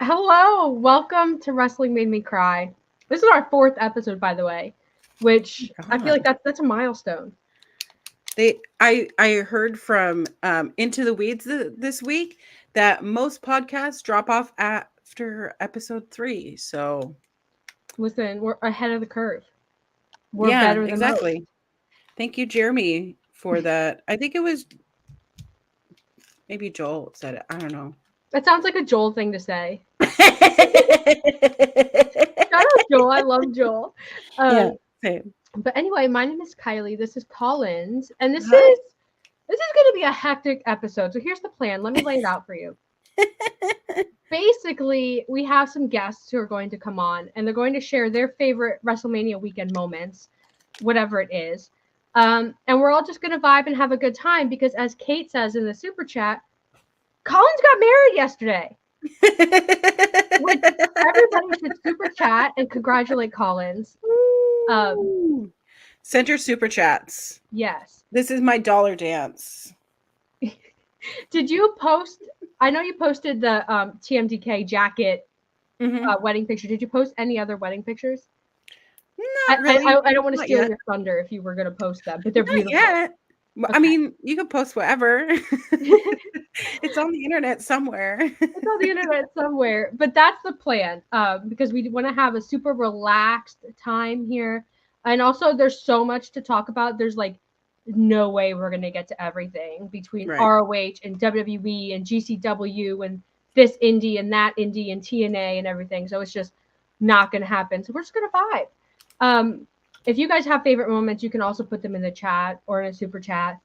Hello, welcome to Wrestling Made Me Cry. This is our 4th episode, by the way, which I feel like that's a milestone. I heard from Into the Weeds this week that most podcasts drop off after episode 3. So listen, we're ahead of the curve. We're better than exactly. most. Thank you, Jeremy, for that. I think it was maybe Joel said it. I don't know. That sounds like a Joel thing to say. Shout out Joel. I love Joel. Same. But anyway, my name is Kiley. This is Collins, and this is going to be a hectic episode. So here's the plan. Let me lay it out for you. Basically, we have some guests who are going to come on, and they're going to share their favorite WrestleMania weekend moments, whatever it is. And we're all just going to vibe and have a good time because, as Kate says in the super chat, Collins got married yesterday. Everybody should super chat and congratulate Collins. Send your super chats. Yes. This is my dollar dance. Did you post? I know you posted the TMDK jacket wedding picture. Did you post any other wedding pictures? Not really. I don't want to steal your thunder if you were going to post them, but they're beautiful. Yeah. Okay. I mean, you can post whatever. It's on the internet somewhere. It's on the internet somewhere. But that's the plan because we want to have a super relaxed time here. And also, there's so much to talk about. There's like no way we're going to get to everything between ROH and WWE and GCW and this indie and that indie and TNA and everything. So it's just not going to happen. So we're just going to vibe. If you guys have favorite moments, you can also put them in the chat or in a super chat,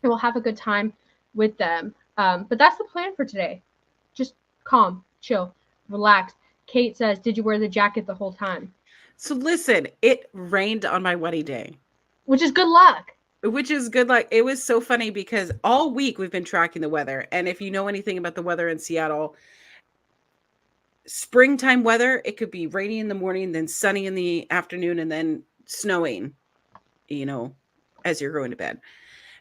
and we'll have a good time with them. But that's the plan for today. Just calm, chill, relax. Kate says, did you wear the jacket the whole time? So listen, it rained on my wedding day. Which is good luck. Which is good luck. It was so funny because all week we've been tracking the weather. And if you know anything about the weather in Seattle, springtime weather, it could be rainy in the morning, then sunny in the afternoon, and then snowing, as you're going to bed.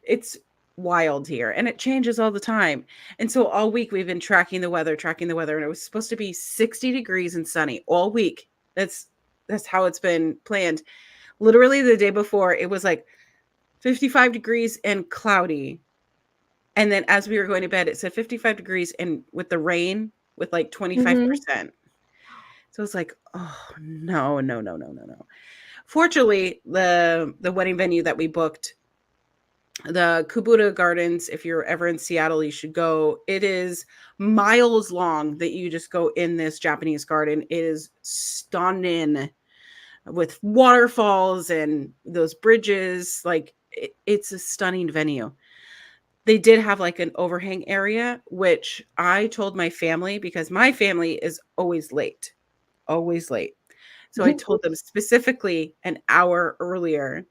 It's wild here, and it changes all the time. And so all week we've been tracking the weather, and it was supposed to be 60 degrees and sunny all week. That's how it's been planned. Literally the day before, it was like 55 degrees and cloudy. And then as we were going to bed, it said 55 degrees and with the rain with like 25%. So it's like, oh, no. Fortunately, the wedding venue that we booked, the Kubota Gardens, if you're ever in Seattle, you should go. It is miles long that you just go in this Japanese garden. It is stunning with waterfalls and those bridges. Like, it's a stunning venue. They did have like an overhang area, which I told my family because my family is always late. So I told them specifically an hour earlier.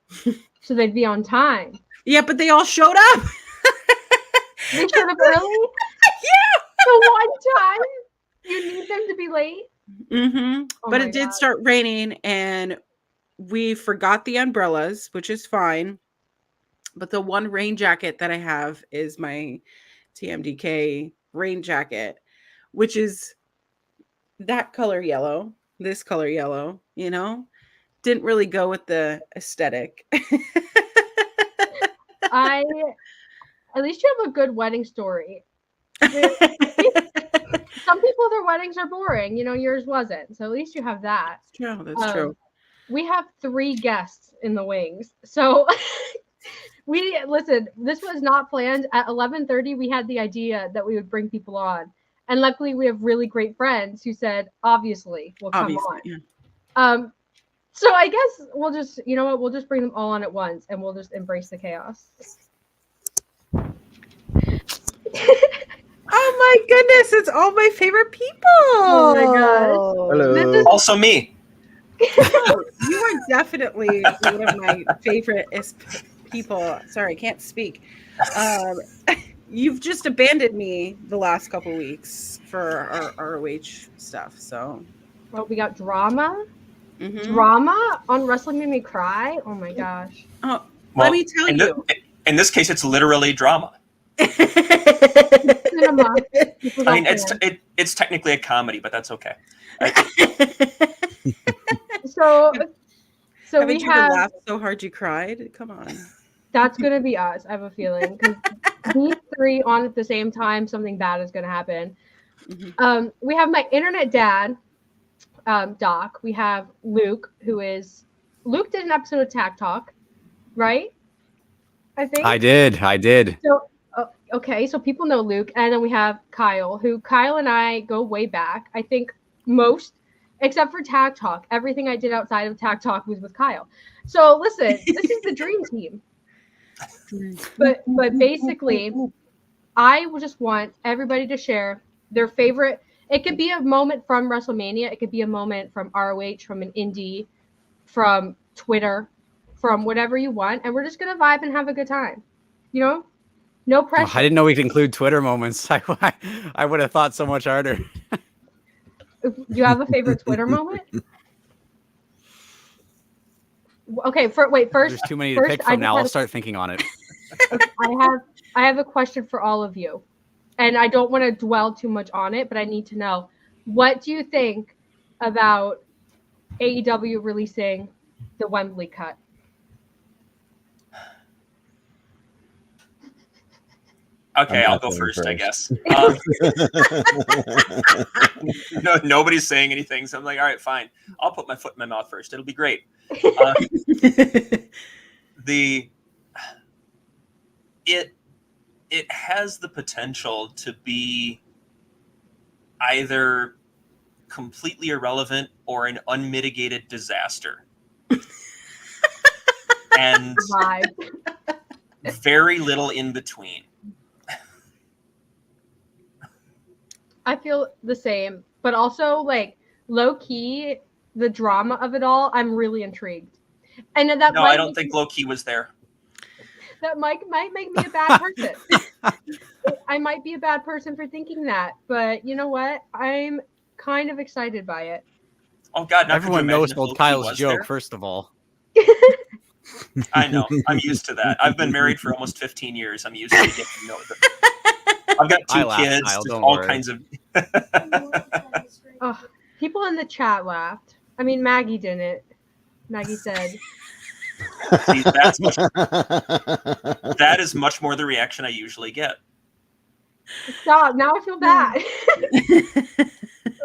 So they'd be on time. Yeah, but they all showed up. They showed up early? Yeah. The one time you need them to be late? Oh, but it did start raining and we forgot the umbrellas, which is fine. But the one rain jacket that I have is my TMDK rain jacket, which is that color yellow, this color yellow, didn't really go with the aesthetic. At least you have a good wedding story. Some people, their weddings are boring. Yours wasn't. So at least you have that. That's true. We have 3 guests in the wings. So listen, this was not planned. At 11:30, we had the idea that we would bring people on. And luckily, we have really great friends who said, obviously, we'll come on. Yeah. So I guess we'll just, we'll just bring them all on at once and we'll just embrace the chaos. Oh my goodness, it's all my favorite people. Oh my gosh. Hello. Also me. You are definitely one of my favorite people. Sorry, I can't speak. You've just abandoned me the last couple weeks for our ROH stuff. So, well, we got drama. Drama on Wrestling Made Me Cry. Oh my gosh. Oh, well, let me tell you. In this case, it's literally drama. Cinema. People I mean, don't care. it's technically a comedy, but that's okay. So Haven't we you ever have. laughed so hard you cried? Come on. That's gonna be us. I have a feeling because these three on at the same time, something bad is gonna happen. Mhm. We have my internet dad, Doc. We have Luke, Luke did an episode of Tack Talk, right? I think. I did. So okay, so people know Luke, and then we have Kyle, who Kyle and I go way back. I think most, except for Tack Talk, everything I did outside of Tack Talk was with Kyle. So listen, this is the dream team. But basically, I would just want everybody to share their favorite. It could be a moment from WrestleMania. It could be a moment from ROH, from an indie, from Twitter, from whatever you want, and we're just gonna vibe and have a good time. You know, no Oh, pressure. I didn't know we could include Twitter moments. I would have thought so much harder. You have a favorite Twitter moment? Okay, first. There's too many to pick from now. I'll start thinking on it. Okay, I have a question for all of you, and I don't want to dwell too much on it, but I need to know, what do you think about AEW releasing the Wembley cut? Okay, I'll go first, I guess. No, nobody's saying anything, so I'm like, all right, fine. I'll put my foot in my mouth first. It'll be great. It has the potential to be either completely irrelevant or an unmitigated disaster. And very little in between. I feel the same, but also like low key, the drama of it all, I'm really intrigued. And that I don't think low key was there. That might make me a bad person. I might be a bad person for thinking that, but you know what? I'm kind of excited by it. Oh God! Everyone knows old Kyle's joke. There? First of all, I know. I'm used to that. I've been married for almost 15 years. I'm used to getting to know them. I've got two kids. Kyle, just all kinds of. Oh, people in the chat laughed. I mean, Maggie didn't. Maggie said. See, that is much more the reaction I usually get. Stop. Now I feel bad.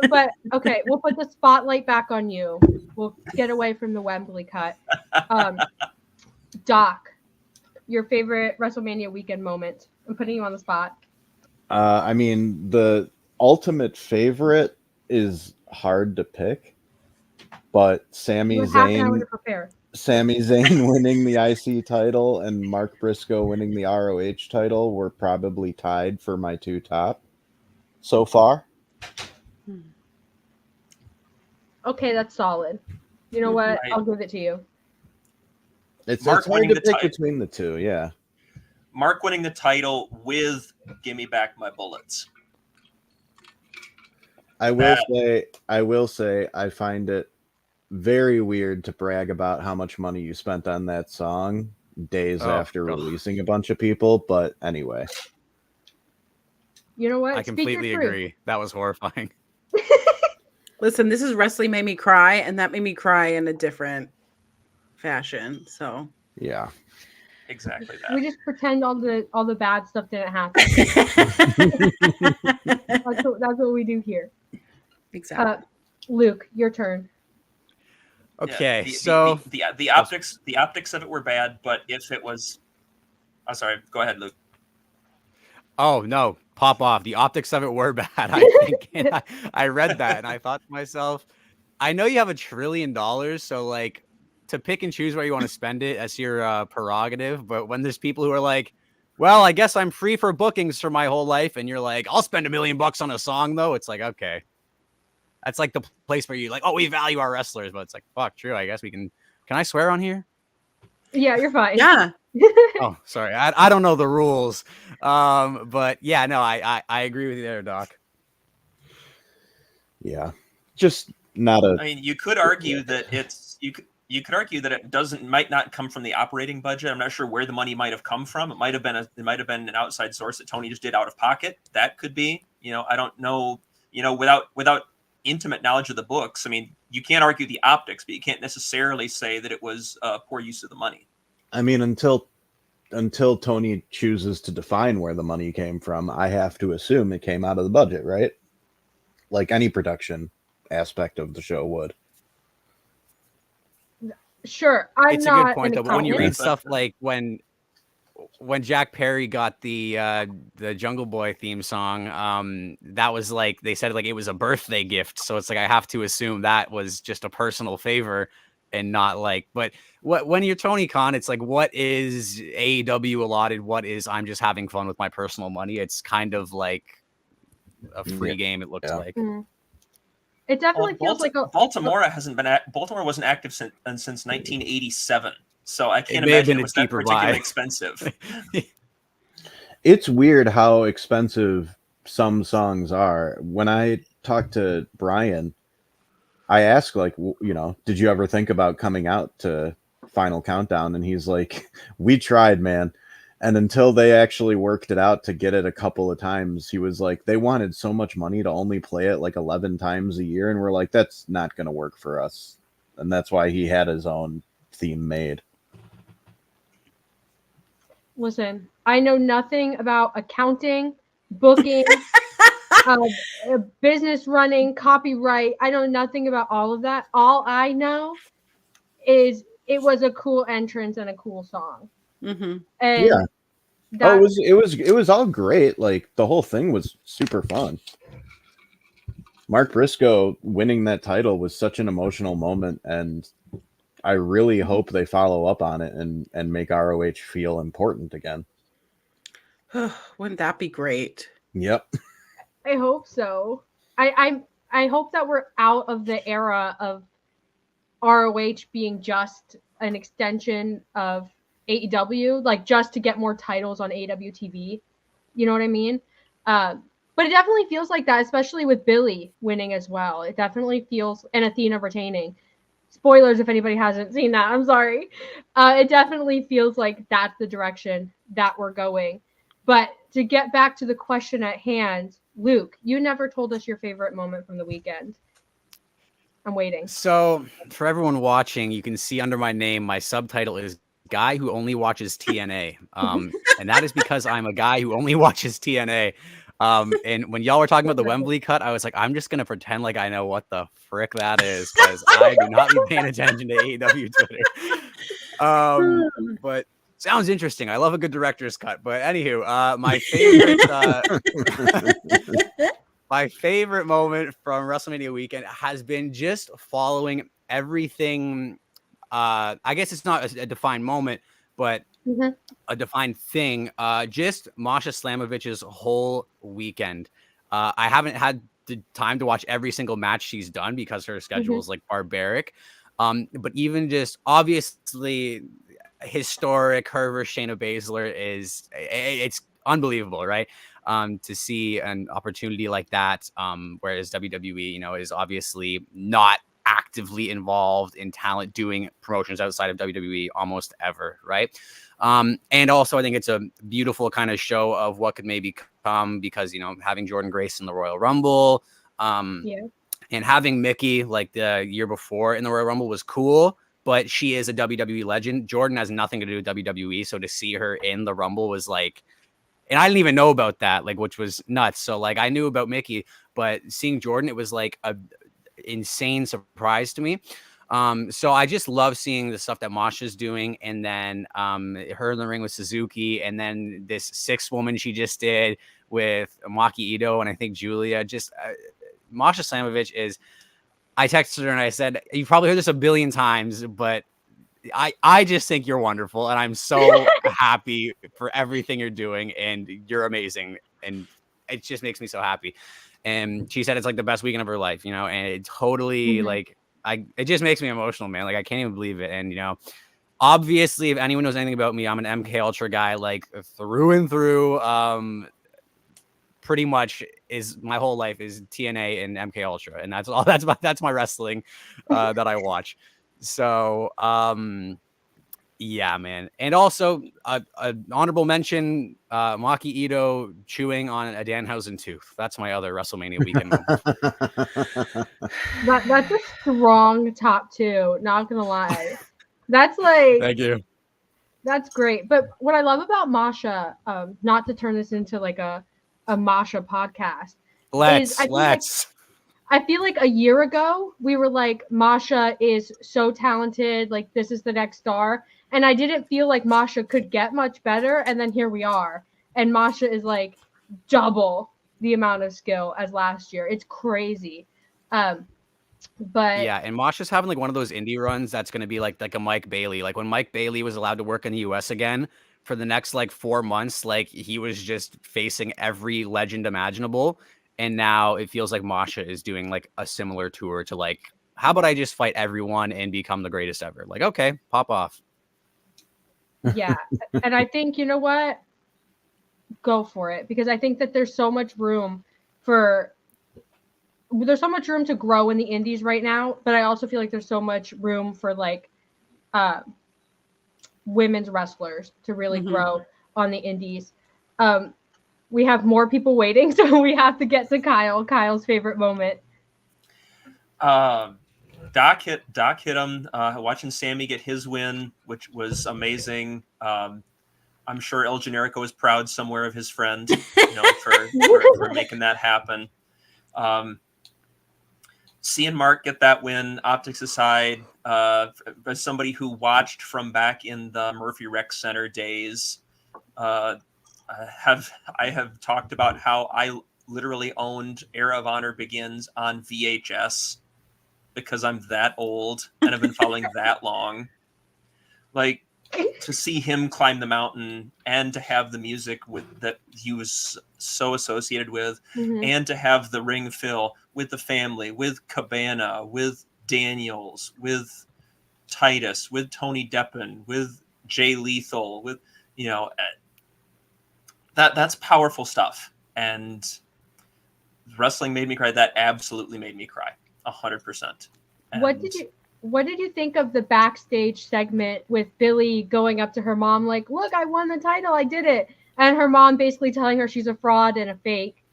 But okay, we'll put the spotlight back on you. We'll get away from the Wembley cut. Doc, your favorite WrestleMania weekend moment? I'm putting you on the spot. I mean, the ultimate favorite is hard to pick, but Sami Zayn winning the IC title and Mark Briscoe winning the ROH title were probably tied for my two top so far. Okay, that's solid. You know what? I'll give it to you. It's hard to pick between the two, yeah. Mark winning the title with "Give Me Back My Bullets." I will say I find it very weird to brag about how much money you spent on that song days after releasing a bunch of people, but anyway. You know what? I completely agree. That was horrifying. Listen, this is Wrestling Made Me Cry, and that made me cry in a different fashion. So yeah. Exactly that. We just pretend all the bad stuff didn't happen. That's what we do here. Exactly. Luke, your turn. Okay, yeah, the optics of it were bad, but if it was, I'm sorry. Go ahead, Luke. Oh no, pop off. The optics of it were bad. I think I read that and I thought to myself, I know you have $1 trillion, so like, to pick and choose where you want to spend it, that's your prerogative. But when there's people who are like, well, I guess I'm free for bookings for my whole life, and you're like, I'll spend $1 million on a song, though. It's like, okay, that's like the place where you like, oh, we value our wrestlers, but it's like, fuck, true. I guess we can. Can I swear on here? Yeah, you're fine. Yeah. Oh, sorry, I don't know the rules. But yeah, no, I agree with you there, Doc. Yeah, just not a. I mean, you could argue that you could argue that it might not come from the operating budget. I'm not sure where the money might have come from. It might have been an outside source that Tony just did out of pocket. That could be, I don't know, without intimate knowledge of the books. I mean, you can't argue the optics, but you can't necessarily say that it was a poor use of the money. I mean, until Tony chooses to define where the money came from, I have to assume it came out of the budget, right? Like any production aspect of the show would. Sure, it's a good point though. But when you read stuff like when Jack Perry got the Jungle Boy theme song, that was like they said like it was a birthday gift. So it's like I have to assume that was just a personal favor and not like. But when you're Tony Khan, it's like what is AEW allotted? What is I'm just having fun with my personal money? It's kind of like a free game. It looks like. Mm-hmm. It definitely feels like Baltimore wasn't active since 1987, so I can't imagine it was that particularly expensive. It's weird how expensive some songs are. When I talked to Brian, I asked like, did you ever think about coming out to Final Countdown? And he's like, we tried, man. And until they actually worked it out to get it a couple of times, he was like, they wanted so much money to only play it like 11 times a year. And we're like, that's not going to work for us. And that's why he had his own theme made. Listen, I know nothing about accounting, booking, business running, copyright. I know nothing about all of that. All I know is it was a cool entrance and a cool song. Mm-hmm. And yeah. It was all great. Like the whole thing was super fun. Mark Briscoe winning that title was such an emotional moment, and I really hope they follow up on it and make ROH feel important again. Wouldn't that be great? Yep. I hope so. I hope that we're out of the era of ROH being just an extension of AEW, like just to get more titles on AEW TV. You know what I mean? But it definitely feels like that, especially with Billie winning as well. It definitely feels, and Athena retaining. Spoilers if anybody hasn't seen that. I'm sorry. It definitely feels like that's the direction that we're going. But to get back to the question at hand, Luke, you never told us your favorite moment from the weekend. I'm waiting. So for everyone watching, you can see under my name, my subtitle is Guy Who Only Watches TNA. And that is because I'm a guy who only watches TNA. And when y'all were talking about the Wembley cut, I was like, I'm just going to pretend like I know what the frick that is, because I do not be paying attention to AEW Twitter. But sounds interesting. I love a good director's cut. But anywho, my favorite moment from WrestleMania weekend has been just following everything. I guess it's not a defined moment, but a defined thing. Just Masha Slamovich's whole weekend. I haven't had the time to watch every single match she's done because her schedule is like barbaric. But even just obviously historic, her versus Shayna Baszler it's unbelievable, right? To see an opportunity like that, whereas WWE, is obviously not actively involved in talent doing promotions outside of WWE almost ever, right? And also I think it's a beautiful kind of show of what could maybe come because, having Jordan Grace in the Royal Rumble, and having Mickey like the year before in the Royal Rumble was cool, but she is a WWE legend. Jordan has nothing to do with WWE, so to see her in the Rumble was like, and I didn't even know about that, like, which was nuts. So like I knew about Mickey, but seeing Jordan, it was like a insane surprise to me. So I just love seeing the stuff that Masha's doing, and then her in the ring with Suzuki, and then this sixth woman she just did with Maki Ito and I think Julia. Just Masha Slamovich is. I texted her and I said, "You probably heard this a billion times, but I just think you're wonderful, and I'm so happy for everything you're doing, and you're amazing, and it just makes me so happy." And she said it's like the best weekend of her life, and it totally like it just makes me emotional, man. Like I can't even believe it. And obviously, if anyone knows anything about me, I'm an MK Ultra guy, like through and through. Pretty much is my whole life is TNA and MK Ultra, and that's all. That's my wrestling that I watch. So, yeah, man. And also, an honorable mention, Maki Ito chewing on a Danhausen tooth. That's my other WrestleMania weekend moment. That's a strong top two, not gonna lie. That's like, Thank you. That's great. But what I love about Masha, not to turn this into like a Masha podcast, I feel like a year ago we were like, Masha is so talented, like this is the next star. And I didn't feel like Masha could get much better. And then here we are. And Masha is like double the amount of skill as last year. It's crazy. But yeah, and Masha's having like one of those indie runs that's going to be like a Mike Bailey. Like when Mike Bailey was allowed to work in the US again for the next like 4 months, like he was just facing every legend imaginable. And now it feels like Masha is doing like a similar tour to like, how about I just fight everyone and become the greatest ever? Like, okay, pop off. Yeah. And I think, you know what? Go for it. Because I think that there's so much room to grow in the indies right now. But I also feel like there's so much room for like women's wrestlers to really grow on the indies. We have more people waiting, so we have to get to Kyle's favorite moment. Doc hit him. Watching Sammy get his win, which was amazing. I'm sure El Generico is proud somewhere of his friend, for making that happen. Seeing Mark get that win, optics aside, as somebody who watched from back in the Murphy Rec Center days, I have talked about how I literally owned Era of Honor Begins on VHS because I'm that old and have been following that long. Like, to see him climb the mountain and to have the music that he was so associated with, and to have the ring fill with the family, with Cabana, with Daniels, with Titus, with Tony Deppen, with Jay Lethal, with, that's powerful stuff. And wrestling made me cry. That absolutely made me cry 100%. What did you think of the backstage segment with Billie going up to her mom like, look, I won the title, I did it, and her mom basically telling her she's a fraud and a fake,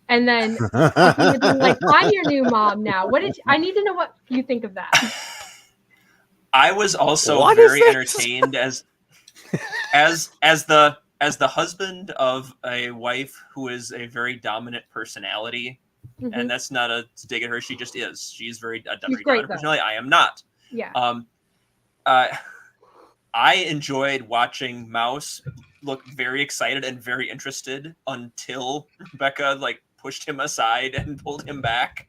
and then being like, I'm your new mom now. I need to know what you think of that. I was also very entertained as the husband of a wife who is a very dominant personality. And that's not a dig at her. She just is. She's very dominant personality. I am not. Yeah. I enjoyed watching Mouse look very excited and very interested until Rebecca pushed him aside and pulled him back.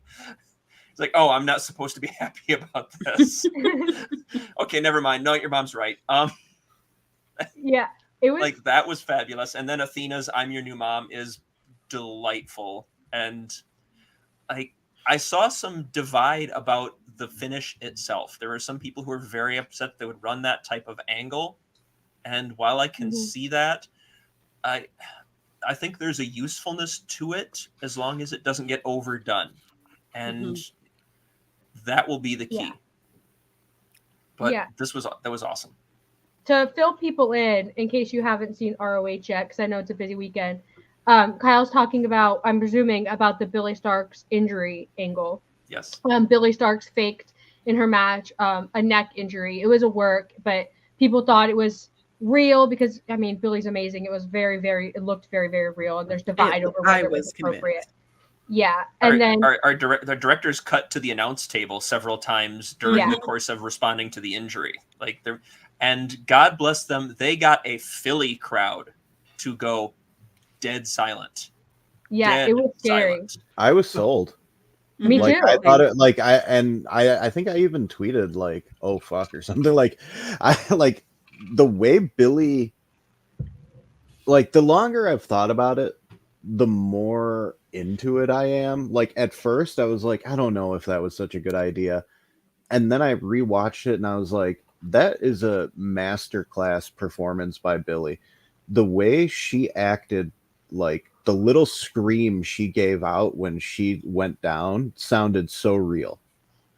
It's like, oh, I'm not supposed to be happy about this. Okay, never mind. No, your mom's right. Yeah, it was that was fabulous. And then Athena's "I'm Your New Mom" is delightful. And I saw some divide about the finish itself. There were some people who were very upset they would run that type of angle. And while I can see that, I think there's a usefulness to it as long as it doesn't get overdone. And that will be the key. Yeah. But that was awesome. To fill people in case you haven't seen ROH yet, because I know it's a busy weekend, Kyle's talking about, I'm presuming, about the Billie Starkz injury angle. Yes. Billie Starkz faked in her match a neck injury. It was a work, but people thought it was real because, I mean, Billie's amazing. It was it looked very, very real, and there's divide over whether it was appropriate. Convinced. Yeah, and the directors cut to the announce table several times during the course of responding to the injury. And God bless them, they got a Philly crowd to go dead silent. Yeah, it was scary. Silent. I was sold. Me too. I thought it I think I even tweeted oh fuck or something. The way Billie, the longer I've thought about it, the more into it I am. At first I was I don't know if that was such a good idea. And then I rewatched it and I was like, that is a masterclass performance by Billie. The way she acted, the little scream she gave out when she went down sounded so real.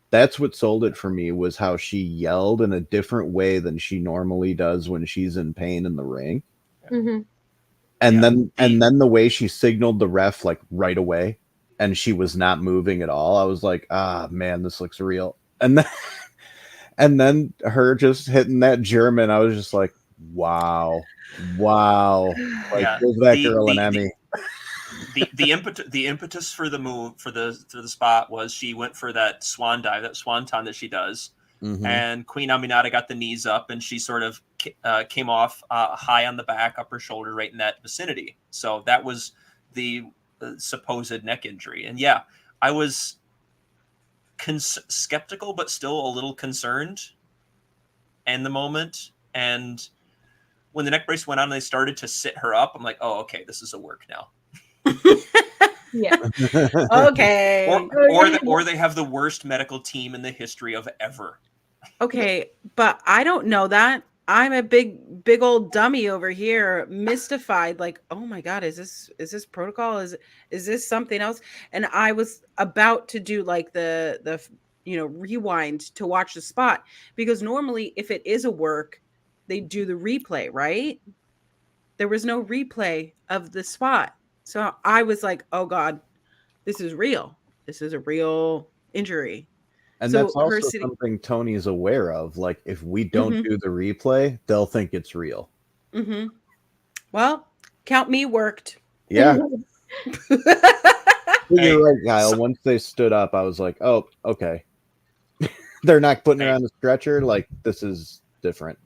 That's what sold it for me, was how she yelled in a different way than she normally does when she's in pain in the ring. Mm-hmm. And then the way she signaled the ref like right away, and she was not moving at all. I was like, man, this looks real. And then her just hitting that German, I was just like, wow. Like, give that girl an Emmy. The impetus for the move for the spot was she went for that swan dive, that swanton that she does, and Queen Aminata got the knees up, and she sort of came off high on the back, upper shoulder, right in that vicinity. So that was the supposed neck injury, and yeah, I was skeptical, but still a little concerned in the moment. And when the neck brace went on and they started to sit her up, I'm like, oh, okay, this is a work now. Yeah. Okay. Or they have the worst medical team in the history of ever. Okay, but I don't know that. I'm a big old dummy over here, mystified, like, oh my God, is this protocol? Is this something else? And I was about to do like the rewind to watch the spot, because normally if it is a work, they do the replay, right? There was no replay of the spot. So I was like, oh God, this is real. This is a real injury. And so that's also something Tony's aware of. Like, if we don't do the replay, they'll think it's real. Mm-hmm. Well, count me worked. Yeah. You're right, Kyle. Once they stood up, I was like, oh, okay. They're not putting her on the stretcher. Like, this is different.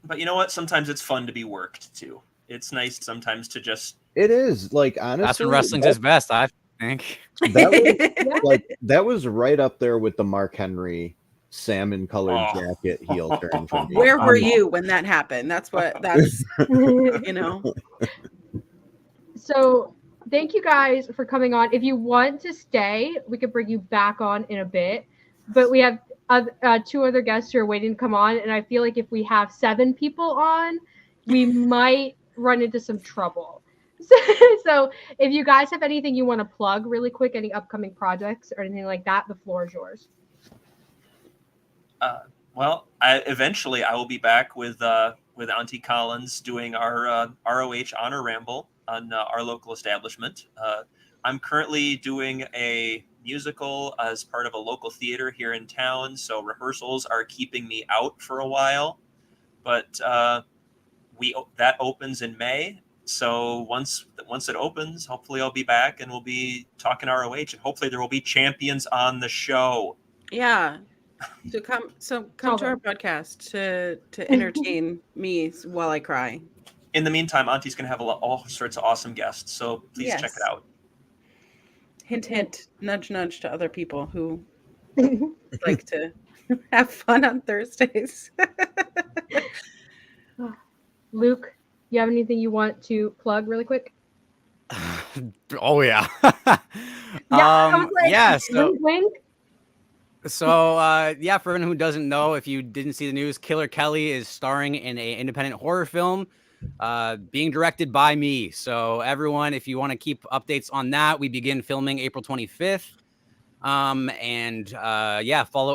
But you know what? Sometimes it's fun to be worked, too. It's nice sometimes to just... It is. Like, honestly... That's when wrestling's its best, I think. That was right up there with the Mark Henry salmon-colored jacket heel turn for me. Where were you when that happened? That's So thank you guys for coming on. If you want to stay, we could bring you back on in a bit. But we have two other guests who are waiting to come on, and I feel like if we have 7 people on, we might run into some trouble. So if you guys have anything you want to plug really quick, any upcoming projects or anything like that, the floor is yours. Well, eventually I will be back with Auntie Collins doing our ROH Honor Ramble on our local establishment. I'm currently doing a musical as part of a local theater here in town, so rehearsals are keeping me out for a while. But that opens in May. So once it opens, hopefully I'll be back and we'll be talking ROH, and hopefully there will be champions on the show. Yeah. So come to our podcast to entertain me while I cry. In the meantime, Auntie's going to have all sorts of awesome guests, so please check it out. Hint, hint, nudge, nudge to other people who like to have fun on Thursdays. Luke, you have anything you want to plug really quick? Oh yeah. I was like, So wink. So, for anyone who doesn't know, if you didn't see the news, Killer Kelly is starring in an independent horror film, being directed by me. So, everyone, if you want to keep updates on that, we begin filming April 25th. Follow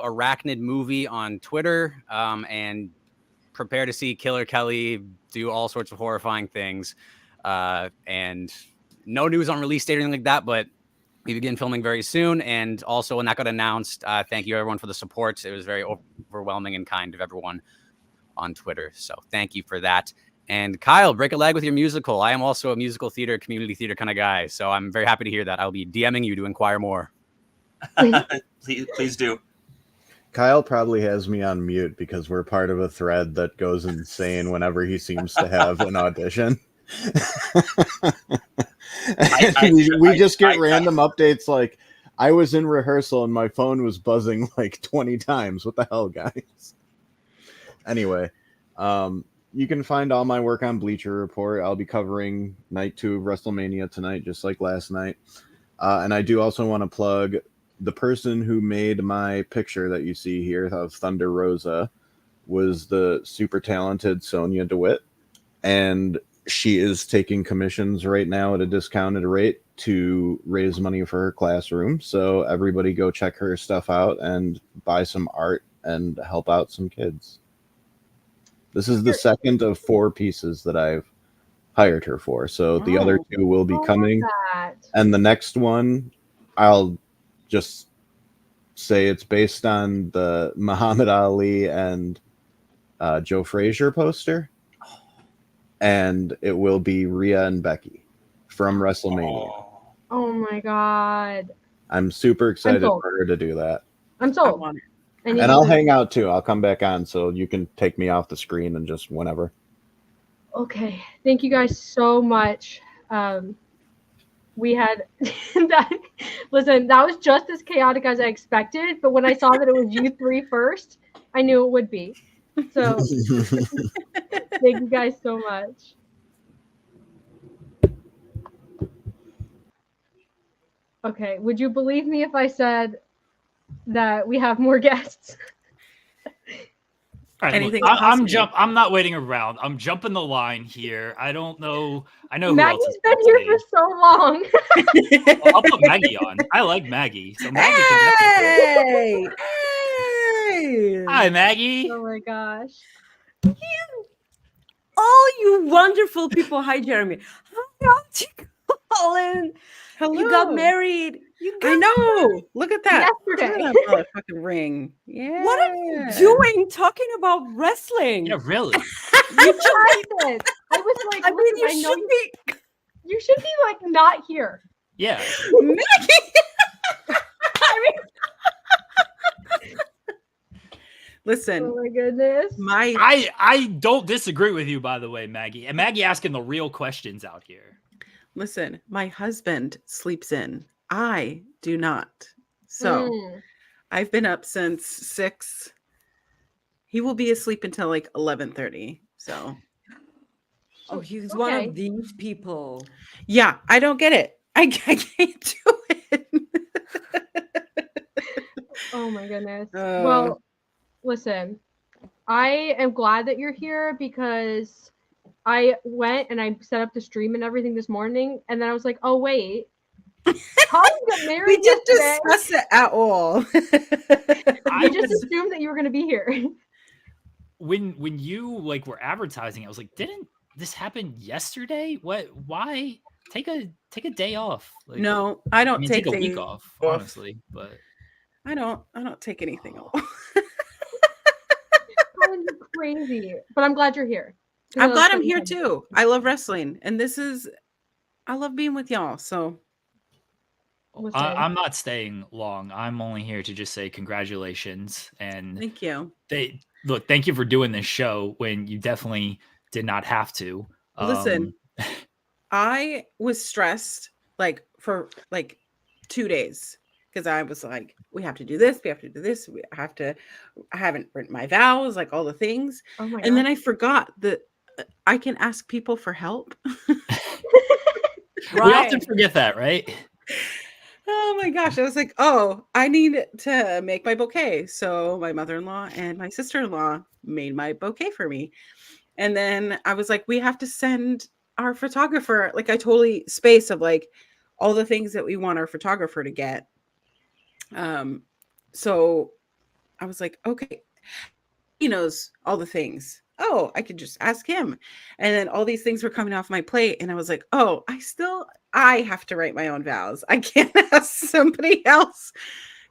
Arachnid Movie on Twitter, and prepare to see Killer Kelly do all sorts of horrifying things. And no news on release date or anything like that, but we begin filming very soon. And also when that got announced, thank you everyone for the support. It was very overwhelming and kind of everyone on Twitter. So thank you for that. And Kyle, break a leg with your musical. I am also a musical theater, community theater kind of guy. So I'm very happy to hear that. I'll be DMing you to inquire more. Please do. Kyle probably has me on mute because we're part of a thread that goes insane whenever he seems to have an audition. We just get random updates like, I was in rehearsal and my phone was buzzing like 20 times. What the hell, guys? Anyway, you can find all my work on Bleacher Report. I'll be covering night 2 of WrestleMania tonight, just like last night. And I do also want to plug the person who made my picture that you see here of Thunder Rosa was the super talented Sonia DeWitt. And she is taking commissions right now at a discounted rate to raise money for her classroom. So everybody go check her stuff out and buy some art and help out some kids. This is the second of 4 pieces that I've hired her for. So the other 2 will be coming. And the next one, I'll just say it's based on the Muhammad Ali and Joe Frazier poster. And it will be Rhea and Becky from WrestleMania. Oh my God. I'm super excited for her to do that. I'm sold. And I'll hang out too. I'll come back on so you can take me off the screen and just whenever. Okay. Thank you guys so much. We had that. Listen, that was just as chaotic as I expected. But when I saw that it was you 3 first, I knew it would be. So thank you guys so much. Okay, would you believe me if I said that we have more guests? All right, look, I'm not waiting around. I'm jumping the line here. I don't know. I know Maggie's who else been here for so long. I'll put Maggie on. I like Maggie. So Maggie Hey! Hi, Maggie. Oh my gosh. All you wonderful people. Hi, Jeremy. Hi, Colin. Hello. You got married. I know. Look at that. Yesterday. Look at that motherfucking ring. Yeah. What are you doing talking about wrestling? Yeah, really. You tried it. I was like, I mean, you should be. You should be like not here. Yeah. Listen. Oh my goodness. I don't disagree with you, by the way, Maggie. And Maggie asking the real questions out here. Listen, my husband sleeps in. I do not. So I've been up since 6. He will be asleep until like 11:30. So He's one of these people. Yeah, I don't get it. I can't do it. Oh my goodness. Well, listen, I am glad that you're here because I went and I set up the stream and everything this morning, and then I was like, oh wait, Colin got married. We didn't discuss it at all. I just assumed that you were going to be here. When you like were advertising, I was like, didn't this happen yesterday? What? Why take a day off? Like, no, I don't take a week off, honestly. But I don't take anything off. Colin, you're crazy, but I'm glad you're here. I'm glad I'm here too. I love wrestling, and I love being with y'all. So I'm not staying long. I'm only here to just say congratulations and thank you. Thank you for doing this show when you definitely did not have to. Listen, I was stressed like for like 2 days because I was like, we have to do this, we have to do this, I haven't written my vows, like all the things. Oh my God. And then I forgot that I can ask people for help. We often forget that, right? Oh my gosh. I was like, oh, I need to make my bouquet. So my mother-in-law and my sister-in-law made my bouquet for me. And then I was like, we have to send our photographer, like I totally space of like all the things that we want our photographer to get. So I was like, okay, he knows all the things. Oh, I could just ask him. And then all these things were coming off my plate. And I was like, oh, I have to write my own vows. I can't ask somebody else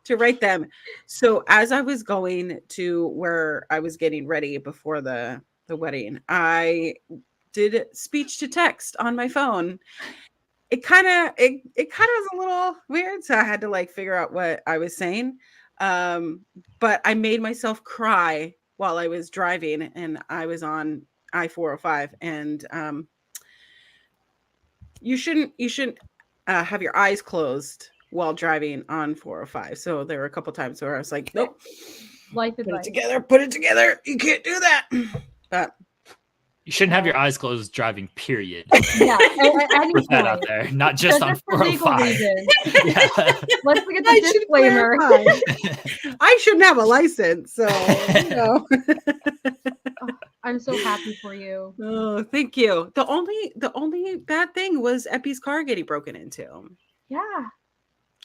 to write them. So as I was going to where I was getting ready before the wedding, I did speech to text on my phone. It kind of was a little weird. So I had to like figure out what I was saying. But I made myself cry while I was driving, and I was on I-405, and you shouldn't have your eyes closed while driving on 405. So there were a couple times where I was like, nope, put it together. You can't do that. But you shouldn't have your eyes closed driving, period. Yeah, put that out there, not just on 405. Yeah. Let's look at the disclaimer. I shouldn't have a license, so you know. I'm so happy for you. Oh, thank you. The only bad thing was Epi's car getting broken into. Yeah.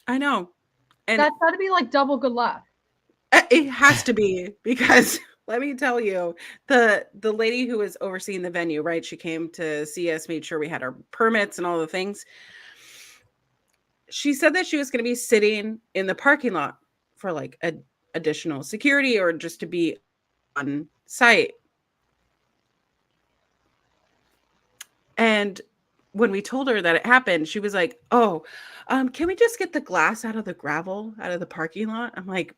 I know. And That's got to be like double good luck. it has to be, because let me tell you, the lady who was overseeing the venue, right? She came to see us, made sure we had our permits and all the things. She said that she was going to be sitting in the parking lot for like additional security or just to be on site. And when we told her that it happened, she was like, "Oh, can we just get the glass out of the gravel, out of the parking lot?" I'm like,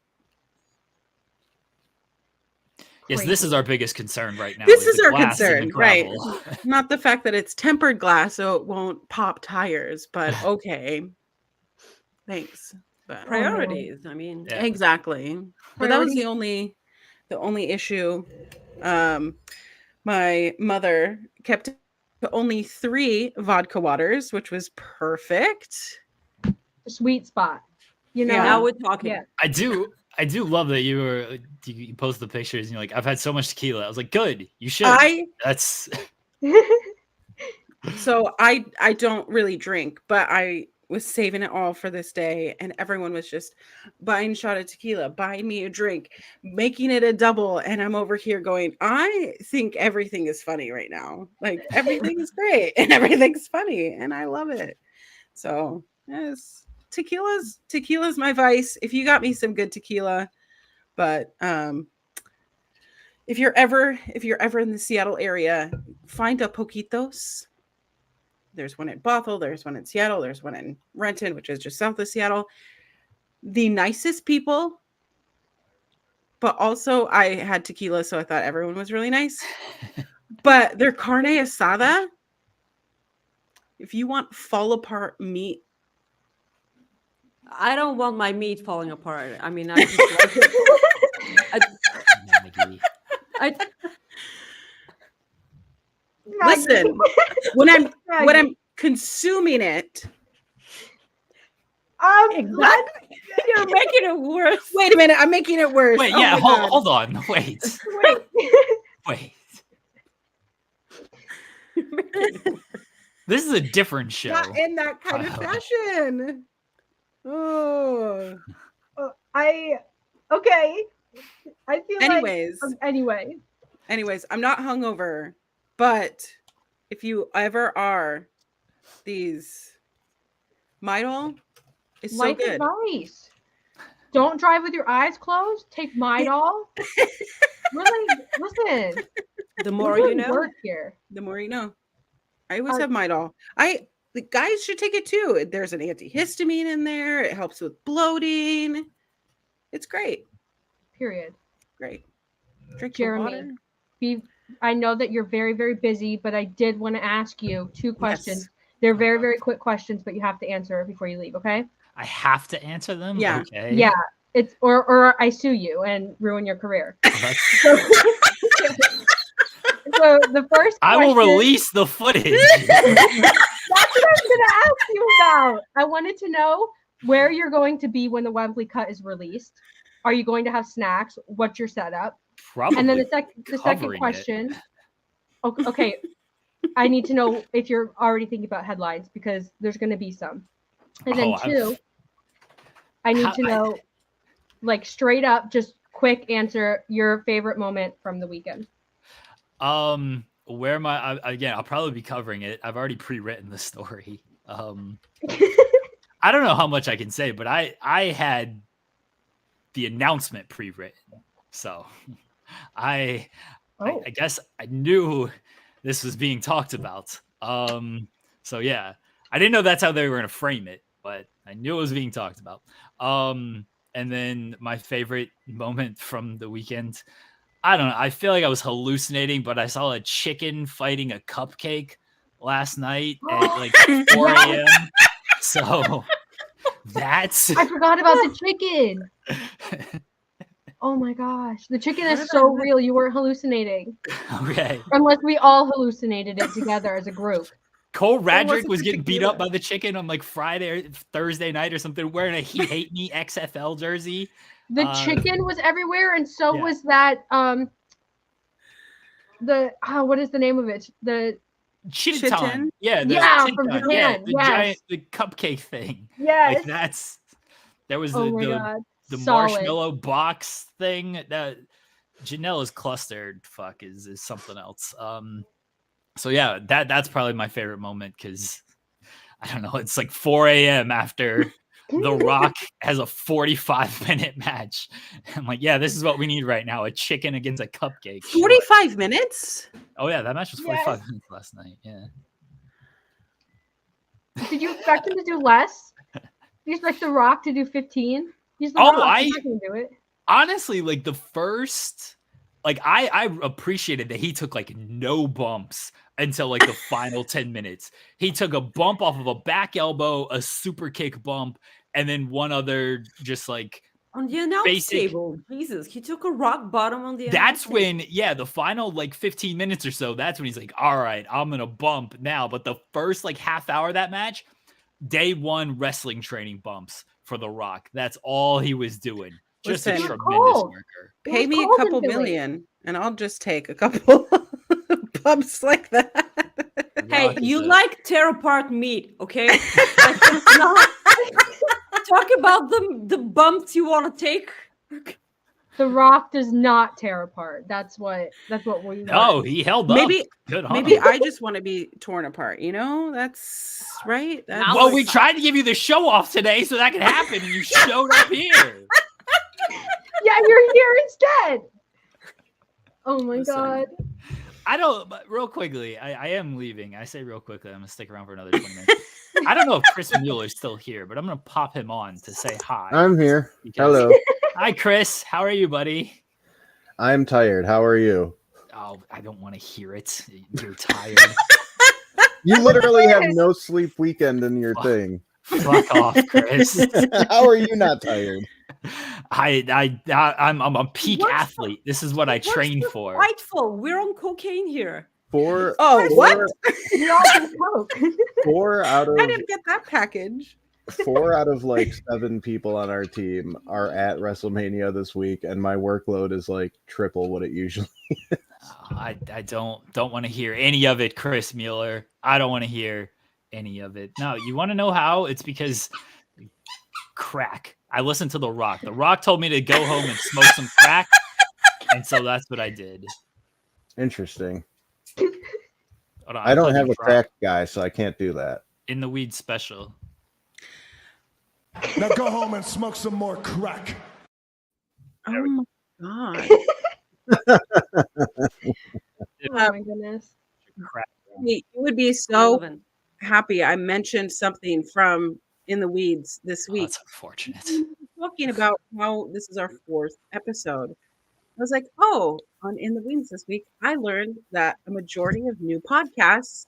yes, this is our biggest concern right now. This is our glass and concern, right? Not the fact that it's tempered glass, so it won't pop tires, but okay. Thanks. But Priorities. I mean, Yeah. exactly. But that was the only issue. My mother kept only 3 vodka waters, which was perfect. Sweet spot. You know. Yeah. now we're talking. Yeah. I do love that you post the pictures and you're like, I've had so much tequila. I was like, good, you should. That's so I don't really drink, but I was saving it all for this day, and everyone was just buying a shot of tequila, buying me a drink, making it a double, and I'm over here going, I think everything is funny right now. Like everything is great and everything's funny, and I love it. So yes, tequila's my vice. If you got me some good tequila, but if you're ever in the Seattle area, find a Poquitos. There's one in Bothell, there's one in Seattle, there's one in Renton, which is just south of Seattle. The nicest people, but also I had tequila, so I thought everyone was really nice. But their carne asada, if you want fall apart meat, I don't want my meat falling apart. I mean, I just like it. Listen, when I'm consuming it, Exactly. You're making it worse. Wait a minute, I'm making it worse. wait, Oh yeah, my God. hold on, wait. This is a different show. Not in that kind of fashion. Oh. Okay. I feel Anyways, I'm not hungover, but if you ever are, these Midol is so good. Advice. Don't drive with your eyes closed. Take Midol. Really, listen. The more you know. Work here. The more you know. I always have Midol. The guys should take it too. There's an antihistamine in there. It helps with bloating. It's great. Period. Great. Drink Jeremy, I know that you're very, very busy, but I did want to ask you 2 questions. Yes. They're very, very quick questions, but you have to answer before you leave, okay? I have to answer them? Yeah. Okay. Yeah. It's or I sue you and ruin your career. So the first question, I will release the footage. That's what I was going to ask you about. I wanted to know where you're going to be when the Wembley cut is released. Are you going to have snacks? What's your setup? Probably. And then the second question. Okay. I need to know if you're already thinking about headlines because there's going to be some. And then 2, I need to know, like straight up, just quick answer, your favorite moment from the weekend. Where again, I'll probably be covering it. I've already pre-written the story. I don't know how much I can say, but I had the announcement pre-written. So I guess I knew this was being talked about. So yeah, I didn't know that's how they were going to frame it, but I knew it was being talked about. And then my favorite moment from the weekend, I don't know. I feel like I was hallucinating, but I saw a chicken fighting a cupcake last night at like 4 a.m. So that's... I forgot about the chicken. Oh my gosh. The chicken is so real. You weren't hallucinating. Okay. Unless we all hallucinated it together as a group. Cole Radrick was getting beat up by the chicken on like Friday or Thursday night or something, wearing a He Hate Me XFL jersey. The chicken was everywhere, and so was that what is the name of it? The Chitin. Yeah, from Japan. Yeah, the giant cupcake thing. Yes. Like there was God. the Solid. marshmallow box thing. That Janela's clustered is something else. So yeah, that's probably my favorite moment because I don't know, it's like 4 a.m. after The Rock has a 45-minute match. I'm like, yeah, this is what we need right now, a chicken against a cupcake. 45 minutes? Oh yeah, that match was 45 minutes last night. Yeah. Did you expect him to do less? Did you expect The Rock to do 15? He's The Oh, Rock. He's not gonna do it. Honestly, like the first, like I appreciated that he took like no bumps until like the final 10 minutes. He took a bump off of a back elbow, a super kick bump, and then one other just like on the announce table. Jesus, he took a rock bottom on the. That's when, the final like 15 minutes or so. That's when he's like, "All right, I'm gonna bump now." But the first like half hour of that match, day one wrestling training bumps for The Rock. That's all he was doing. Just a tremendous worker. Pay me a couple million, and I'll just take a couple bumps like that. Hey, you like tear apart meat, okay? Talk about the bumps you want to take. The Rock does not tear apart. That's what we. No, he held up. Maybe I just want to be torn apart. That's right. Well, we tried to give you the show off today so that could happen, and you showed up here. Yeah, you're here instead. Oh my God. I don't, but real quickly, I am leaving. I say real quickly, I'm going to stick around for another 20 minutes. I don't know if Chris Mueller's still here, but I'm going to pop him on to say hi. I'm here. Hello. Hi, Chris. How are you, buddy? I'm tired. How are you? Oh, I don't want to hear it. You're tired. You literally have no sleep weekend in your thing. Fuck off, Chris. How are you not tired? I'm a peak athlete. This is what I trained for. Frightful. We're on cocaine here. What? We all do coke. 4 out of. I didn't get that package. 4 out of like 7 people on our team are at WrestleMania this week, and my workload is like triple what it usually is. I don't want to hear any of it, Chris Mueller. I don't want to hear any of it. No, you want to know how? It's because crack. I listened to The Rock. The Rock told me to go home and smoke some crack, and so that's what I did. Interesting. On, I don't have a crack guy, so I can't do that. In the Weed special. Now go home and smoke some more crack. Oh my Oh God. my goodness. You would be so happy I mentioned something from In the Weeds this week. That's unfortunate. Talking about how this is our 4th episode. I was like, on In the Weeds this week, I learned that a majority of new podcasts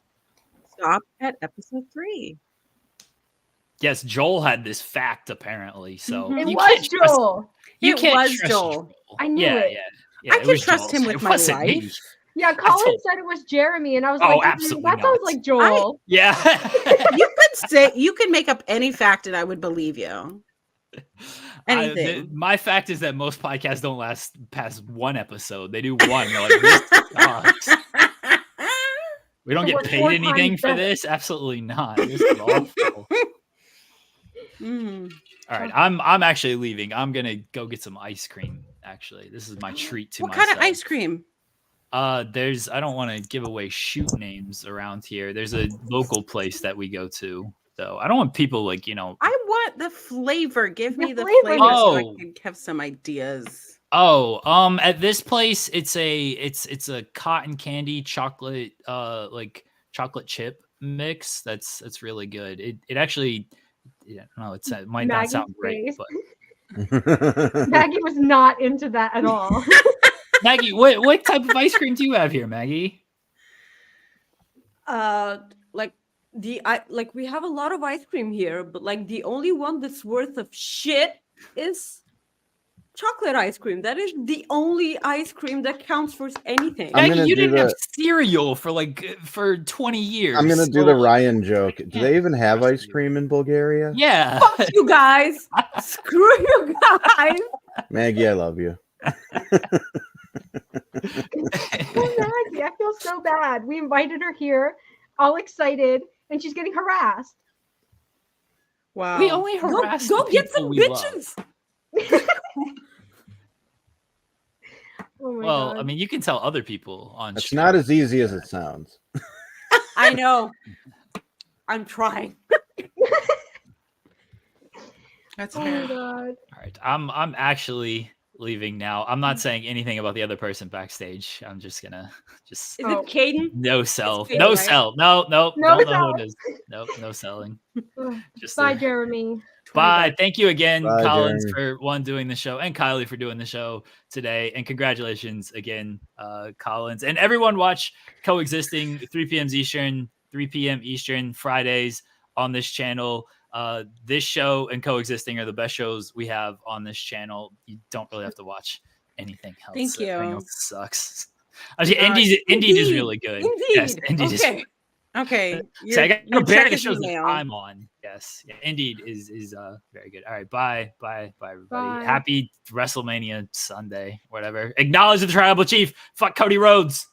stop at episode 3. Yes, Joel had this fact apparently. So it was Joel. It was Joel. I knew it. Yeah, I can trust him with my life. Me. Yeah, Colin said it was Jeremy, and I was like, absolutely that sounds like Joel. You could make up any fact and I would believe you. Anything. My fact is that most podcasts don't last past 1 episode. They do 1. They're like, this sucks. We don't get paid anything for this. Absolutely not. This is awful. All right, I'm actually leaving. I'm gonna go get some ice cream. Actually, this is my treat to myself. What kind of ice cream? I don't want to give away shoot names around here. There's a local place that we go to, so I don't want people like I want the flavor. Give me the flavor so I can have some ideas. At this place, it's a cotton candy chocolate like chocolate chip mix. That's really good. It actually. Yeah, no, it might not sound great, but Maggie was not into that at all. Maggie, what type of ice cream do you have here, Maggie? Like we have a lot of ice cream here, but like the only one that's worth of shit is chocolate ice cream. That is the only ice cream that counts for anything. Maggie, you didn't have cereal for 20 years. I'm gonna do the Ryan joke. Do they even have ice cream in Bulgaria? Yeah. Fuck you guys. Screw you guys. Maggie, I love you. Maggie, I feel so bad. We invited her here, all excited, and she's getting harassed. Wow. We only harass Go the get people some we bitches. Oh my Well, God. I mean, you can tell other people on. It's stream. not as easy as it sounds. I know. I'm trying. That's Oh my fair. God. All right, I'm actually leaving now. I'm not saying anything about the other person backstage. I'm just gonna Is Oh. it Caden? no sell, Caden, no right? sell, no, No don't know sell. who it is. Nope, no selling. Just Bye, a- Jeremy. Bye. Thank you again, Bye, Collins, Jeremy. for doing the show, and Kylie for doing the show today. And congratulations again, Collins. And everyone watch Coexisting, 3 p.m. Eastern, 3 p.m. Eastern, Fridays on this channel. This show and Coexisting are the best shows we have on this channel. You don't really have to watch anything else. Thank you. Everything else sucks. Actually, Indeed is really good. Indeed. Yes, Indeed is Okay. Okay. so I got your compare check the is shows that email. I'm on. Yes, yeah, Indeed is very good. All right, bye everybody. Bye. Happy WrestleMania Sunday, whatever. Acknowledge the tribal chief. Fuck Cody Rhodes.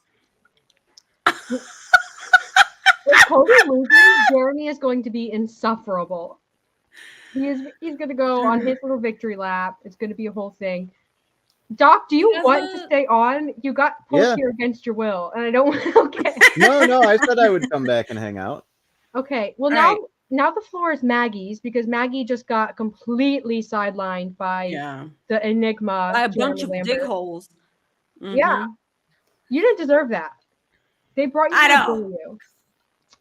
If Cody loses, Jeremy is going to be insufferable. He's going to go on his little victory lap. It's going to be a whole thing. Doc, do you Yes, want to stay on? You got pulled Yeah. here against your will, and I don't want. Okay. No, I said I would come back and hang out. Okay. Well, All now the floor is Maggie's because Maggie just got completely sidelined by Yeah. the enigma. By a bunch Jeremy of Lambert. dickholes. Yeah. You didn't deserve that. They brought you I to know. bully you.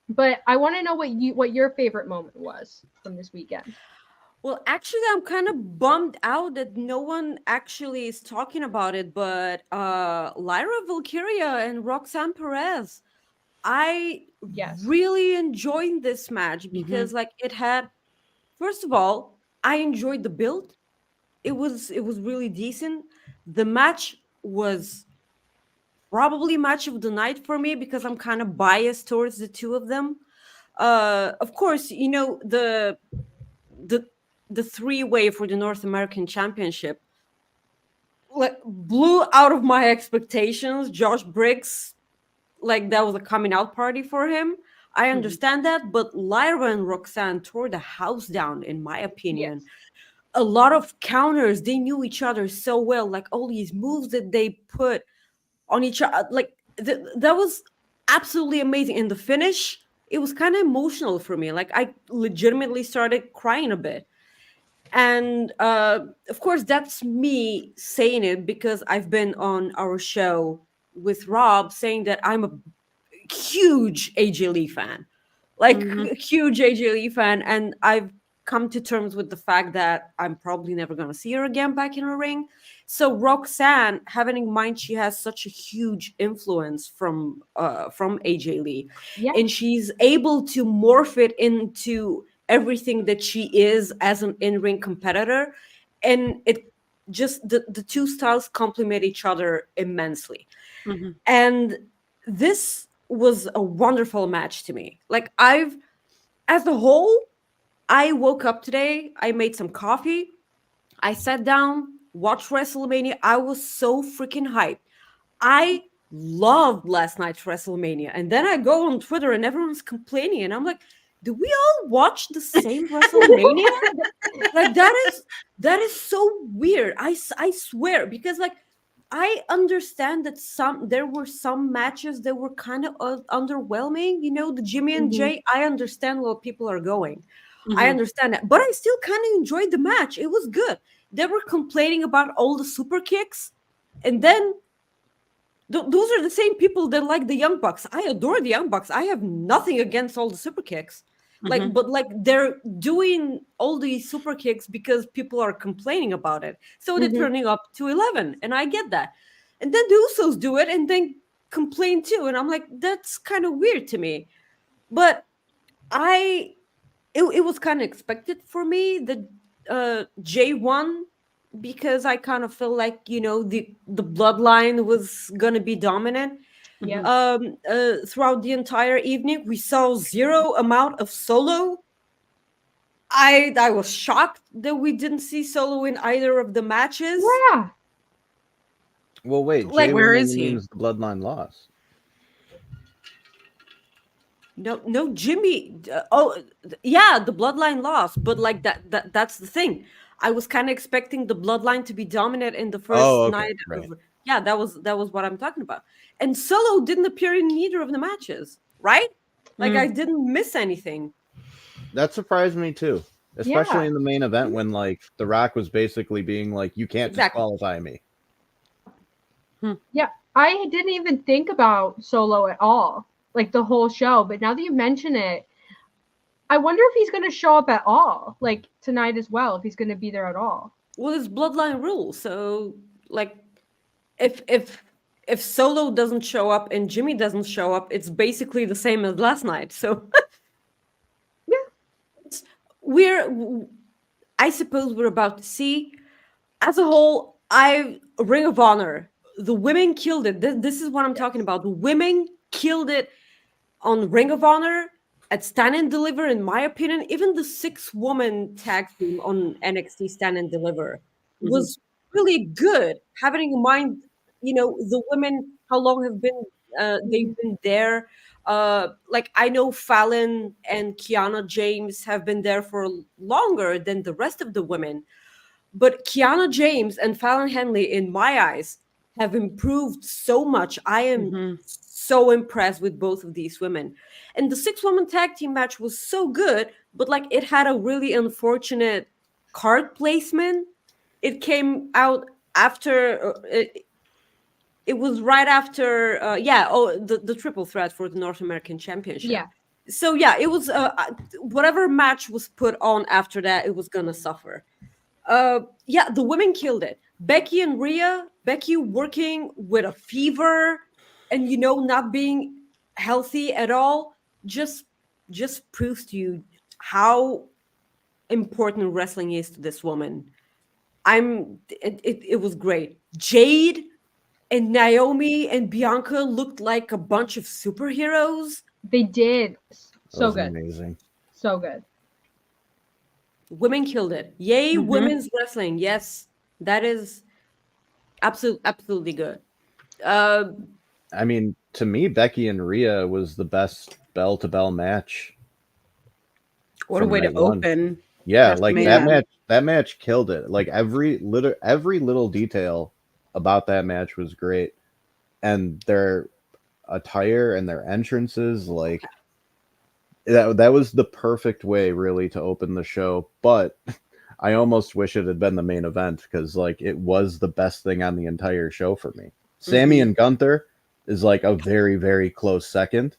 But I want to know what your favorite moment was from this weekend. Well, actually, I'm kind of bummed out that no one actually is talking about it, but Lyra Valkyria and Roxanne Perez. I Yes. really enjoyed this match because like it had, first of all, I enjoyed the build. It was really decent. The match was probably match of the night for me because I'm kind of biased towards the two of them. Of course, you know, the three-way for the North American Championship like blew out of my expectations. Josh Briggs, like that was a coming out party for him. I understand that, but Lyra and Roxanne tore the house down, in my opinion. Yes. A lot of counters. They knew each other so well. Like all these moves that they put on each other, like that was absolutely amazing. And the finish, it was kind of emotional for me. Like I legitimately started crying a bit. And of course, that's me saying it because I've been on our show with Rob saying that I'm a huge AJ Lee fan, like a huge AJ Lee fan. And I've come to terms with the fact that I'm probably never going to see her again back in a ring. So Roxanne, having in mind she has such a huge influence from AJ Lee, and she's able to morph it into everything that she is as an in-ring competitor, and it just the two styles complement each other immensely. And this was a wonderful match to me. Like as a whole, I woke up today, I made some coffee, I sat down, watched WrestleMania. I was so freaking hyped. I loved last night's WrestleMania. And then I go on Twitter and everyone's complaining. And I'm like, do we all watch the same WrestleMania? Like that is so weird. I swear, because like I understand that there were some matches that were kind of underwhelming. You know, the Jimmy and Jay, I understand where people are going. I understand that. But I still kind of enjoyed the match. It was good. They were complaining about all the super kicks. And then those are the same people that like the Young Bucks. I adore the Young Bucks. I have nothing against all the super kicks. Like, but like they're doing all these super kicks because people are complaining about it. So they're turning up to 11. And I get that. And then the Usos do it and then complain too. And I'm like, that's kind of weird to me. But it was kind of expected for me that Jay won because I kind of feel like, you know, the bloodline was going to be dominant. Throughout the entire evening, we saw zero amount of Solo. I was shocked that we didn't see Solo in either of the matches. Yeah. Well, wait. Like, where is he? Means the bloodline lost. No, Jimmy. Yeah, the bloodline lost, but like that's the thing. I was kind of expecting the bloodline to be dominant in the first night. Right. Yeah, that was what I'm talking about. And Solo didn't appear in neither of the matches, right? Like I didn't miss anything. That surprised me too, especially in the main event when like The Rock was basically being like, "You can't disqualify me." Yeah, I didn't even think about Solo at all, like the whole show. But now that you mention it, I wonder if he's going to show up at all, like tonight as well, if he's going to be there at all. Well, it's bloodline rule, so like if Solo doesn't show up and Jimmy doesn't show up, it's basically the same as last night. So I suppose we're about to see, as a whole, Ring of Honor, the women killed it. This is what I'm talking about. The women killed it on Ring of Honor, at Stand and Deliver, in my opinion. Even the 6-woman tag team on NXT Stand and Deliver was really good. Having in mind, the women, how long have been they've been there. Like I know Fallon and Kiana James have been there for longer than the rest of the women, but Kiana James and Fallon Henley, in my eyes, have improved so much. I am so impressed with both of these women. And the 6-woman tag team match was so good, but like it had a really unfortunate card placement. It came out after it was right after the triple threat for the North American Championship. Yeah. So yeah, it was whatever match was put on after that, it was gonna suffer. The women killed it. Becky and Rhea, Becky working with a fever and not being healthy at all, just proves to you how important wrestling is to this woman. It was great. Jade and Naomi and Bianca looked like a bunch of superheroes. They did. So good. Amazing. So good. Women killed it. Yay, women's wrestling. Yes, that is absolutely good. I mean, to me, Becky and Rhea was the best bell-to-bell match. What a way to open. Yeah, like that match killed it. Like every little detail about that match was great. And their attire and their entrances, like that was the perfect way really to open the show. But I almost wish it had been the main event, because like it was the best thing on the entire show for me. Sammy and Gunther is like a very, very close second.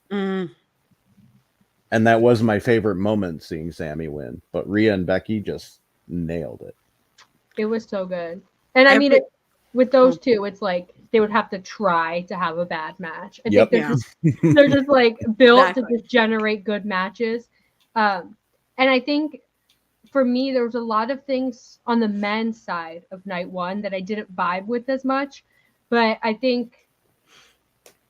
And that was my favorite moment, seeing Sammy win. But Rhea and Becky just nailed it. It was so good. And I mean, with those two, it's like they would have to try to have a bad match. I think they're just like built to just generate good matches. And I think for me, there was a lot of things on the men's side of night one that I didn't vibe with as much. But I think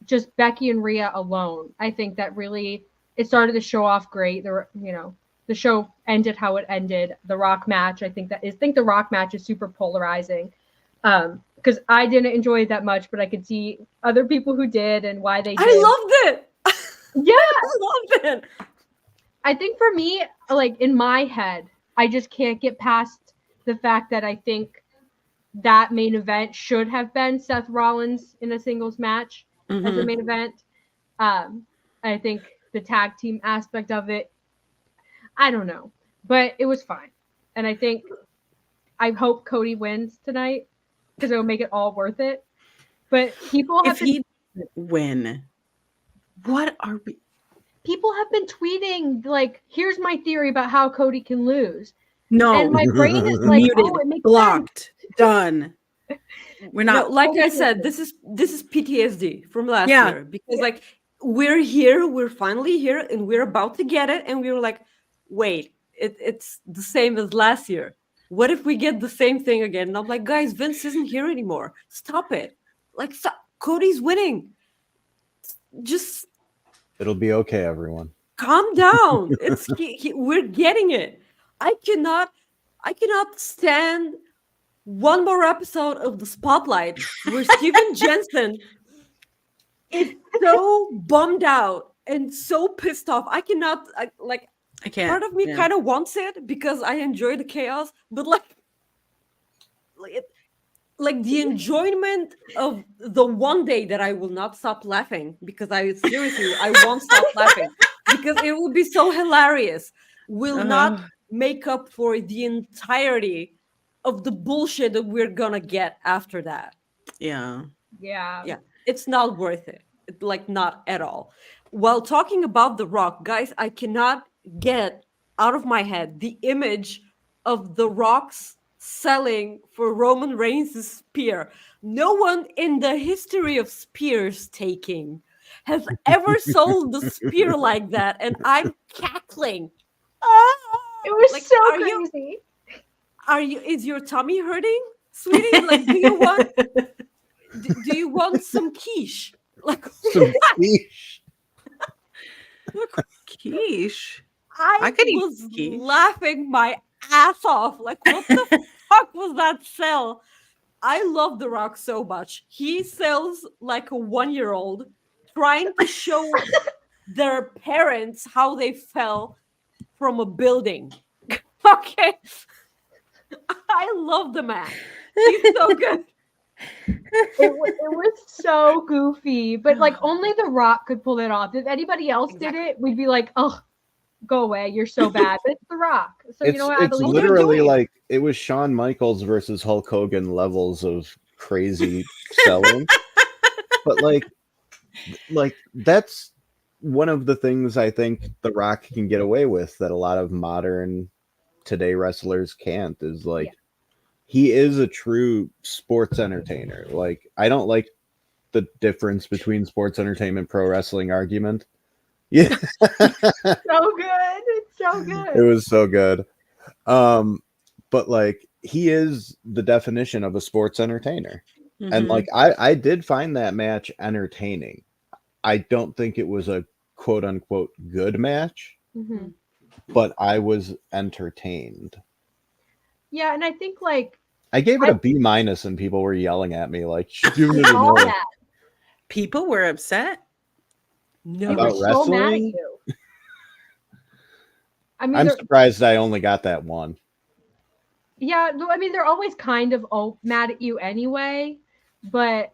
just Becky and Rhea alone, I think that really, it started the show off great. The show ended how it ended. The Rock match, I think the Rock match is super polarizing. Because I didn't enjoy it that much, but I could see other people who did and why they did. I loved it. Yeah, I loved it. I think for me, like in my head, I just can't get past the fact that I think that main event should have been Seth Rollins in a singles match as a main event. I think the tag team aspect of it, I don't know, but it was fine. And I hope Cody wins tonight, because it will make it all worth it. But people have he win, what are we? People have been tweeting like, "Here's my theory about how Cody can lose." No, and my brain is like, muted, "Oh, it makes blocked, sense." Done. We're not. No, like I said, this is PTSD from last year, because like we're here, we're finally here, and we're about to get it, and we were like, "Wait, it's the same as last year. What if we get the same thing again?" And I'm like, guys, Vince isn't here anymore. Stop it. Like, stop. Cody's winning. Just. It'll be okay, everyone. Calm down. We're getting it. I cannot stand one more episode of the Spotlight where Steven Jensen is so bummed out and so pissed off. I can't. Part of me kind of wants it because I enjoy the chaos, but like the enjoyment of the one day that I will not stop laughing because I won't stop laughing because it will be so hilarious will not make up for the entirety of the bullshit that we're gonna get after that. Yeah. It's not worth it. Like, not at all. While talking about The Rock, guys, I cannot get out of my head the image of The Rock's selling for Roman Reigns' spear. No one in the history of spears taking has ever sold the spear like that, and I'm cackling. It was so crazy. Is your tummy hurting, sweetie? Like, do you want some quiche? Like, some quiche. Quiche. I was laughing my ass off. Like, what the fuck was that sell? I love The Rock so much. He sells like a 1-year-old trying to show their parents how they fell from a building. Okay. I love the man. He's so good. It was so goofy, but like only The Rock could pull it off. If anybody else did it, we'd be like, "Oh, go away, you're so bad." But it's The Rock, so you know what? It's literally like it was Shawn Michaels versus Hulk Hogan levels of crazy selling. But like that's one of the things I think The Rock can get away with that a lot of modern today wrestlers can't. Is like. He is a true sports entertainer. Like, I don't like the difference between sports entertainment, pro wrestling argument. Yeah. So good. It's so good. It was so good. But like, he is the definition of a sports entertainer. Mm-hmm. And like, I did find that match entertaining. I don't think it was a quote unquote good match, but I was entertained. Yeah, and I think like I gave it a B-, and people were yelling at me like, people were upset. No, about so wrestling. Mad at you. I mean, I'm surprised I only got that one. Yeah, I mean, they're always kind of mad at you anyway, but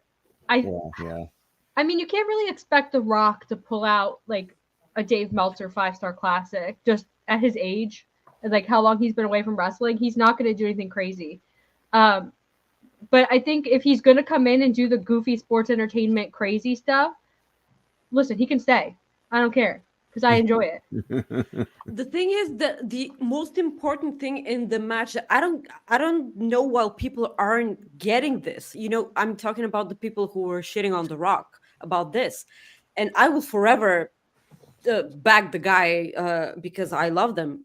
I mean, you can't really expect The Rock to pull out like a Dave Meltzer 5-star classic just at his age. Like how long he's been away from wrestling, he's not going to do anything crazy. But I think if he's going to come in and do the goofy sports entertainment crazy stuff, listen, he can stay. I don't care because I enjoy it. The thing is that the most important thing in the match that I don't know why people aren't getting this. You know, I'm talking about the people who were shitting on The Rock about this, and I will forever back the guy because I love them.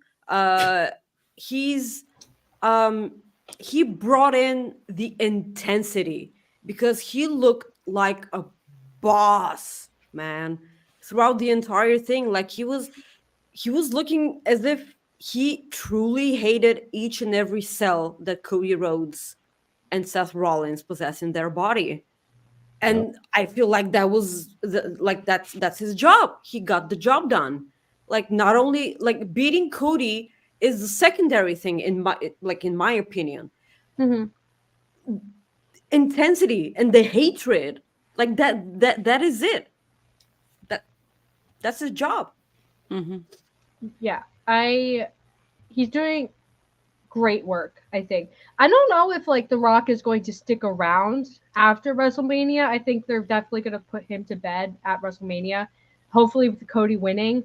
He brought in the intensity because he looked like a boss, man, throughout the entire thing. Like he was looking as if he truly hated each and every cell that Cody Rhodes and Seth Rollins possess in their body. And I feel like that was that's his job. He got the job done. Like, not only like beating Cody is the secondary thing in my opinion. Mm-hmm. Intensity and the hatred, like that is it. That's his job. Mm-hmm. Yeah, he's doing great work. I think. I don't know if like The Rock is going to stick around after WrestleMania. I think they're definitely going to put him to bed at WrestleMania. Hopefully with Cody winning.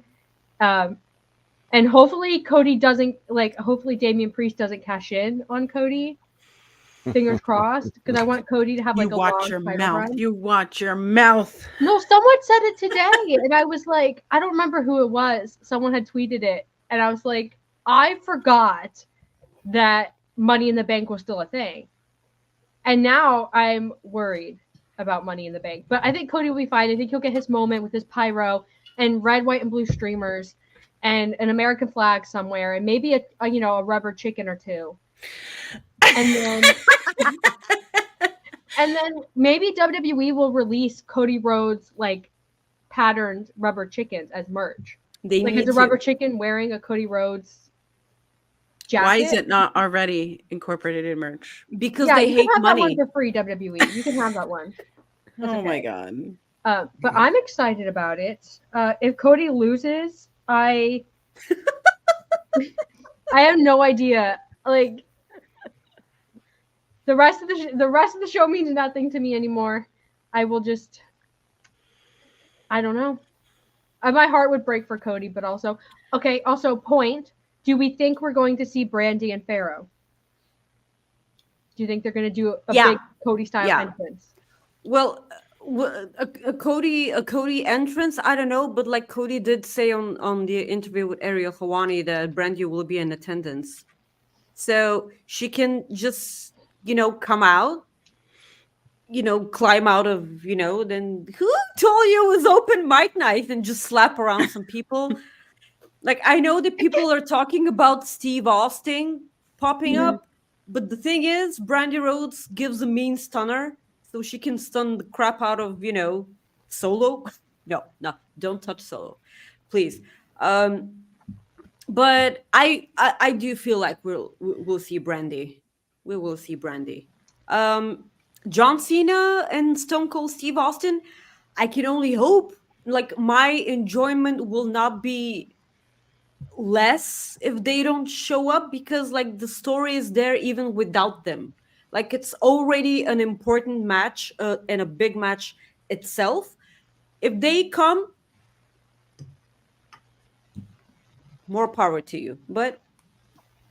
And hopefully Cody doesn't hopefully Damian Priest doesn't cash in on Cody. Fingers crossed, because I want Cody to have like a long run. You watch your mouth. No, someone said it today, and I was like, I don't remember who it was. Someone had tweeted it, and I was like, I forgot that Money in the Bank was still a thing, and now I'm worried about Money in the Bank. But I think Cody will be fine. I think he'll get his moment with his pyro and red, white, and blue streamers. And an American flag somewhere, and maybe a rubber chicken or two, and then And then maybe WWE will release Cody Rhodes like patterned rubber chickens as merch. They like need as a to. rubber chicken wearing a Cody Rhodes jacket. Why is it not already incorporated in merch? Because Yeah, they you hate can have money. that one for free, WWE. You can have that one. That's Oh my okay. god. But I'm excited about it. If Cody loses, I have no idea. Like the rest of the show means nothing to me anymore. I will just, I don't know. My heart would break for Cody, but also, okay. Also, point. Do we think we're going to see Brandy and Pharaoh? Do you think they're going to do a big Cody style entrance? Well, a Cody entrance, I don't know, but like Cody did say on the interview with Ariel Helwani that Brandy will be in attendance, so she can just come out, climb out of then who told you it was open mic night and just slap around some people. Like I know that people are talking about Steve Austin popping up, but the thing is, Brandy Rhodes gives a mean stunner. So she can stun the crap out of, Solo. No, don't touch Solo, please. But I do feel like we'll see Brandy. We will see Brandy. John Cena and Stone Cold Steve Austin. I can only hope. Like my enjoyment will not be less if they don't show up, because like the story is there even without them. Like it's already an important match and a big match itself. If they come, more power to you. But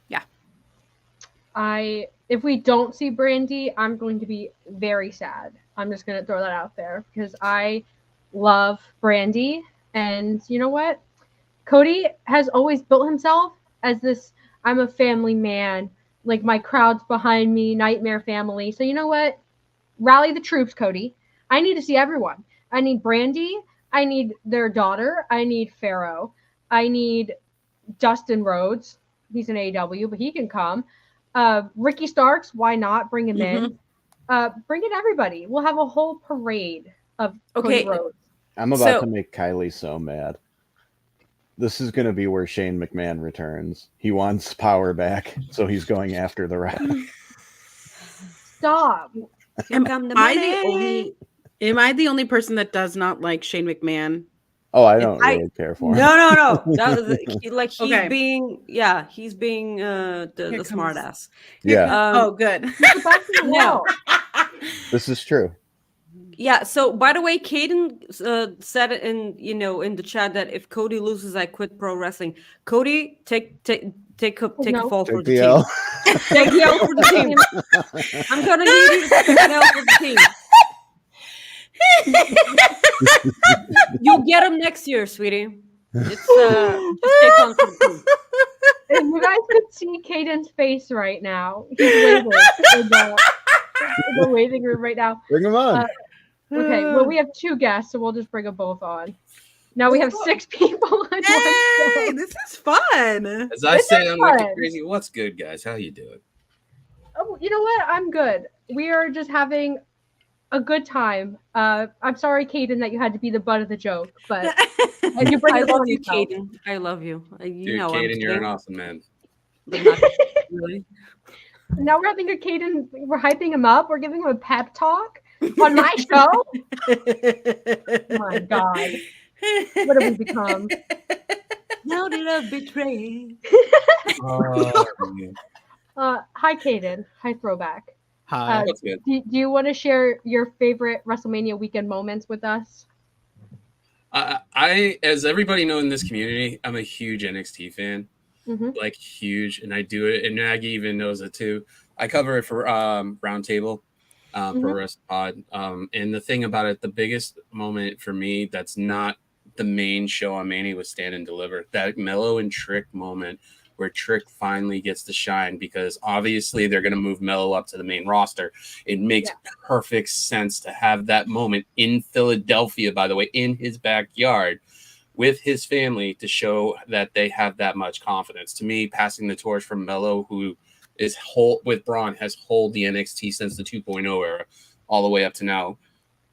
yeah, if we don't see Brandy, I'm going to be very sad. I'm just going to throw that out there because I love Brandy, and you know what? Cody has always built himself as this, I'm a family man, like my crowd's behind me, nightmare family. So you know what? Rally the troops, Cody. I need to see everyone. I need Brandy. I need their daughter. I need Pharaoh. I need Dustin Rhodes. He's an AEW, but he can come. Ricky Starkz, why not? Bring him in. Bring in everybody. We'll have a whole parade of Cody Rhodes. I'm about to make Kiley so mad. This is going to be where Shane McMahon returns. He wants power back, so he's going after the Rock. Stop. Am I the only person that does not like Shane McMahon? Oh, I don't really care for him. No. That was like he's being the smart ass. Yeah. Good. No. This is true. Yeah. So, by the way, Caden said in the chat that if Cody loses, I quit pro wrestling. Cody, take a fall for the L. team. Take the L for the team. I'm gonna need you to take an L for the team. You'll get him next year, sweetie. It's just take on for the team. If you guys could see Caden's face right now, he's waving in the waiting room right now. Bring him on. Okay, well, we have 2 guests, so we'll just bring them both on. Now we have 6 people on one show. This is fun. As I say, I'm looking crazy. What's good, guys? How you doing? Oh, you know what? I'm good. We are just having a good time. I'm sorry, Caden, that you had to be the butt of the joke, but you bring I it love on you, yourself. Caden. I love you. Dude, Caden, you're an awesome man. Really? Now we're having a Caden. We're hyping him up. We're giving him a pep talk on my show. Oh my God. What have we become? Now did I betray? Hi, Caden. Hi, Throwback. Hi. That's good. Do you want to share your favorite WrestleMania weekend moments with us? I, as everybody knows in this community, I'm a huge NXT fan. Like huge, and I do it, and Maggie even knows it too. I cover it for Roundtable, Pro Wrestling Pod. And the thing about it, the biggest moment for me that's not the main show on Mania was Stand and Deliver. That Mello and Trick moment where Trick finally gets to shine, because obviously they're going to move Mello up to the main roster. It makes perfect sense to have that moment in Philadelphia, by the way, in his backyard, with his family, to show that they have that much confidence. To me, passing the torch from Mello, who with Braun has hold the NXT since the 2.0 era all the way up to now.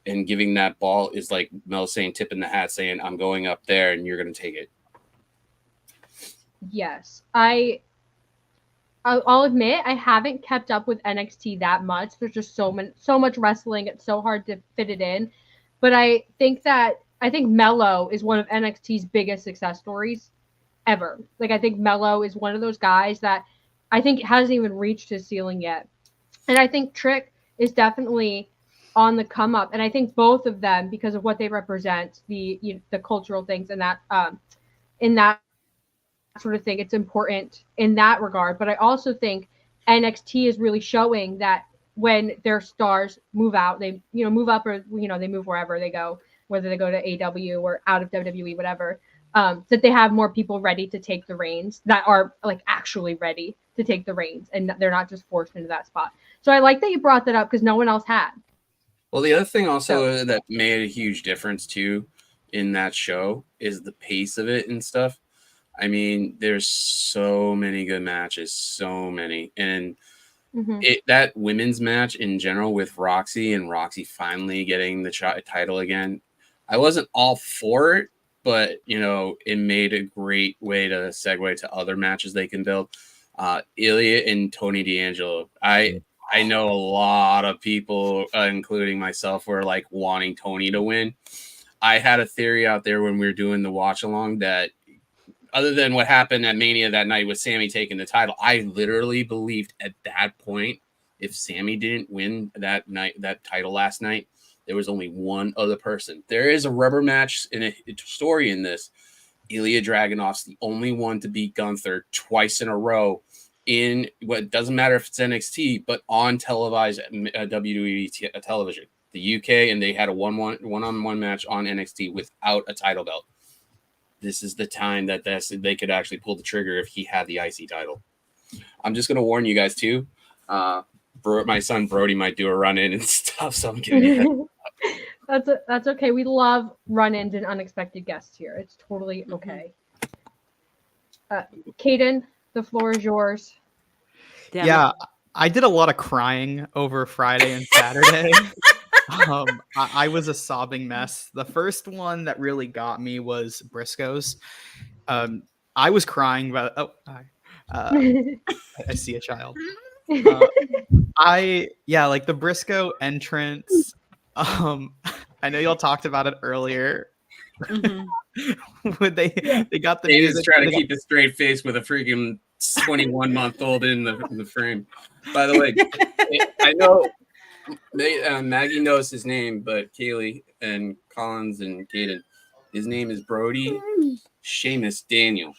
And giving that ball is like Mel saying, tip in the hat, saying, I'm going up there and you're going to take it. Yes. I'll admit I haven't kept up with NXT that much. There's just so much wrestling. It's so hard to fit it in. But I think Mello is one of NXT's biggest success stories ever. Like, I think Mello is one of those guys that I think hasn't even reached his ceiling yet. And I think Trick is definitely on the come up. And I think both of them, because of what they represent, the cultural things and that in that sort of thing, it's important in that regard. But I also think NXT is really showing that when their stars move out, they move up, or they move wherever they go, whether they go to AW or out of WWE, whatever, that they have more people ready to take the reins, that are like actually ready to take the reins, and they're not just forced into that spot. So I like that you brought that up because no one else had. Well, the other thing also that made a huge difference too in that show is the pace of it and stuff. I mean, there's so many good matches, so many. And that women's match in general with Roxy and Roxy finally getting the title again, I wasn't all for it, but, it made a great way to segue to other matches they can build. Ilya and Tony D'Angelo. I know a lot of people, including myself, were like wanting Tony to win. I had a theory out there when we were doing the watch along that other than what happened at Mania that night with Sammy taking the title, I literally believed at that point, if Sammy didn't win that title last night, there was only one other person. There is a rubber match in a story in this. Ilya Dragunov's the only one to beat Gunther twice in a row in what doesn't matter if it's NXT, but on televised WWE television. The UK, and they had a one-on-one match on NXT without a title belt. This is the time that they could actually pull the trigger if he had the IC title. I'm just going to warn you guys too. My son Brody might do a run-in and stuff, so I'm giving you That's okay. We love run-ins and unexpected guests here. It's totally okay. Kaden, the floor is yours. Yeah, I did a lot of crying over Friday and Saturday. I was a sobbing mess. The first one that really got me was Briscoe's. I was crying about. I see a child. Like the Briscoe entrance. I know y'all talked about it earlier. When they got the music. David's trying to keep a straight face with a freaking 21-month-old in the frame. By the way, I know. Maggie knows his name, but Kiley and Collins and Kaden, his name is Brody Seamus Daniel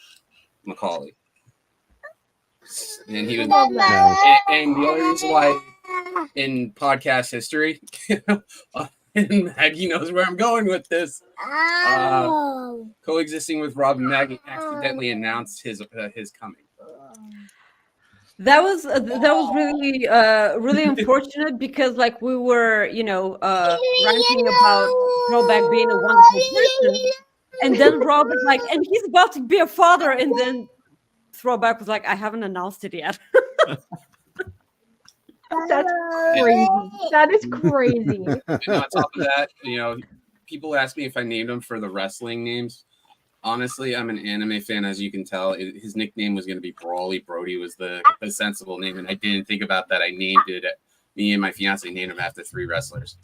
McCauley. And he was and the only reason why in podcast history, and Maggie knows where I'm going with this. Coexisting with Rob and Maggie accidentally announced his coming. That was really really unfortunate because like we were ranting about Throwback being a wonderful person, and then Rob was like, and he's about to be a father, and then Throwback was like, I haven't announced it yet. That's crazy. That is crazy. And on top of that, people ask me if I named them for the wrestling names. Honestly, I'm an anime fan, as you can tell. His nickname was going to be Brawly. Brody was the sensible name, and I didn't think about that. I named it. Me and my fiance named him after 3 wrestlers.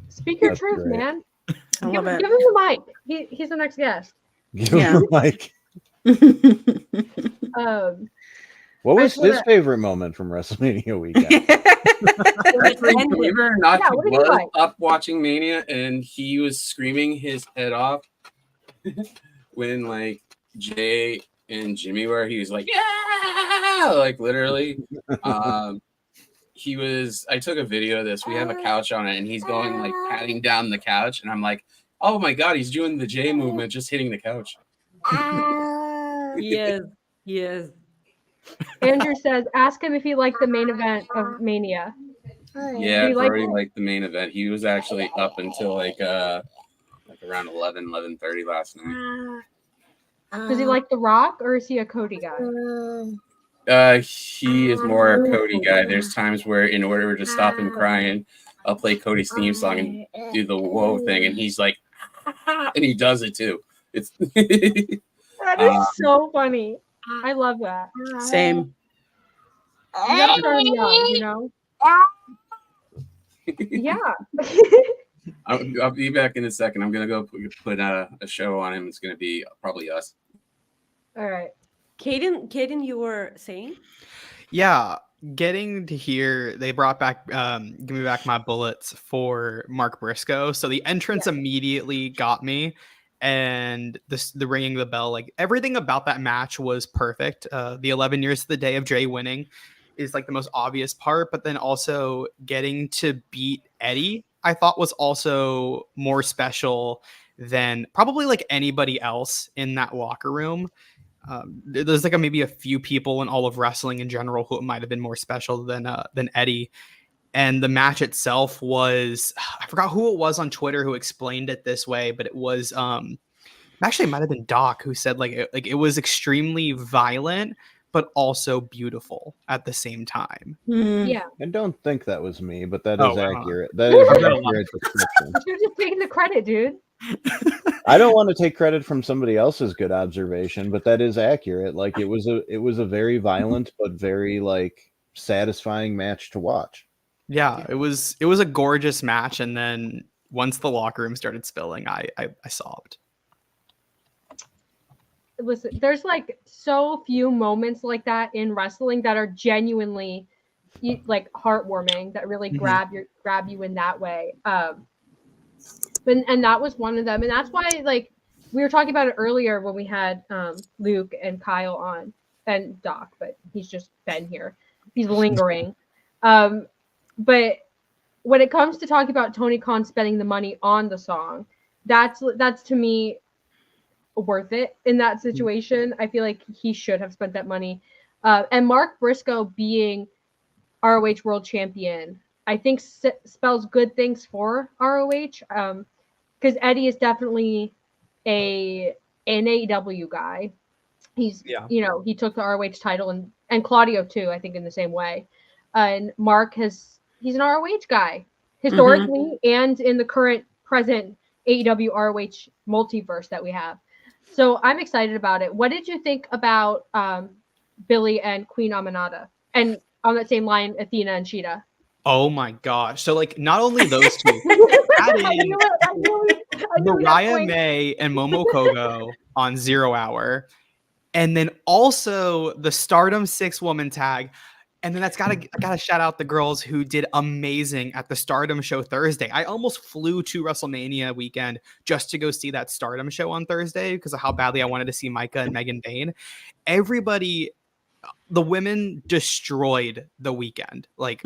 Speak your truth, great. Man. I love it. Give him the mic. He's the next guest. Give him the mic. What was his favorite moment from WrestleMania weekend? Believe it or not, he was up watching Mania and he was screaming his head off when like Jay and Jimmy were. He was like, yeah, like literally. I took a video of this. We have a couch on it and he's going like patting down the couch. And I'm like, oh my God, he's doing the J movement, just hitting the couch. Yes. Andrew says, ask him if he liked the main event of Mania. Yeah, Brody liked the main event. He was actually up until like around 11:30 last night. Does he like The Rock, or is he a Cody guy? He is more a Cody guy. There's times where, in order to stop him crying, I'll play Cody's theme song and do the whoa thing, and he's like, and he does it too. It's that is so funny. I love that. Same. You gotta start him young, you know. Yeah. I'll be back in a second. I'm gonna go put a show on him. It's gonna be probably us. All right. Caden, you were saying? Yeah, getting to hear they brought back Give Me Back My Bullets for Mark Briscoe. So the entrance immediately got me, and the ringing the bell, like everything about that match was perfect. The 11 years to the day of Jay winning is like the most obvious part, but then also getting to beat Eddie, I thought was also more special than probably like anybody else in that locker room. There's like maybe a few people in all of wrestling in general who might have been more special than Eddie. And the match itself I forgot who it was on Twitter who explained it this way, but it was actually it might have been Doc who said like it was extremely violent but also beautiful at the same time. Yeah. I don't think that was me, but that is accurate. That is an accurate description. You're just taking the credit, dude. I don't want to take credit from somebody else's good observation, but that is accurate. Like it was a very violent but very like satisfying match to watch. Yeah, it was a gorgeous match, and then once the locker room started spilling, I sobbed. Listen, there's like so few moments like that in wrestling that are genuinely like heartwarming, that really grab you in that way. And that was one of them, and that's why like we were talking about it earlier when we had Luke and Kyle on, and Doc, but he's just been here, he's lingering. But when it comes to talking about Tony Khan spending the money on the song, that's to me worth it in that situation. I feel like he should have spent that money. And Mark Briscoe being ROH World Champion, I think spells good things for ROH. Because Eddie is definitely an AEW guy. He's, he took the ROH title, and Claudio too, I think in the same way. And Mark he's an ROH guy historically and in the present AEW ROH multiverse that we have. So I'm excited about it. What did you think about Billie and Queen Aminata? And on that same line, Athena and Sheeta. Oh my gosh. So like not only those two, Mariah May and Momo Kogo on 0 Hour, and then also the Stardom 6-woman tag. And then I gotta shout out the girls who did amazing at the Stardom show Thursday. I almost flew to WrestleMania weekend just to go see that Stardom show on Thursday because of how badly I wanted to see Micah and Megan Bayne. Everybody, the women destroyed the weekend, like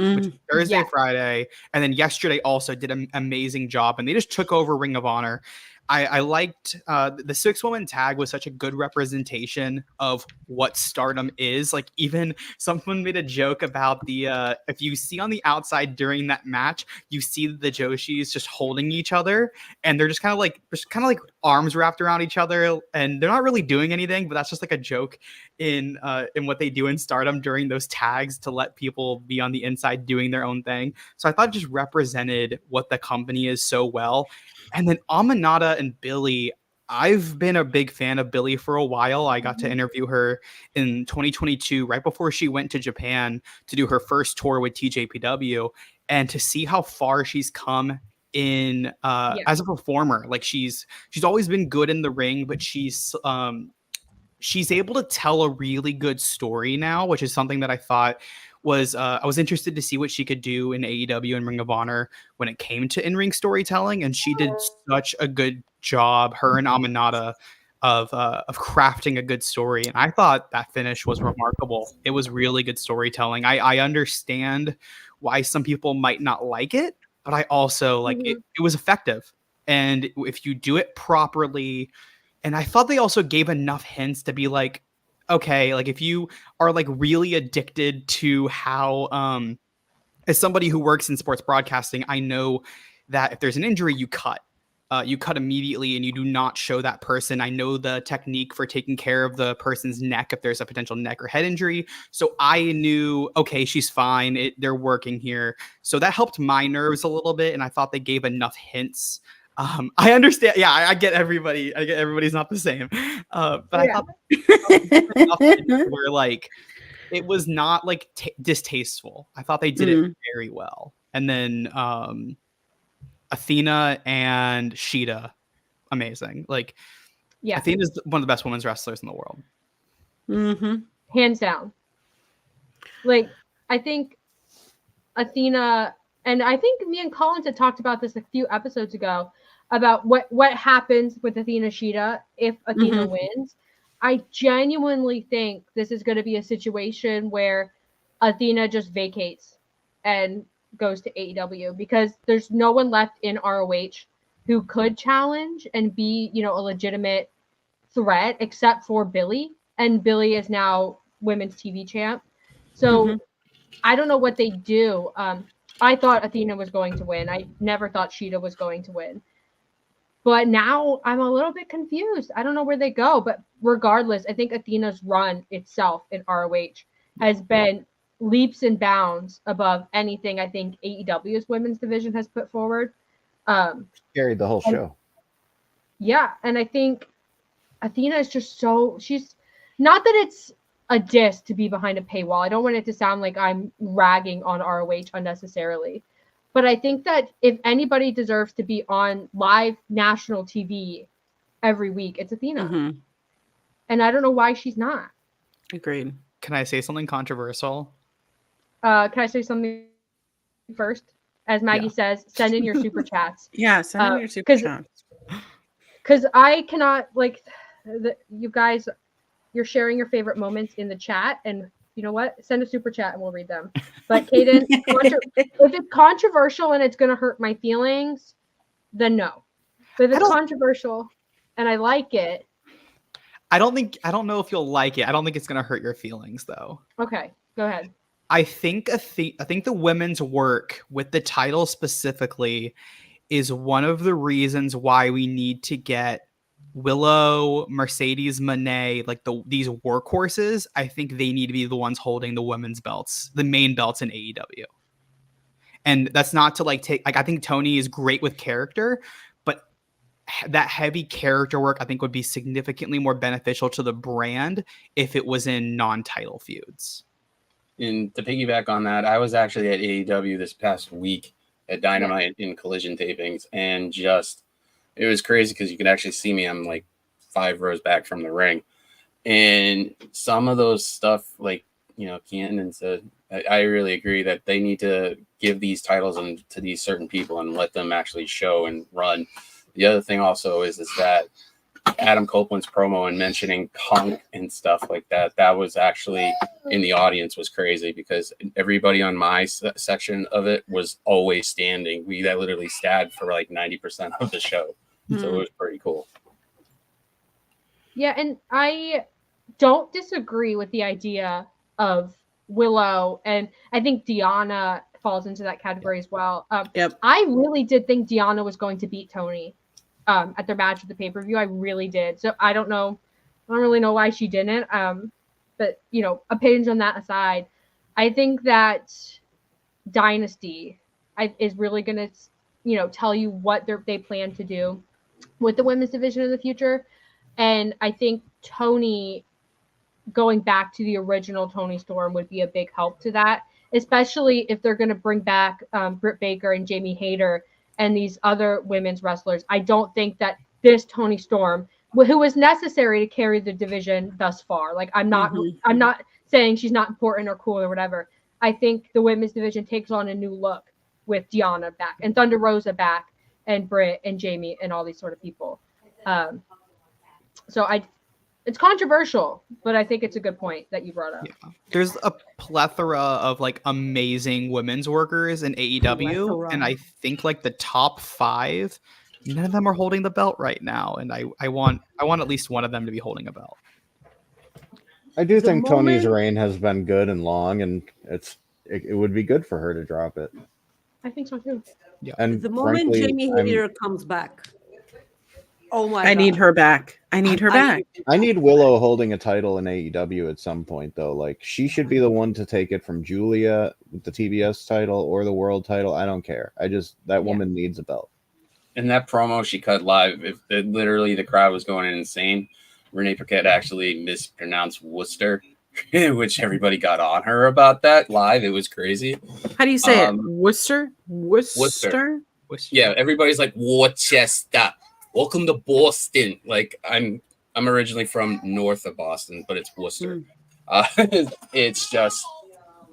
Thursday, Friday, and then yesterday also did an amazing job, and they just took over Ring of Honor. I liked the 6-woman tag was such a good representation of what Stardom is. Like even someone made a joke about the if you see on the outside during that match, you see the Joshis just holding each other, and they're just kind of like arms wrapped around each other, and they're not really doing anything, but that's just like a joke in what they do in Stardom during those tags to let people be on the inside doing their own thing. So I thought it just represented what the company is so well. And then Aminata and Billie, I've been a big fan of Billie for a while. I got to interview her in 2022, right before she went to Japan to do her first tour with TJPW, and to see how far she's come in as a performer. Like she's always been good in the ring, but she's able to tell a really good story now, which is something that I thought was I was interested to see what she could do in AEW and Ring of Honor when it came to in-ring storytelling, and she did such a good job, her and Aminata, of crafting a good story. And I thought that finish was remarkable. It was really good storytelling. I understand why some people might not like it, but I also like it was effective. And if you do it properly, and I thought they also gave enough hints to be like, okay, like if you are like really addicted to how, as somebody who works in sports broadcasting, I know that if there's an injury, you cut. you cut immediately and you do not show that person. I know the technique for taking care of the person's neck if there's a potential neck or head injury. So I knew, okay, she's fine. They're working here. So that helped my nerves a little bit. And I thought they gave enough hints. I understand. Yeah, I get everybody. I get everybody's not the same. But I thought where like it was not like distasteful. I thought they did it very well. And then Athena and Shida, amazing. Like, yeah, Athena's one of the best women's wrestlers in the world. Hands down. Like, I think Athena, and I think me and Collins had talked about this a few episodes ago about what happens with Athena Shida if Athena wins. I genuinely think this is going to be a situation where Athena just vacates and goes to AEW because there's no one left in ROH who could challenge and be, a legitimate threat except for Billie. And Billie is now women's TV champ. So I don't know what they do. I thought Athena was going to win. I never thought Shida was going to win. But now I'm a little bit confused. I don't know where they go. But regardless, I think Athena's run itself in ROH has been leaps and bounds above anything I think AEW's women's division has put forward. Carried the whole show. Yeah, and I think Athena is just she's not that it's a diss to be behind a paywall. I don't want it to sound like I'm ragging on ROH unnecessarily. But I think that if anybody deserves to be on live national TV every week, it's Athena. And I don't know why she's not. Agreed. Can I say something controversial? Can I say something first? As Maggie says, send in your super chats. Yeah, send in your super chats. Because I cannot, you guys, you're sharing your favorite moments in the chat, and you know what? Send a super chat and we'll read them. But Kaden, if it's controversial and it's going to hurt my feelings, then no. But if it's controversial and I like it. I don't know if you'll like it. I don't think it's going to hurt your feelings, though. Okay, go ahead. I think the women's work with the title specifically is one of the reasons why we need to get Willow, Mercedes Moné, these workhorses. I think they need to be the ones holding the women's belts, the main belts in AEW. And that's not to I think Tony is great with character, but that heavy character work I think would be significantly more beneficial to the brand if it was in non-title feuds. And to piggyback on that, I was actually at AEW this past week at Dynamite in Collision tapings, and it was crazy because you could actually see me. I'm 5 rows back from the ring. And some of those stuff, Canton and said, I really agree that they need to give these titles to these certain people and let them actually show and run. The other thing also is that Adam Copeland's promo and mentioning Punk and stuff like that was actually in the audience was crazy because everybody on my section of it was always standing. That literally stayed for 90% of the show. So it was pretty cool. Yeah, and I don't disagree with the idea of Willow, and I think Deanna falls into that category as well. I really did think Deanna was going to beat Tony at their match at the pay-per-view. I really did. So I don't really know why she didn't. But opinions on that aside, I think that Dynasty is really going to tell you what they plan to do with the women's division in the future. And I think Tony going back to the original Tony Storm would be a big help to that, especially if they're going to bring back Britt Baker and Jamie Hayter and these other women's wrestlers. I don't think that this Tony Storm, who was necessary to carry the division thus far, I'm not saying she's not important or cool or whatever. I think the women's division takes on a new look with Deanna back and Thunder Rosa back and Britt and Jamie and all these sort of people. So it's controversial, but I think it's a good point that you brought up. Yeah. There's a plethora of amazing women's workers in AEW, and I think the top 5, none of them are holding the belt right now, and I want at least one of them to be holding a belt. I do think Tony's reign has been good and long, and it would be good for her to drop it. I think so too. Yeah. And the moment Jamie Hayter comes back. Oh my I need her back. I need her back. I need Willow holding a title in AEW at some point, though. Like, she should be the one to take it from Julia with the TBS title or the world title. I don't care. That woman needs a belt. In that promo she cut live, literally the crowd was going insane. Renee Paquette actually mispronounced Worcester, which everybody got on her about that live. It was crazy. How do you say it? Worcester? Worcester? Yeah, everybody's like, Worcester. Welcome to Boston. Like, I'm originally from north of Boston, but it's Worcester. It's just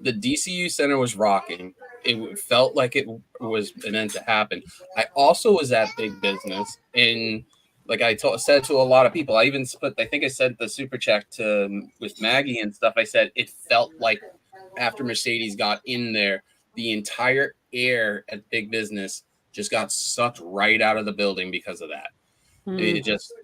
the DCU Center was rocking. It felt like it was meant to happen. I also was at Big Business, and like I said to a lot of people, I think I said the super chat with Maggie and stuff. I said it felt like after Mercedes got in there, the entire air at Big Business just got sucked right out of the building because of that. It just,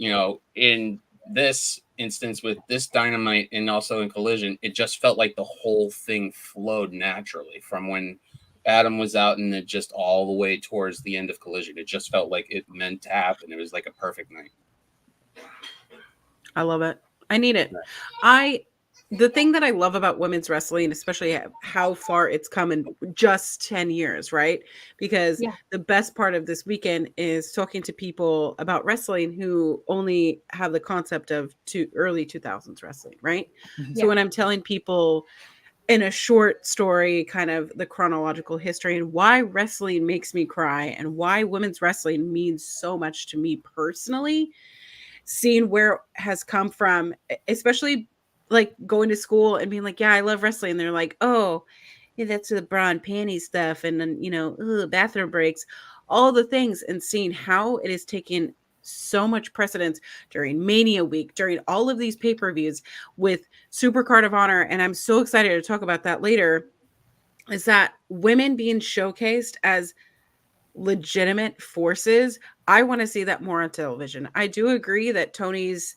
in this instance with this Dynamite and also in Collision, it just felt like the whole thing flowed naturally from when Adam was out and it just all the way towards the end of Collision. It just felt like it meant to happen. It was like a perfect night. I love it. I need it. The thing that I love about women's wrestling, especially how far it's come in just 10 years, right? Because the best part of this weekend is talking to people about wrestling who only have the concept of early 2000s wrestling, right? So when I'm telling people in a short story, kind of the chronological history and why wrestling makes me cry and why women's wrestling means so much to me personally, seeing where it has come from, especially like going to school and being like, yeah, I love wrestling. And they're like, oh, yeah, that's the bra and panty stuff. And then, bathroom breaks, all the things, and seeing how it is taking so much precedence during Mania Week, during all of these pay-per-views with Supercard of Honor. And I'm so excited to talk about that later, is that women being showcased as legitimate forces. I want to see that more on television. I do agree that Tony's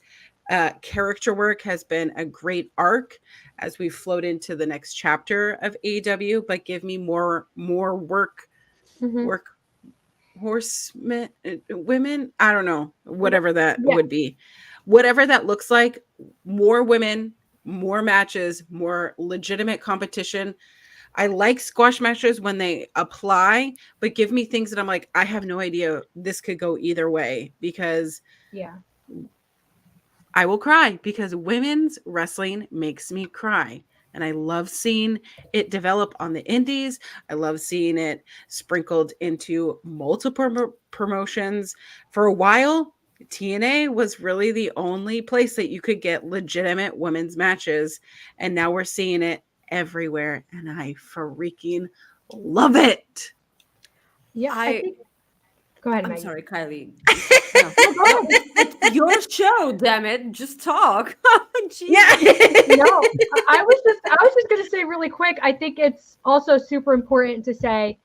character work has been a great arc as we float into the next chapter of AEW, but give me more work horsemen, women, I don't know, whatever that would be, whatever that looks like, more women, more matches, more legitimate competition. I like squash matches when they apply, but give me things that I'm like, I have no idea, this could go either way, because I will cry, because women's wrestling makes me cry. And I love seeing it develop on the indies. I love seeing it sprinkled into multiple promotions. For a while, TNA was really the only place that you could get legitimate women's matches. And now we're seeing it everywhere. And I freaking love it. Yeah, I think... Go ahead, Maggie. I'm sorry, Kylie. It's your show, damn it. Just talk. Yeah. No, I was just going to say really quick, I think it's also super important to say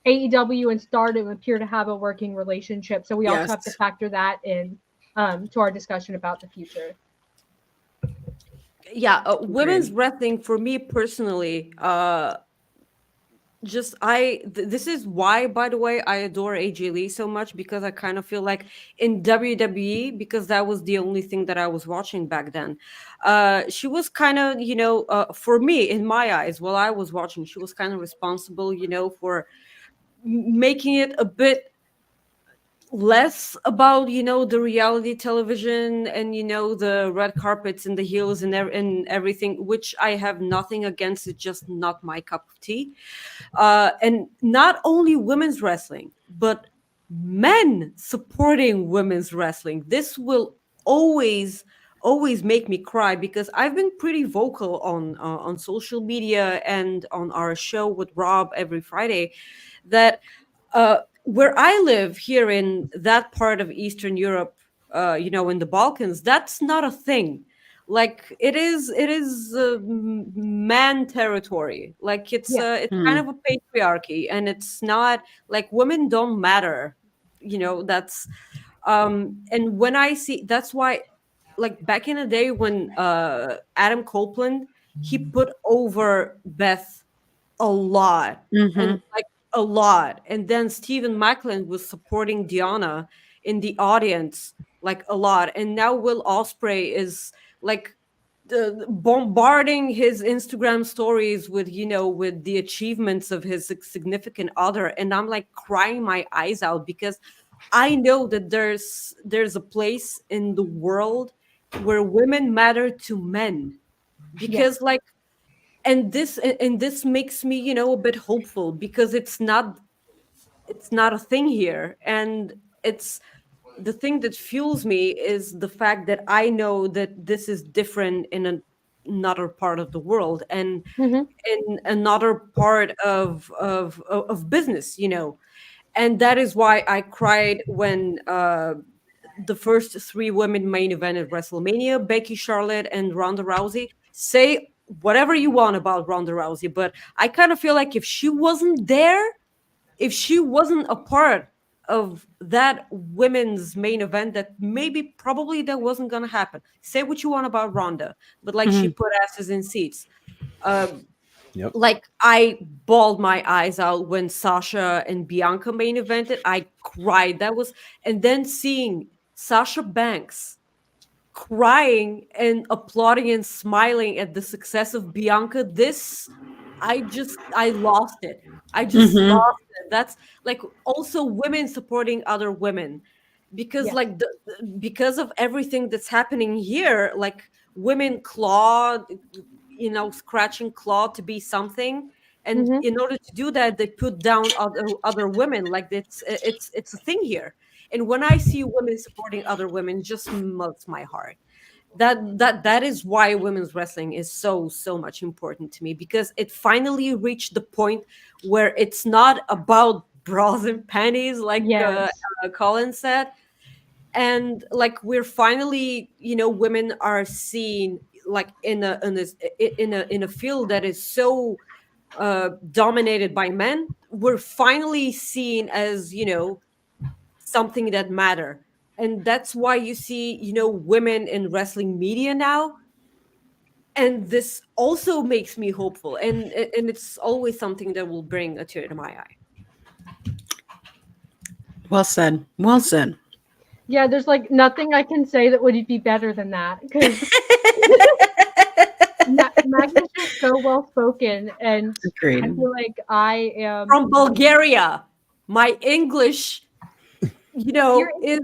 AEW and Stardom appear to have a working relationship. So we also have to factor that in to our discussion about the future. Yeah, women's wrestling for me personally, this is why, by the way, I adore AJ Lee so much, because I kind of feel like in WWE, because that was the only thing that I was watching back then, she was kind of, for me, in my eyes, while I was watching, she was kind of responsible, for making it a bit less about the reality television and the red carpets and the heels and everything, which I have nothing against. It's just not my cup of tea. And not only women's wrestling, but men supporting women's wrestling. This will always make me cry, because I've been pretty vocal on social media and on our show with Rob every Friday that where I live here in that part of Eastern Europe, in the Balkans, that's not a thing. Like it is man territory. Like it's kind of a patriarchy, and it's not like women don't matter. That's and when I see, that's why, like back in the day when Adam Copeland, he put over Beth a lot, and like a lot, and then Stephen Macklin was supporting Deonna in the audience like a lot. And now Will Ospreay is like bombarding his Instagram stories with, you know, with the achievements of his significant other, and I'm like crying my eyes out, because I know that there's a place in the world where women matter to men, because like, and this makes me, you know, a bit hopeful, because it's not a thing here. And it's the thing that fuels me is the fact that I know that this is different in another part of the world, and in another part of business, you know. And that is why I cried when the first 3 women main event at WrestleMania, Becky, Charlotte, and Ronda Rousey. Say whatever you want about Ronda Rousey, but I kind of feel like if she wasn't there, if she wasn't a part of that women's main event, that probably that wasn't gonna happen. Say what you want about Ronda, but like she put asses in seats. Like I bawled my eyes out when Sasha and Bianca main evented. I cried. And then seeing Sasha Banks crying and applauding and smiling at the success of Bianca, I lost it. I just lost it. That's like also women supporting other women, because like because of everything that's happening here, like women scratching claw to be something, and in order to do that, they put down other women. Like it's a thing here. And when I see women supporting other women, it just melts my heart. That is why women's wrestling is so much important to me, because it finally reached the point where it's not about bras and panties, like Colin said, and like we're finally, you know, women are seen like in a field that is so dominated by men. We're finally seen as, you know, something that matter. And that's why you see, you know, women in wrestling media now. And this also makes me hopeful. And it's always something that will bring a tear to my eye. Well said. Well said. Yeah, there's like nothing I can say that would be better than that. Because Maggie's just so well spoken. And agreed. I feel like I am from Bulgaria. My English, you know, is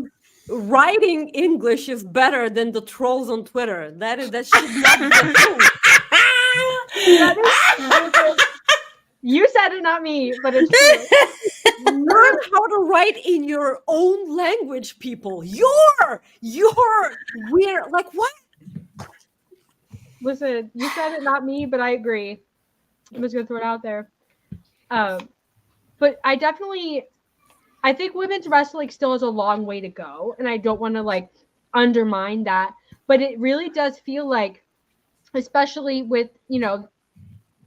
writing English is better than the trolls on Twitter. That should not be true. You said it, not me, but it's true. Learn how to write in your own language, people. You're weird. Like what? Listen, you said it, not me, but I agree. I'm just gonna throw it out there. But I think women's wrestling still has a long way to go, and I don't want to like undermine that. But it really does feel like, especially with, you know,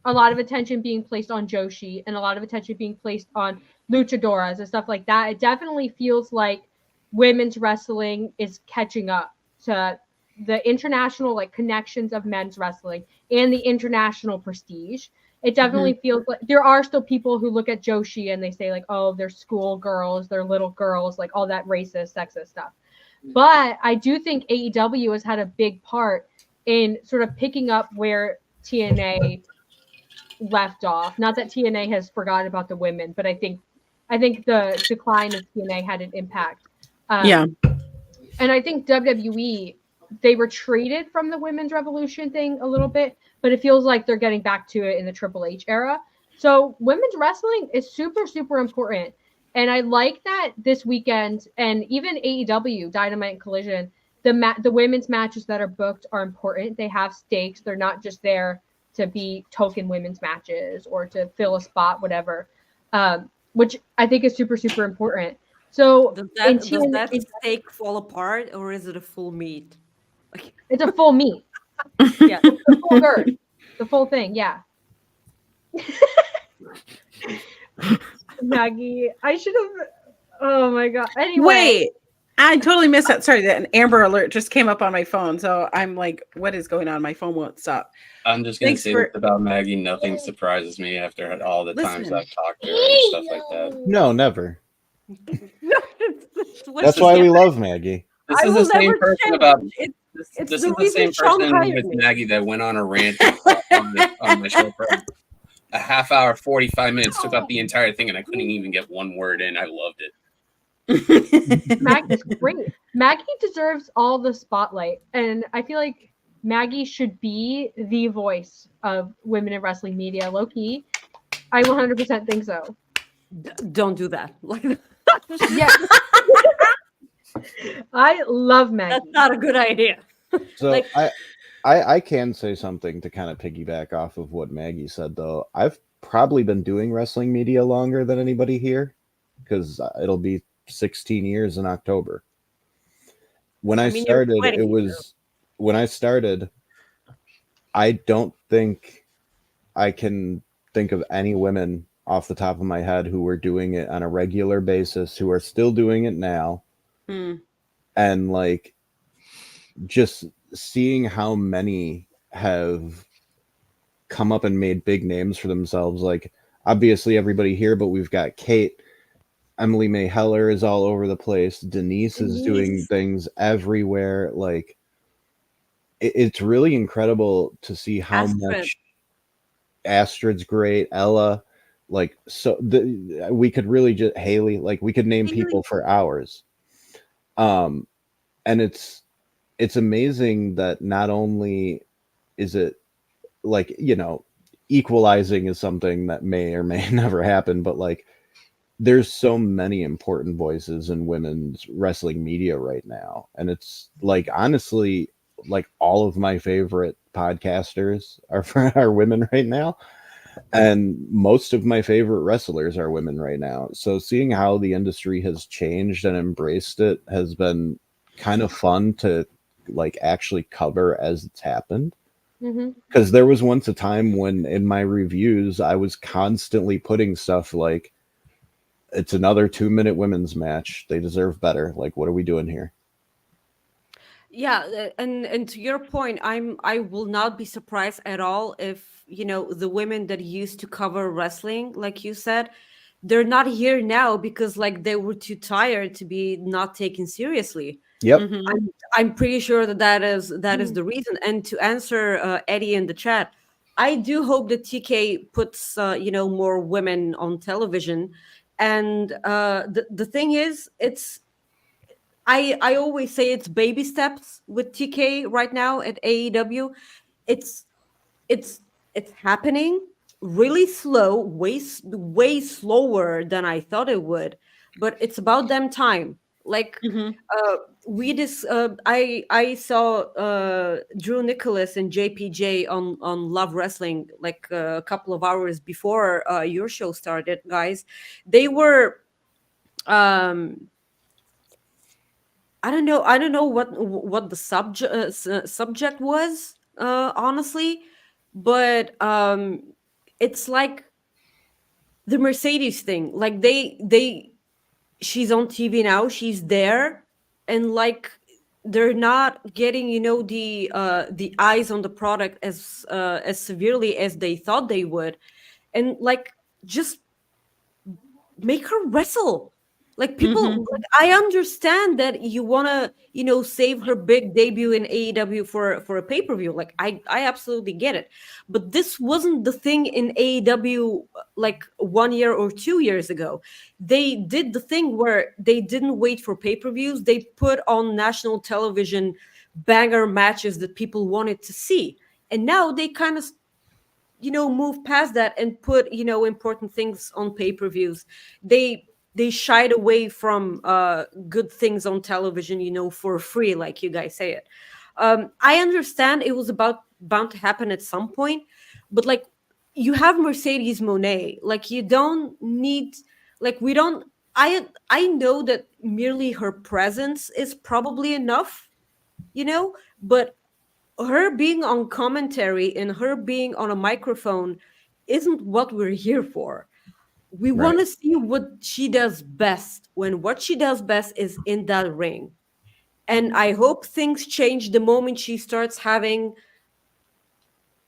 a lot of attention being placed on Joshi and a lot of attention being placed on luchadoras and stuff like that, it definitely feels like women's wrestling is catching up to the international like connections of men's wrestling and the international prestige. It definitely feels like there are still people who look at Joshi and they say like, oh, they're school girls, they're little girls, like all that racist, sexist stuff. But I do think AEW has had a big part in sort of picking up where TNA left off. Not that TNA has forgotten about the women, but I think the decline of TNA had an impact. And I think WWE, they retreated from the women's revolution thing a little bit, but it feels like they're getting back to it in the Triple H era. So women's wrestling is super, super important. And I like that this weekend, and even AEW, Dynamite and Collision, the women's matches that are booked are important. They have stakes. They're not just there to be token women's matches or to fill a spot, whatever, which I think is super, super important. So does that steak fall apart, or is it a full meat? It's a full meat. Yeah, it's the full gird, the full thing. Yeah. Maggie, I should have. Oh my god. Anyway, wait, I totally missed that. Sorry, that an Amber Alert just came up on my phone, so I'm like, "What is going on?" My phone won't stop. I'm just gonna say about Maggie. Nothing surprises me after all the times I've talked to her and stuff like that. No, never. That's why we love Maggie. This is the same person about. This is the same person with Maggie that went on a rant on my show for a half hour, 45 minutes, took up the entire thing, and I couldn't even get one word in. I loved it. Maggie's great. Maggie deserves all the spotlight, and I feel like Maggie should be the voice of women in wrestling media. Low key, I 100% think so. Don't do that. Yes. I love Maggie. That's not a good idea. So I can say something to kind of piggyback off of what Maggie said, though. I've probably been doing wrestling media longer than anybody here, because it'll be 16 years in October. When I started, I don't think I can think of any women off the top of my head who were doing it on a regular basis, who are still doing it now. And like, just seeing how many have come up and made big names for themselves. Like, obviously everybody here, but we've got Kate, Emily May Heller is all over the place. Denise is doing things everywhere. Like, it's really incredible to see how much. Astrid's great. Ella, like, so we could really just Haley, like, we could name people for hours. And it's amazing that not only is it like, you know, equalizing is something that may or may never happen, but like, there's so many important voices in women's wrestling media right now. And it's like, honestly, like, all of my favorite podcasters are women right now. And most of my favorite wrestlers are women right now. So seeing how the industry has changed and embraced it has been kind of fun to like actually cover as it's happened. Because there was once a time when in my reviews, I was constantly putting stuff like, it's another 2-minute women's match. They deserve better. Like, what are we doing here? Yeah, and to your point, I will not be surprised at all if, you know, the women that used to cover wrestling, like you said, they're not here now because like they were too tired to be not taken seriously. Yep. I'm pretty sure that is the reason. And to answer Eddie in the chat, I do hope that TK puts you know, more women on television. And the thing is, I always say it's baby steps with TK right now at AEW. It's happening really slow, way slower than I thought it would, but it's about damn time. Like I saw Drew Nicholas and JPJ on Love Wrestling like a couple of hours before your show started, guys. They were I don't know what the subject was, honestly, but it's like the Mercedes thing. Like she's on TV now, she's there, and like they're not getting, you know, the eyes on the product as severely as they thought they would, and like just make her wrestle. Like people, like, I understand that you want to, you know, save her big debut in AEW for a pay-per-view. Like I absolutely get it. But this wasn't the thing in AEW like 1 year or 2 years ago. They did the thing where they didn't wait for pay-per-views. They put on national television banger matches that people wanted to see. And now they kind of, you know, move past that and put, you know, important things on pay-per-views. They shied away from good things on television, you know, for free, like you guys say it. I understand it was bound to happen at some point, but like you have Mercedes Moné, like you don't need, like we don't. I know that merely her presence is probably enough, you know, but her being on commentary and her being on a microphone isn't what we're here for. We want to see what she does best, when what she does best is in that ring. And I hope things change the moment she starts having,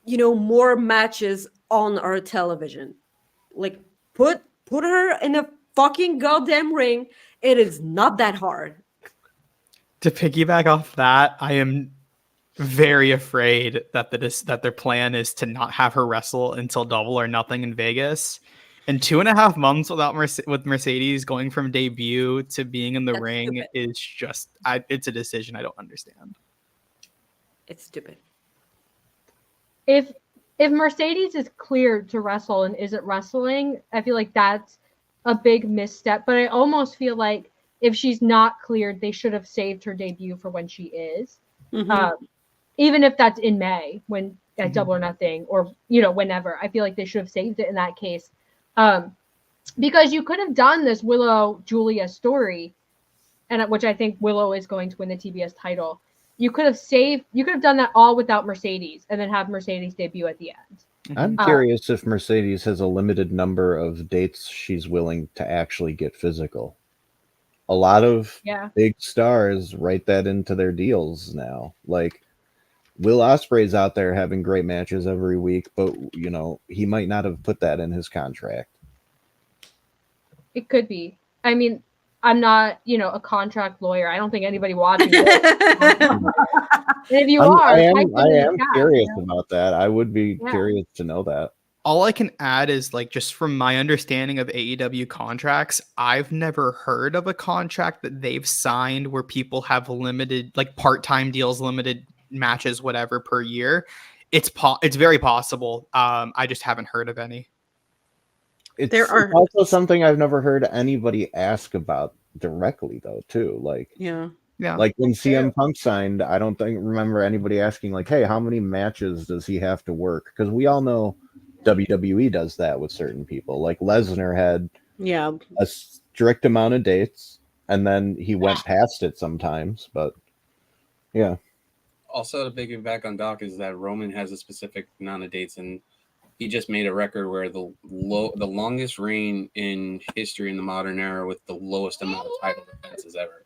you know, more matches on our television. Like put her in a fucking goddamn ring. It is not that hard. To piggyback off that, I am very afraid that that their plan is to not have her wrestle until Double or Nothing in Vegas. And 2.5 months without with Mercedes going from debut to being in the ring stupid. Is just it's a decision I don't understand. It's stupid. If Mercedes is cleared to wrestle and isn't wrestling, I feel like that's a big misstep. But I almost feel like if she's not cleared, they should have saved her debut for when she is. Mm-hmm. Even if that's in May, when at Double or Nothing, or whenever. I feel like they should have saved it in that case. Because you could have done this Willow Julia story, and which I think Willow is going to win the TBS title. You could have done that all without Mercedes, and then have Mercedes debut at the end. I'm curious if Mercedes has a limited number of dates she's willing to actually get physical. A lot of big stars write that into their deals now. Like Will Ospreay's out there having great matches every week, but he might not have put that in his contract. It could be. I mean, I'm not, a contract lawyer. I don't think anybody watching this. If you I am curious about that. I would be curious to know that. All I can add is, like, just from my understanding of AEW contracts, I've never heard of a contract that they've signed where people have limited, like, part-time deals, limited matches, whatever, per year. It's very possible. I just haven't heard of any. It's also something I've never heard anybody ask about directly, though, too. Like, yeah. Like when CM Punk signed, I don't remember anybody asking, like, hey, how many matches does he have to work? Because we all know WWE does that with certain people. Like Lesnar had a strict amount of dates, and then he went past it sometimes. But yeah. Also, to piggyback on Doc is that Roman has a specific amount of dates, and he just made a record where the longest reign in history in the modern era with the lowest amount of title defenses ever.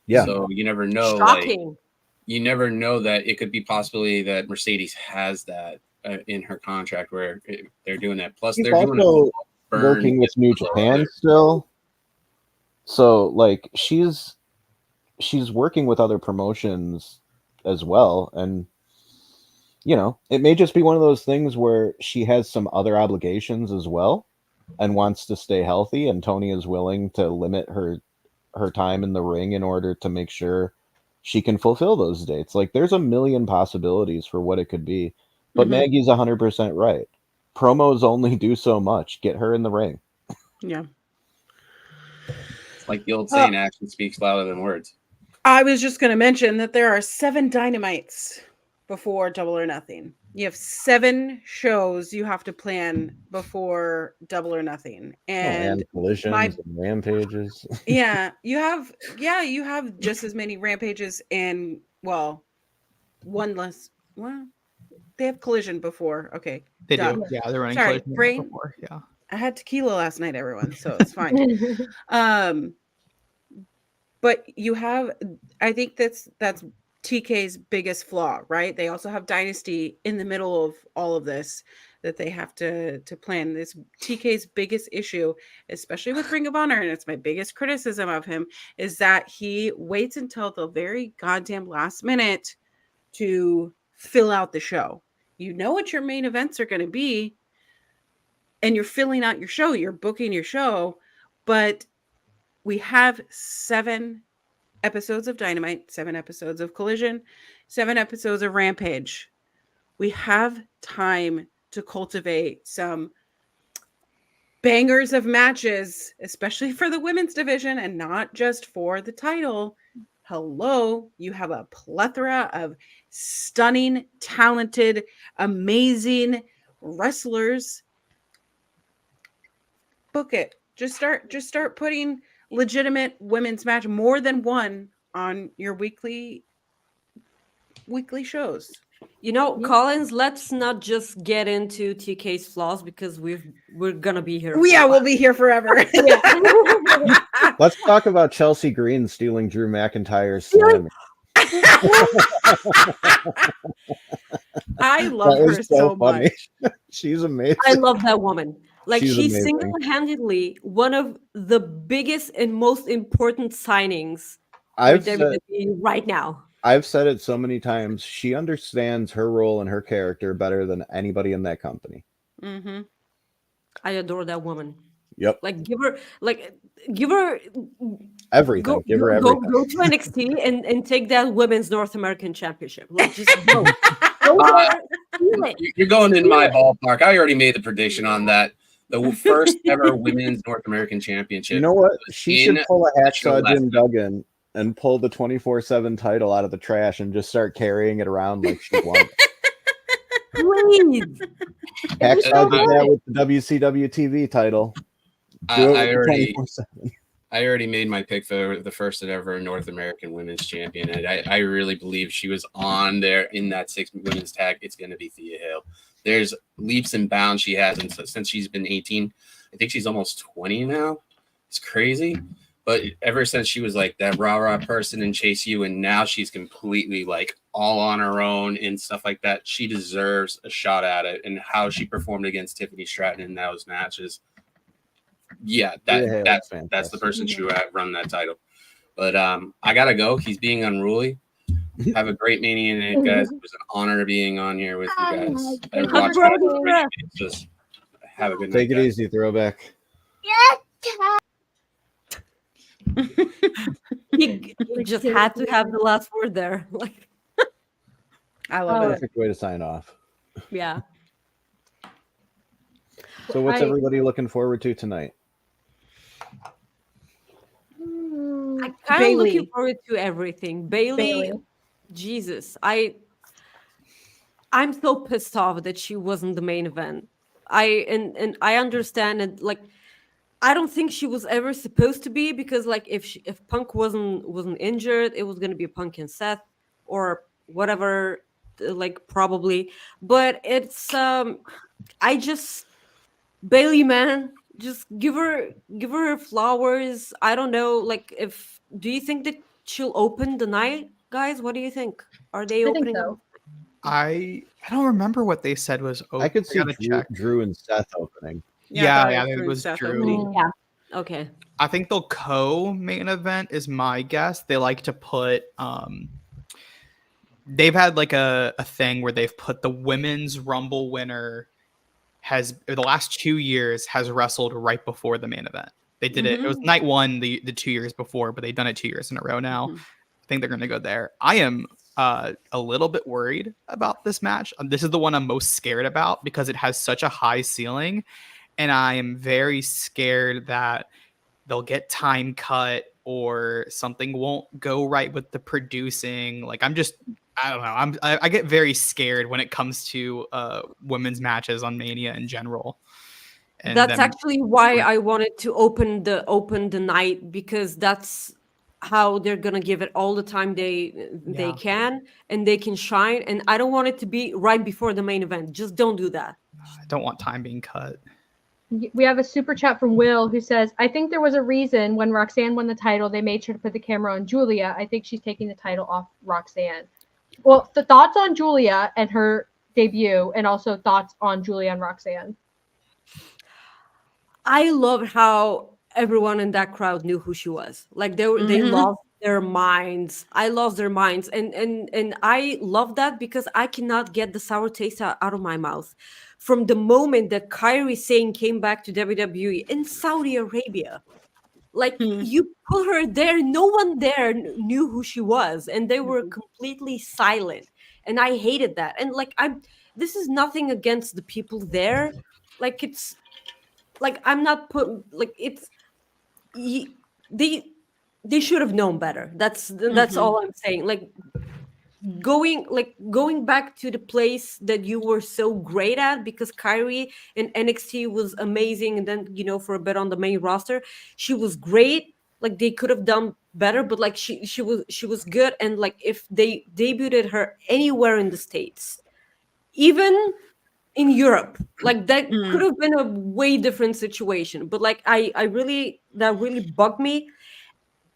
Yeah. So you never know. Shocking. You never know that it could be possibly that Mercedes has that in her contract where they're doing that. Plus, they're also working with New Japan still. So, like, she's working with other promotions as well, and it may just be one of those things where she has some other obligations as well and wants to stay healthy, and Tony is willing to limit her time in the ring in order to make sure she can fulfill those dates. Like, there's a million possibilities for what it could be. But Maggie's 100% right. Promos only do so much. Get her in the ring. Yeah. It's like the old saying, action speaks louder than words. I was just going to mention that there are 7 Dynamites before Double or Nothing. You have 7 shows you have to plan before Double or Nothing. And collisions and rampages. Yeah, you have just as many rampages and, well, one less. Well, they have Collision before. Okay. They do. Yeah, they're running Collision before. Yeah. I had tequila last night, everyone, so it's fine. But you have, I think that's TK's biggest flaw, right? They also have Dynasty in the middle of all of this that they have to plan. This TK's biggest issue, especially with Ring of Honor, and it's my biggest criticism of him, is that he waits until the very goddamn last minute to fill out the show. You know what your main events are going to be, and you're filling out your show, you're booking your show, but we have 7 episodes of Dynamite, 7 episodes of Collision, 7 episodes of Rampage. We have time to cultivate some bangers of matches, especially for the women's division and not just for the title. Hello, you have a plethora of stunning, talented, amazing wrestlers. Book it. Just start putting legitimate women's match, more than one, on your weekly shows. Collins, let's not just get into TK's flaws because we're gonna be here. We'll be here forever. Let's talk about Chelsea Green stealing Drew McIntyre's slam. I love her so much. She's amazing. I love that woman. Like, she's she's single-handedly one of the biggest and most important signings I've for said, WWE right now. I've said it so many times. She understands her role and her character better than anybody in that company. Mm-hmm. I adore that woman. Yep. Like give her Everything. Give her everything. Go to NXT and take that women's North American Championship. Like just go. You're going in my ballpark. I already made the prediction on that. The first ever women's North American Championship. You know what? She should pull a Hacksaw Jim Duggan and pull the 24/7 title out of the trash and just start carrying it around like she won. Please. Hacksaw did that with the WCW TV title. I already made my pick for the first ever North American Women's Champion, and I really believe she was on there in that 6 women's tag. It's going to be Thea Hill. There's leaps and bounds she has, and since she's been 18, I think she's almost 20 now. It's crazy, but ever since she was like that rah-rah person in Chase U, and now she's completely like all on her own and stuff like that. She deserves a shot at it, and how she performed against Tiffany Stratton in those matches. Yeah, that's the person who should run that title. But I gotta go. He's being unruly. Have a great Mania night, guys. It was an honor being on here with you guys. Just have a good night. Take it easy, Throwback. He just had to have the last word there. Like, I love it. Perfect way to sign off. Yeah. So what's everybody looking forward to tonight? I'm kind of looking forward to everything. Bailey. Jesus. I'm so pissed off that she wasn't the main event. I understand it. Like, I don't think she was ever supposed to be, because like if Punk wasn't injured, it was gonna be Punk and Seth or whatever, like probably. But it's Bailey, man, just give her flowers. I don't know. Like, do you think that she'll open the night, guys? What do you think? Are they opening up? I don't remember what they said was open. I could see Drew and Seth opening. Yeah, it was Drew. Yeah. Okay. I think they'll co-main event is my guess. They like to put they've had like a thing where they've put the women's Rumble winner the last 2 years has wrestled right before the main event. They did it. It was night one the 2 years before, but they've done it 2 years in a row now. I think they're going to go there. I am a little bit worried about this match. This is the one I'm most scared about because it has such a high ceiling, and I am very scared that they'll get time cut or something won't go right with the producing. Like, I don't know. I get very scared when it comes to women's matches on Mania in general. And that's actually why I wanted to open the night, because that's how they're gonna give it all the time they can, and they can shine. And I don't want it to be right before the main event. Just don't do that. I don't want time being cut. We have a super chat from Will who says, I think there was a reason when Roxanne won the title, they made sure to put the camera on Julia. I think she's taking the title off Roxanne. Well, the thoughts on Julia and her debut, and also thoughts on Julia and Roxanne. I love how everyone in that crowd knew who she was. Like they lost their minds. I lost their minds, and I love that because I cannot get the sour taste out of my mouth from the moment that Kairi Sane came back to WWE in Saudi Arabia. Like, you put her there, no one there knew who she was, and they were completely silent, and I hated that. And like, this is nothing against the people there. Like, it's like, I'm not they should have known better. That's all I'm saying. Like, going back to the place that you were so great at, because Kairi in NXT was amazing, and then for a bit on the main roster she was great. Like, they could have done better, but like she was good. And like, if they debuted her anywhere in the States, even in Europe, like that could have been a way different situation. But like, that really bugged me.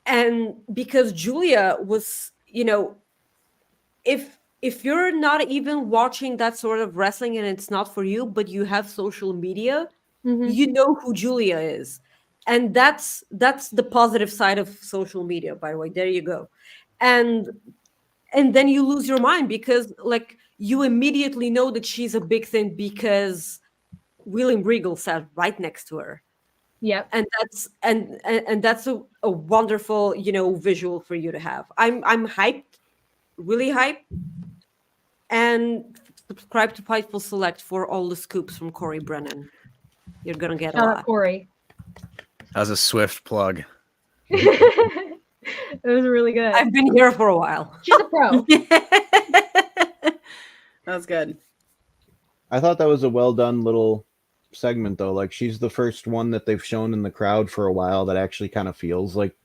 And because Julia was, if you're not even watching that sort of wrestling and it's not for you, but you have social media, you know who Julia is. And that's the positive side of social media, by the way. There you go. And then you lose your mind because like you immediately know that she's a big thing because William Regal sat right next to her. Yeah. And that's a wonderful, visual for you to have. I'm hyped, really hyped. And subscribe to Fightful Select for all the scoops from Corey Brennan. You're gonna get a lot. Shout out Corey. That was a swift plug. It was really good. I've been here for a while. She's a pro. That was good. I thought that was a well done little segment though. Like she's the first one that they've shown in the crowd for a while that actually kind of feels like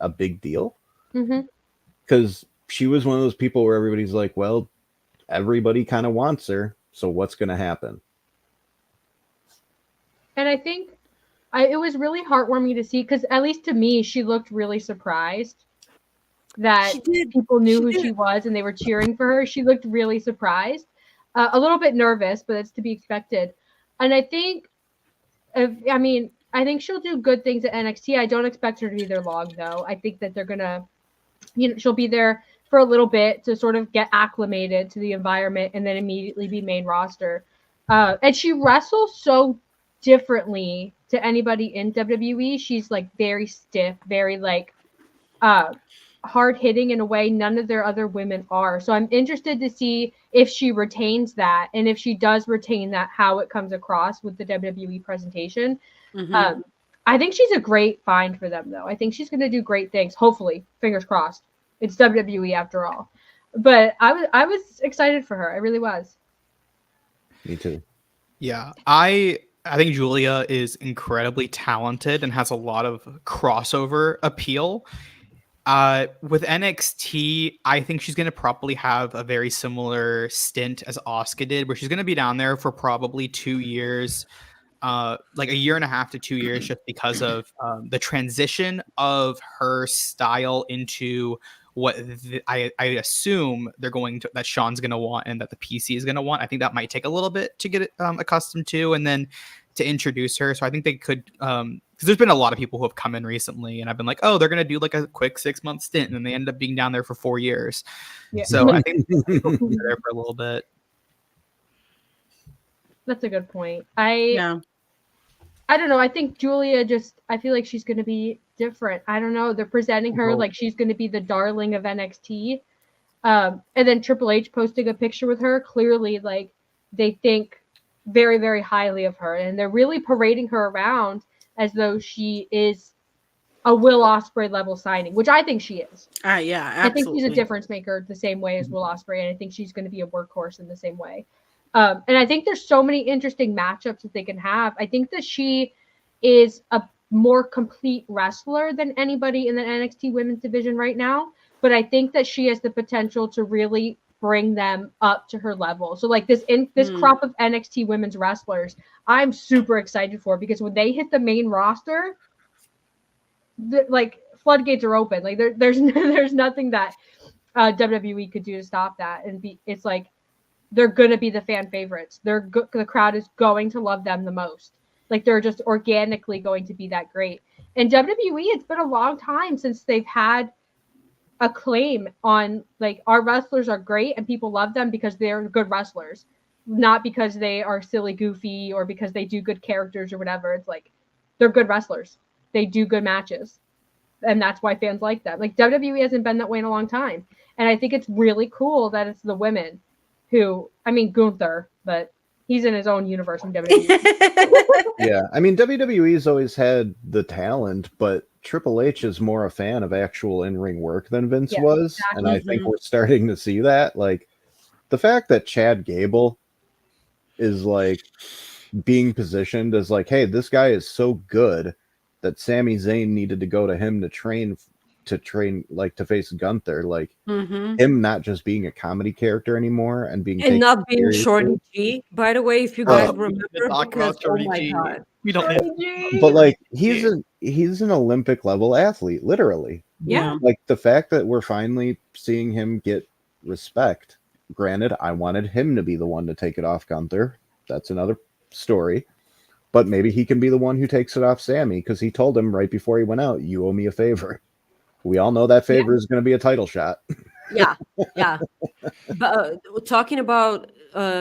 a big deal. Because she was one of those people where everybody's like, well, everybody kind of wants her, so what's going to happen? And I think it was really heartwarming to see, because at least to me, she looked really surprised that people knew who she was and they were cheering for her. She looked really surprised, a little bit nervous, but it's to be expected. And I think, I think she'll do good things at NXT. I don't expect her to be there long, though. I think that they're gonna, she'll be there for a little bit to sort of get acclimated to the environment and then immediately be main roster. And she wrestles so differently to anybody in WWE. She's like very stiff, very like hard hitting in a way none of their other women are. So I'm interested to see if she retains that, and if she does retain that, how it comes across with the WWE presentation. I think she's a great find for them, though. I think she's going to do great things. Hopefully, fingers crossed. It's WWE after all. But I was excited for her. I really was. Me too. Yeah, I think Julia is incredibly talented and has a lot of crossover appeal. With NXT, I think she's going to probably have a very similar stint as Asuka did, where she's going to be down there for probably 2 years, like a year and a half to 2 years, just because of the transition of her style into what I assume they're going to, that Sean's going to want and that the PC is going to want. I think that might take a little bit to get accustomed to, and then to introduce her. So I think they could, because there's been a lot of people who have come in recently and I've been like, oh, they're going to do like a quick 6-month stint, and then they end up being down there for 4 years. Yeah. So I think they'll be there for a little bit. That's a good point. I don't know. I think Julia I feel like she's going to be different. I don't know. They're presenting her like she's going to be the darling of NXT. And then Triple H posting a picture with her. Clearly, like, they think very, very highly of her. And they're really parading her around as though she is a Will Ospreay level signing, which I think she is. Yeah, absolutely. I think she's a difference maker the same way as Will Ospreay. And I think she's going to be a workhorse in the same way. And I think there's so many interesting matchups that they can have. I think that she is a more complete wrestler than anybody in the NXT women's division right now. But I think that she has the potential to really bring them up to her level. So like this crop of NXT women's wrestlers, I'm super excited for, because when they hit the main roster, like floodgates are open. Like there's nothing that WWE could do to stop that. And it's like, they're going to be the fan favorites. The crowd is going to love them the most. Like they're just organically going to be that great. And WWE, it's been a long time since they've had a claim on like, our wrestlers are great and people love them because they're good wrestlers, not because they are silly, goofy, or because they do good characters or whatever. It's like, they're good wrestlers. They do good matches. And that's why fans like them. Like WWE hasn't been that way in a long time. And I think it's really cool that it's the women who, I mean, Gunther, but he's in his own universe in WWE. Yeah, I mean, WWE's always had the talent, but Triple H is more a fan of actual in-ring work than Vince was. Exactly. And I think we're starting to see that. Like, the fact that Chad Gable is, like, being positioned as, like, hey, this guy is so good that Sami Zayn needed to go to him to train like to face Gunther, like him not just being a comedy character anymore and not being Shorty G, by the way, if you guys remember, because, oh my God, we don't know. But like he's an Olympic level athlete, literally. Yeah. Like the fact that we're finally seeing him get respect. Granted, I wanted him to be the one to take it off Gunther. That's another story. but maybe he can be the one who takes it off Sammy, because he told him right before he went out, "You owe me a favor." We all know that favor is going to be a title shot. Yeah. But talking about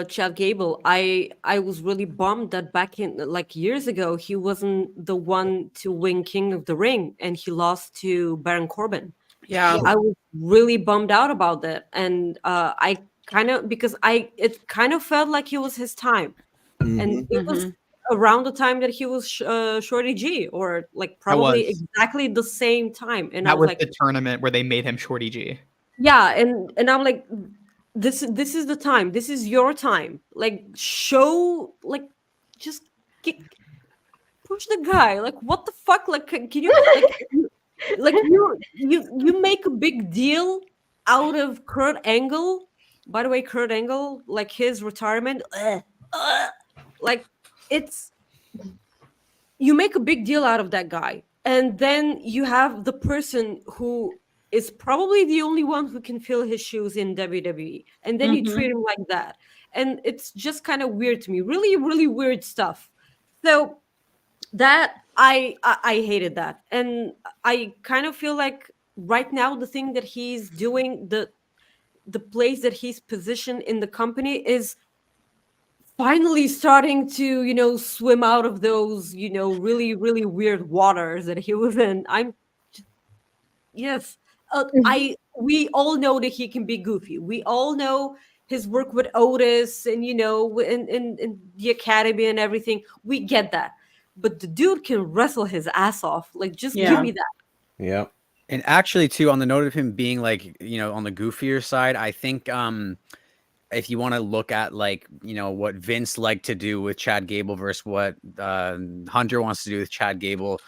Chad Gable, I was really bummed that back in like years ago he wasn't the one to win King of the Ring, and he lost to Baron Corbin. Yeah. I was really bummed out about that, and I kind of it kind of felt like it was his time, and it was around the time that he was Shorty G, or like probably exactly the same time. And that I was was like, the tournament where they made him Shorty G. yeah, and I'm like, this is the time. This is your time. Like, show, like, just push the guy. Like, what the fuck? Like, can you like you make a big deal out of Kurt Angle? By the way, Kurt Angle, like his retirement, like you make a big deal out of that guy, and then you have the person who is probably the only one who can fill his shoes in WWE, and then you treat him like that, and it's just kind of weird to me. Really, really weird stuff. So that I hated that, and I kind of feel like right now the thing that he's doing, the place that he's positioned in the company is finally starting to swim out of those really, really weird waters that he was in. We all know that he can be goofy. We all know his work with Otis and in the academy and everything. We get that, but the dude can wrestle his ass off. Like, just give me that. Yeah. And actually, too, on the note of him being like, on the goofier side, I think if you want to look at like, what Vince liked to do with Chad Gable versus what Hunter wants to do with Chad Gable,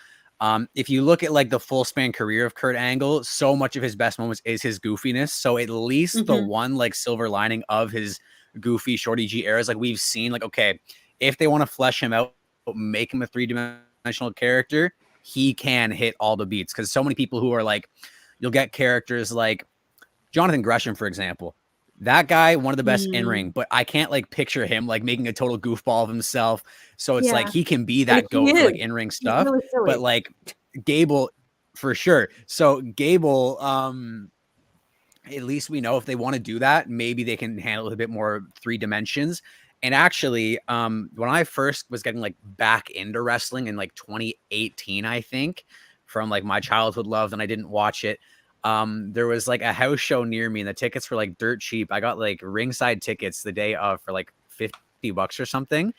if you look at like the full span career of Kurt Angle, so much of his best moments is his goofiness. So at least the one like silver lining of his goofy Shorty G era is like we've seen like, okay, if they want to flesh him out, make him a 3-dimensional character, he can hit all the beats. Because so many people who are like, you'll get characters like Jonathan Gresham, for example. That guy, one of the best in ring, but I can't like picture him like making a total goofball of himself. So it's like he can be that goat for like in ring stuff, really but like Gable for sure. So Gable, at least we know if they want to do that, maybe they can handle it a bit more 3 dimensions. And actually, when I first was getting like back into wrestling in like 2018, I think, from like my childhood love, and I didn't watch it. There was like a house show near me and the tickets were like dirt cheap. I got like ringside tickets the day of for like $50 or something.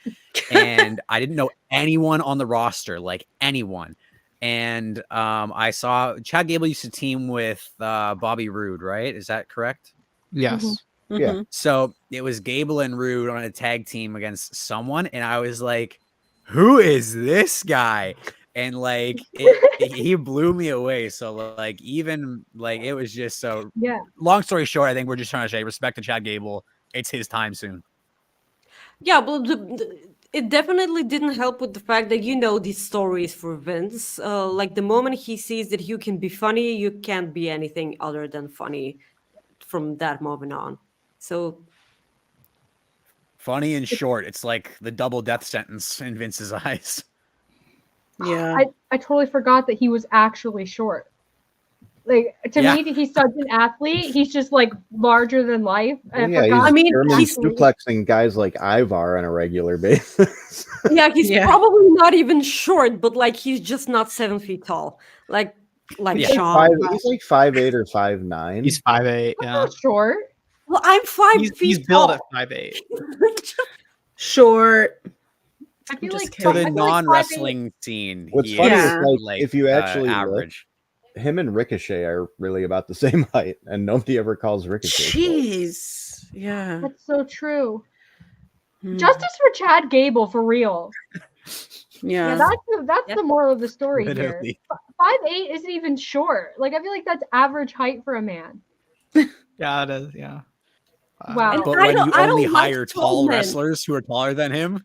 And I didn't know anyone on the roster, like anyone. And I saw Chad Gable used to team with Bobby Roode, right? Is that correct? Yes. Yeah. So it was Gable and Roode on a tag team against someone. And I was like, who is this guy? And like he blew me away. So like even like it was just so long story short, I think we're just trying to say respect to Chad Gable. It's his time soon. Yeah, but it definitely didn't help with the fact that these stories for Vince. Like the moment he sees that you can be funny, you can't be anything other than funny from that moment on. So funny and short. It's like the double death sentence in Vince's eyes. Yeah, I totally forgot that he was actually short. Like to me, he's such an athlete. He's just like larger than life. He's duplexing guys like Ivar on a regular basis. Yeah, he's probably not even short, but like he's just not 7 feet tall. Like Sean. He's like 5'8" or 5'9". He's 5'8". Yeah, not short. Well, I'm 5 feet. He's built at 5'8". Short. I feel like to the non-wrestling scene. What's funny is like if you actually average, him and Ricochet are really about the same height, and nobody ever calls Ricochet. Jeez, yeah, that's so true. Justice for Chad Gable, for real. Yeah, that's the moral of the story here. 5'8" isn't even short. Like I feel like that's average height for a man. Yeah, it is. Yeah. Wow. But when you only hire tall wrestlers who are taller than him.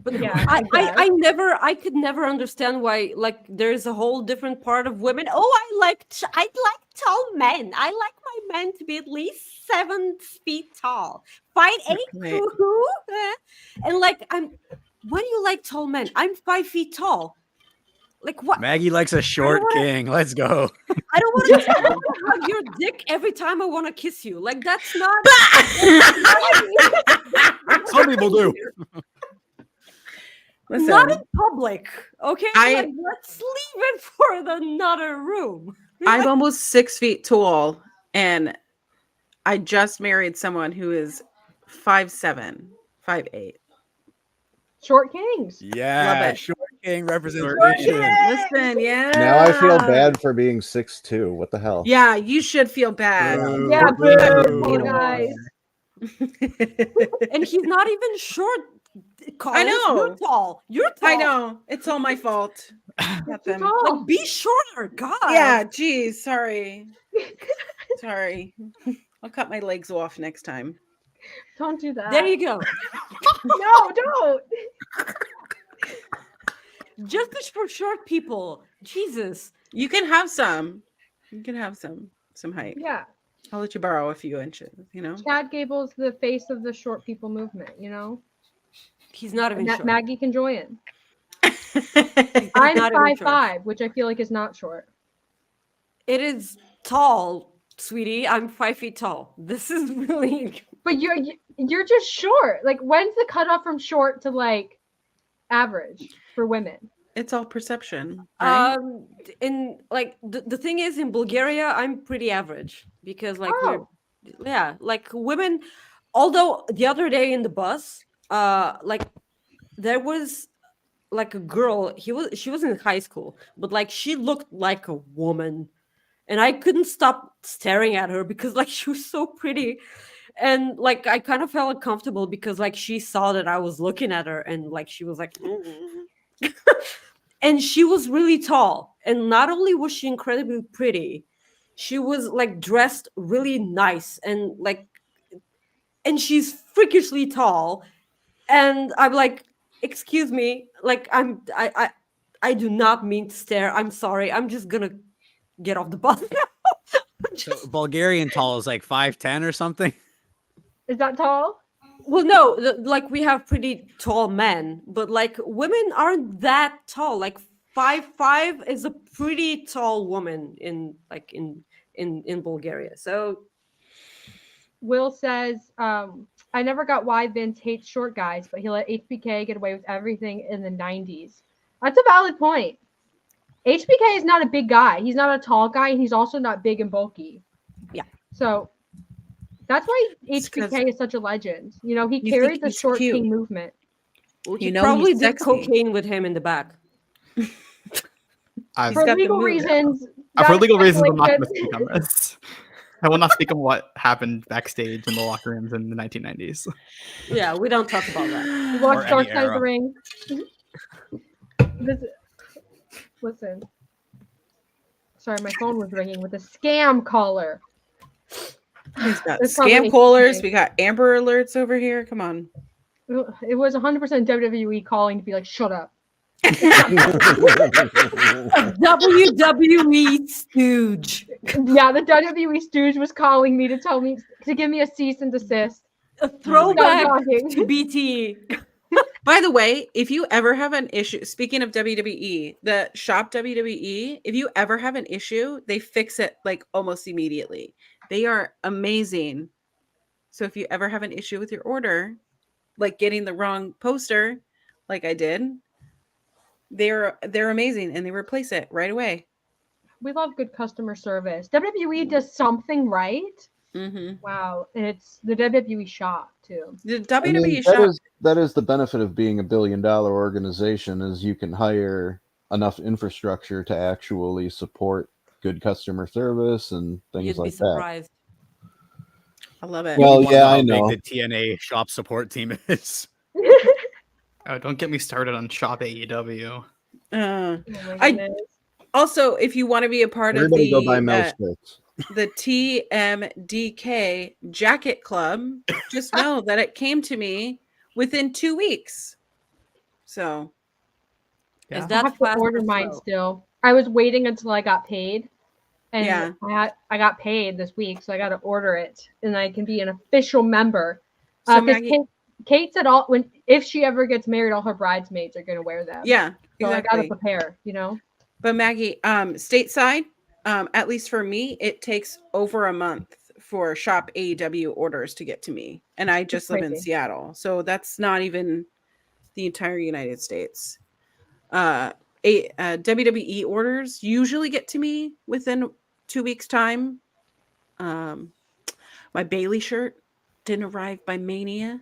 But Yeah, I could never understand why, like, there's a whole different part of women. Oh, I like tall men. I like my men to be at least 7 feet tall. 5'8", Right. and like, why do you like tall men? I'm 5 feet tall. Like, what? Maggie likes a short king. Let's go. I don't want to hug your dick every time I want to kiss you. Like, that's not. Some people do. Listen, Not in public, okay? I- Like, let's leave it for another room. I'm almost 6 feet tall, and I just married someone who is 5'7", 5'8". Short kings. Yeah, it. short king representation. Listen, yeah. Now I feel bad for being 6'2". What the hell? Yeah, you should feel bad. Boo. Yeah, Boo. boo, guys. And he's not even short. Colin. I know. You're tall. You're tall. I know. It's all my fault. Not them. Like, be shorter, God. Yeah, geez, sorry. Sorry. I'll cut my legs off next time. Don't do that. There you go. No, don't. Just for short people. Jesus. You can have some. You can have some height. Yeah. I'll let you borrow a few inches, you know? Chad Gable's the face of the short people movement, you know? He's not even short. Maggie can join. He's I'm not even short. 5'5", which I feel like is not short. It is tall, sweetie. I'm 5 feet tall. This is really. But you're just short. Like, when's the cutoff from short to like average for women? It's all perception. Right? In like the thing is, in Bulgaria, I'm pretty average because like like women. Although the other day in the bus, like there was like a girl. She was in high school, but like she looked like a woman, and I couldn't stop staring at her because like she was so pretty. And like I kind of felt uncomfortable because like she saw that I was looking at her, and like she was like and she was really tall. And not only was she incredibly pretty, she was like dressed really nice and like, and she's freakishly tall. And I'm like, excuse me, like I do not mean to stare. I'm sorry. I'm just gonna get off the bus now. So Bulgarian tall is like 5'10" or something. Is that tall? Well, no, like we have pretty tall men, but like women aren't that tall. Like 5'5" is a pretty tall woman in Bulgaria. So Will says, I never got why Vince hates short guys, but he let HBK get away with everything in the 90s. That's a valid point. HBK is not a big guy. He's not a tall guy, and he's also not big and bulky. Yeah. So that's why HBK is such a legend. You know, he carried the short king movement. Well, he probably did cocaine with him in the back. For legal reasons. For legal reasons, I'm not going to speak on this. I will not speak on what happened backstage in the locker rooms in the 1990s. Yeah, we don't talk about that. Watch Dark Side of the Ring. Listen. Sorry, my phone was ringing with a scam caller. We've got scam callers. We got Amber Alerts over here. Come on. It was 100% WWE calling to be like, shut up. WWE stooge. Yeah, the WWE stooge was calling me to give me a cease and desist. A throwback to BT. By the way, if you ever have an issue, speaking of WWE, the shop WWE, if you ever have an issue, they fix it like almost immediately. They are amazing. So if you ever have an issue with your order, like getting the wrong poster, like I did, they're amazing and they replace it right away. We love good customer service. WWE does something right. Mm-hmm. Wow, and it's the WWE shop too. The WWE shop. That is the benefit of being a $1 billion organization, is you can hire enough infrastructure to actually support good customer service and things You'd like be surprised. I love it. Well, yeah, I know. Big the TNA shop support team is. Oh, don't get me started on Shop AEW. Also, if you want to be a part of go buy the TMDK Jacket Club, just know that it came to me within 2 weeks. So Is I that have to fast order or mine slow? still. I was waiting until I got paid, and Yeah. I got paid this week, so I got to order it, and I can be an official member. So Because Maggie, Kate said if she ever gets married, all her bridesmaids are gonna wear them. yeah, So I exactly. gotta prepare, But Maggie, stateside, at least for me, it takes over a month for Shop AEW orders to get to me, and I just live in crazy. Seattle, so that's not even the entire United States. WWE orders usually get to me within 2 weeks' time. My Bailey shirt didn't arrive by Mania.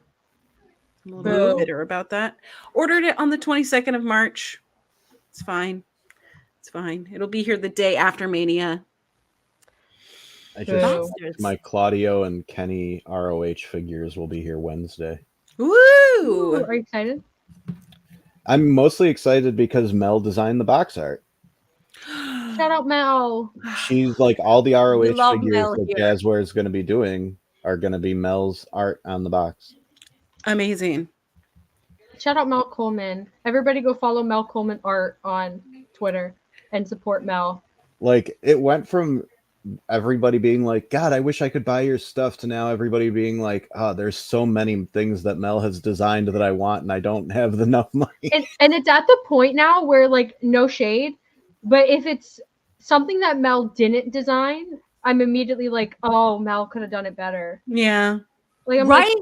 I'm a little Boo. bitter about that. Ordered it on the 22nd of March. It's fine. It's fine. It'll be here the day after Mania. I just Bastards. my Claudio and Kenny ROH figures will be here Wednesday. Woo! Are you excited? I'm mostly excited because Mel designed the box art. Shout out Mel. She's like all the ROH love figures Mel that here. Jazzware is going to be doing are going to be Mel's art on the box. Amazing. Shout out Mel Coleman. Everybody go follow Mel Coleman art on Twitter and support Mel. Like it went from everybody being like, God, I wish I could buy your stuff, to now everybody being like, oh, there's so many things that Mel has designed that I want and I don't have enough money. And it's at the point now where, like, no shade, but if it's something that Mel didn't design, I'm immediately like, oh, Mel could have done it better. Yeah. Like I'm Right?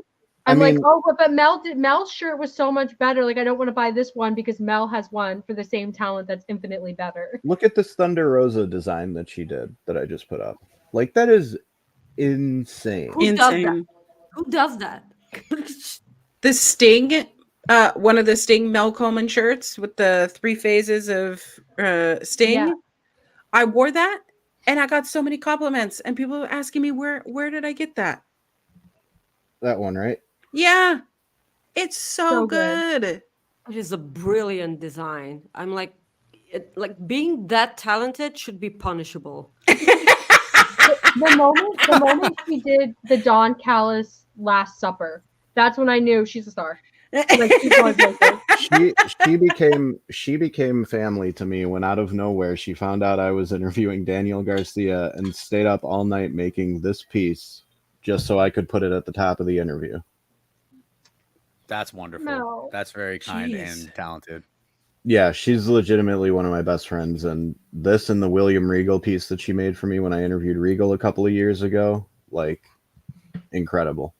like, oh, but Mel's shirt was so much better. Like, I don't want to buy this one because Mel has one for the same talent that's infinitely better. Look at this Thunder Rosa design that she did that I just put up. Like, that is insane. Who does that? Who does that? The Sting, one of the Sting Mel Coleman shirts with the 3 phases of Sting. Yeah. I wore that and I got so many compliments and people were asking me where did I get that? That one, right? Yeah. It's so good. It is a brilliant design. I'm like, being that talented should be punishable. The moment she did the Don Callis Last Supper, that's when I knew she's a star. Like, she became family to me when out of nowhere she found out I was interviewing Daniel Garcia and stayed up all night making this piece just so I could put it at the top of the interview. That's wonderful. No. That's very kind and talented. Yeah, she's legitimately one of my best friends, and this and the William Regal piece that she made for me when I interviewed Regal a couple of years ago, like, incredible.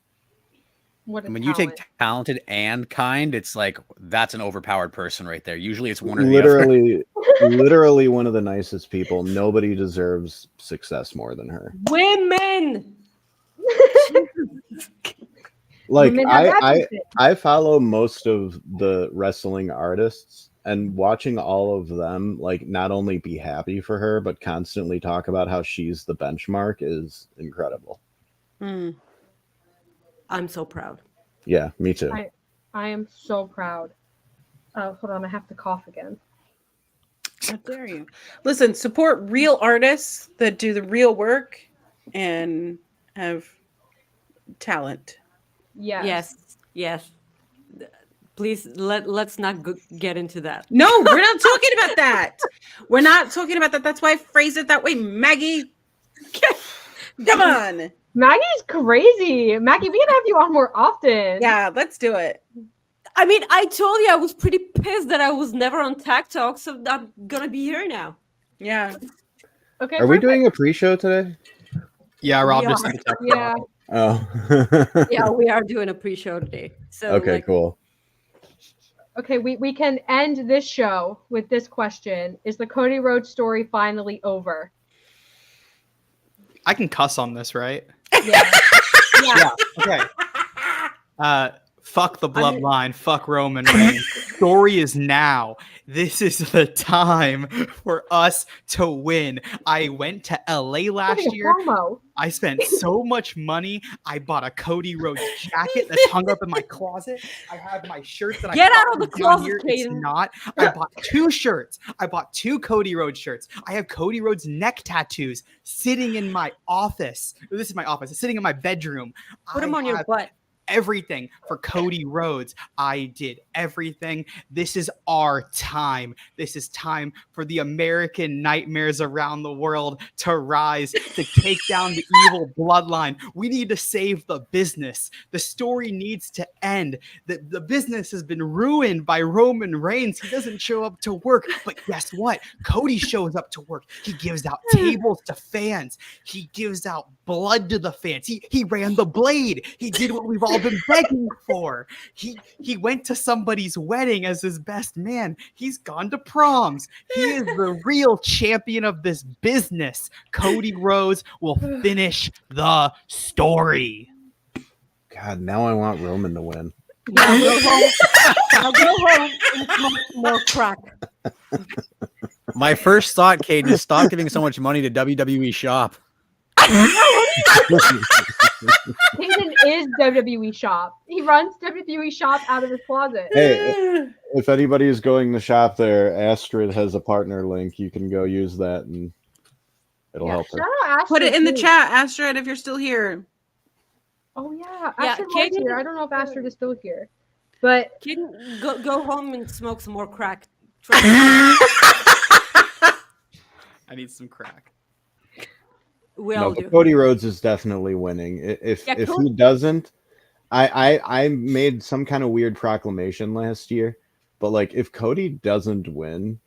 When you take talented and kind, it's like that's an overpowered person right there. Usually it's one or the other. Literally one of the nicest people. Nobody deserves success more than her. Women. Like, I follow most of the wrestling artists, and watching all of them, like, not only be happy for her but constantly talk about how she's the benchmark is incredible. I'm so proud. Yeah, me too. I am so proud. Hold on, I have to cough again. How dare you? Listen, support real artists that do the real work and have talent. Yes. Please let's not get into that. No, we're not talking about that. We're not talking about that. That's why I phrased it that way, Maggie. Come on. Maggie's crazy. Maggie, we gotta have you on more often. Yeah, let's do it. I mean, I told you I was pretty pissed that I was never on Tag Talk, so I'm gonna be here now. Yeah. Okay. Are we doing a pre-show today? Yeah, Rob just sent a text. Yeah. Oh. Yeah, we are doing a pre-show today. So okay, cool. Okay, we can end this show with this question. Is the Cody Rhodes story finally over? I can cuss on this, right? Yeah. Yeah. Okay. Fuck the bloodline. Fuck Roman Reigns. Story is now. This is the time for us to win. I went to LA last year. I spent so much money. I bought a Cody Rhodes jacket that's hung up in my closet. I have my shirts that Get I out of the closet, it's not. I bought 2 shirts. I bought 2 Cody Rhodes shirts. I have Cody Rhodes neck tattoos sitting in my office. This is my office. It's sitting in my bedroom. Put them on your butt. everything for Cody Rhodes. I did everything. This is our time. This is time for the American nightmares around the world to rise, to take down the evil bloodline. We need to save the business. The story needs to end. The business has been ruined by Roman Reigns. He doesn't show up to work, but guess what? Cody shows up to work. He gives out tables to fans. He gives out blood to the fans. He ran the blade. He did what we've all been begging for. He went to somebody's wedding as his best man. He's gone to proms. He is the real champion of this business. Cody Rhodes will finish the story. God, now I want Roman to win. I'll go home and smoke more crack. My first thought, Caden, is stop giving so much money to WWE Shop. Caden is WWE Shop. He runs WWE Shop out of his closet. Hey, if anybody is going to shop there, Astrid has a partner link. You can go use that, and it'll help her. Put it in the chat, Astrid, if you're still here. Oh yeah, Yeah, Astrid was here. I don't know if Astrid is still here, but Caden, go home and smoke some more crack. I need some crack. We all do. Cody Rhodes is definitely winning. If he doesn't, I made some kind of weird proclamation last year, but like if Cody doesn't win,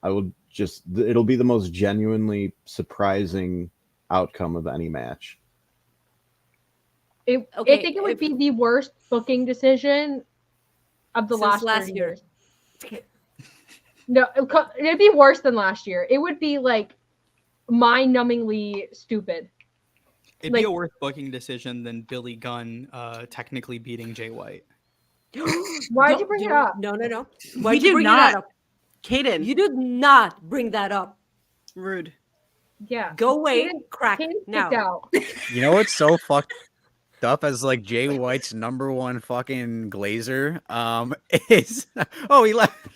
it'll be the most genuinely surprising outcome of any match. I think it would be the worst booking decision of the last year. No, it'd be worse than last year. It would be like mind-numbingly stupid. It'd be a worse booking decision than Billy Gunn technically beating Jay White. Why'd you bring it up? No. We did not. Caden. You did not bring that up. Rude. Yeah. Go away, crack now. Out. You know what's so fucked up as like Jay White's number one fucking glazer is he left.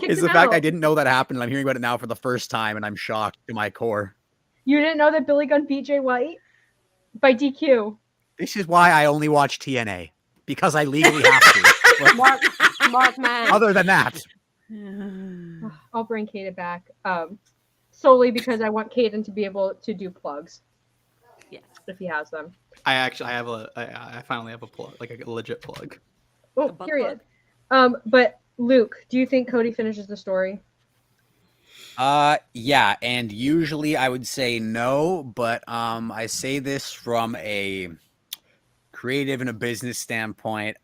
Is the fact I didn't know that happened, and I'm hearing about it now for the first time, and I'm shocked to my core. You didn't know that Billy Gunn beat Jay White by DQ. This is why I only watch TNA, because I legally have to. Mark, man. Other than that, I'll bring Caden back solely because I want Caden to be able to do plugs. Yeah, if he has them. I finally have a plug, like a legit plug. Oh, period. But Luke, do you think Cody finishes the story? Yeah, and usually I would say no, but I say this from a creative and a business standpoint.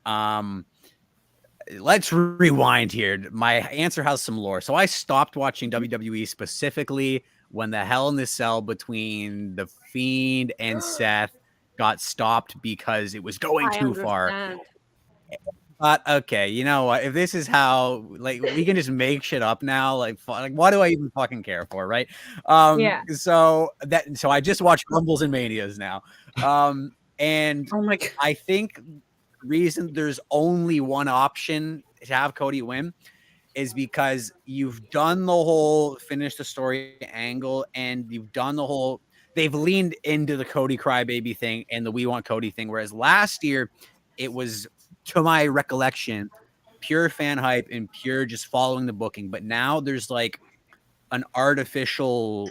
Let's rewind here. My answer has some lore. So I stopped watching WWE specifically when the Hell in the Cell between The Fiend and Seth got stopped because it was going too far. But okay, you know what? If this is how we can just make shit up now, like what do I even fucking care for, right? Yeah. So I just watch Rumbles and Manias now, and oh my God. I think the reason there's only one option to have Cody win is because you've done the whole finish the story angle, and you've done the whole. They've leaned into the Cody crybaby thing and the we want Cody thing, whereas last year it was, to my recollection, pure fan hype and pure just following the booking. But now there's like an artificial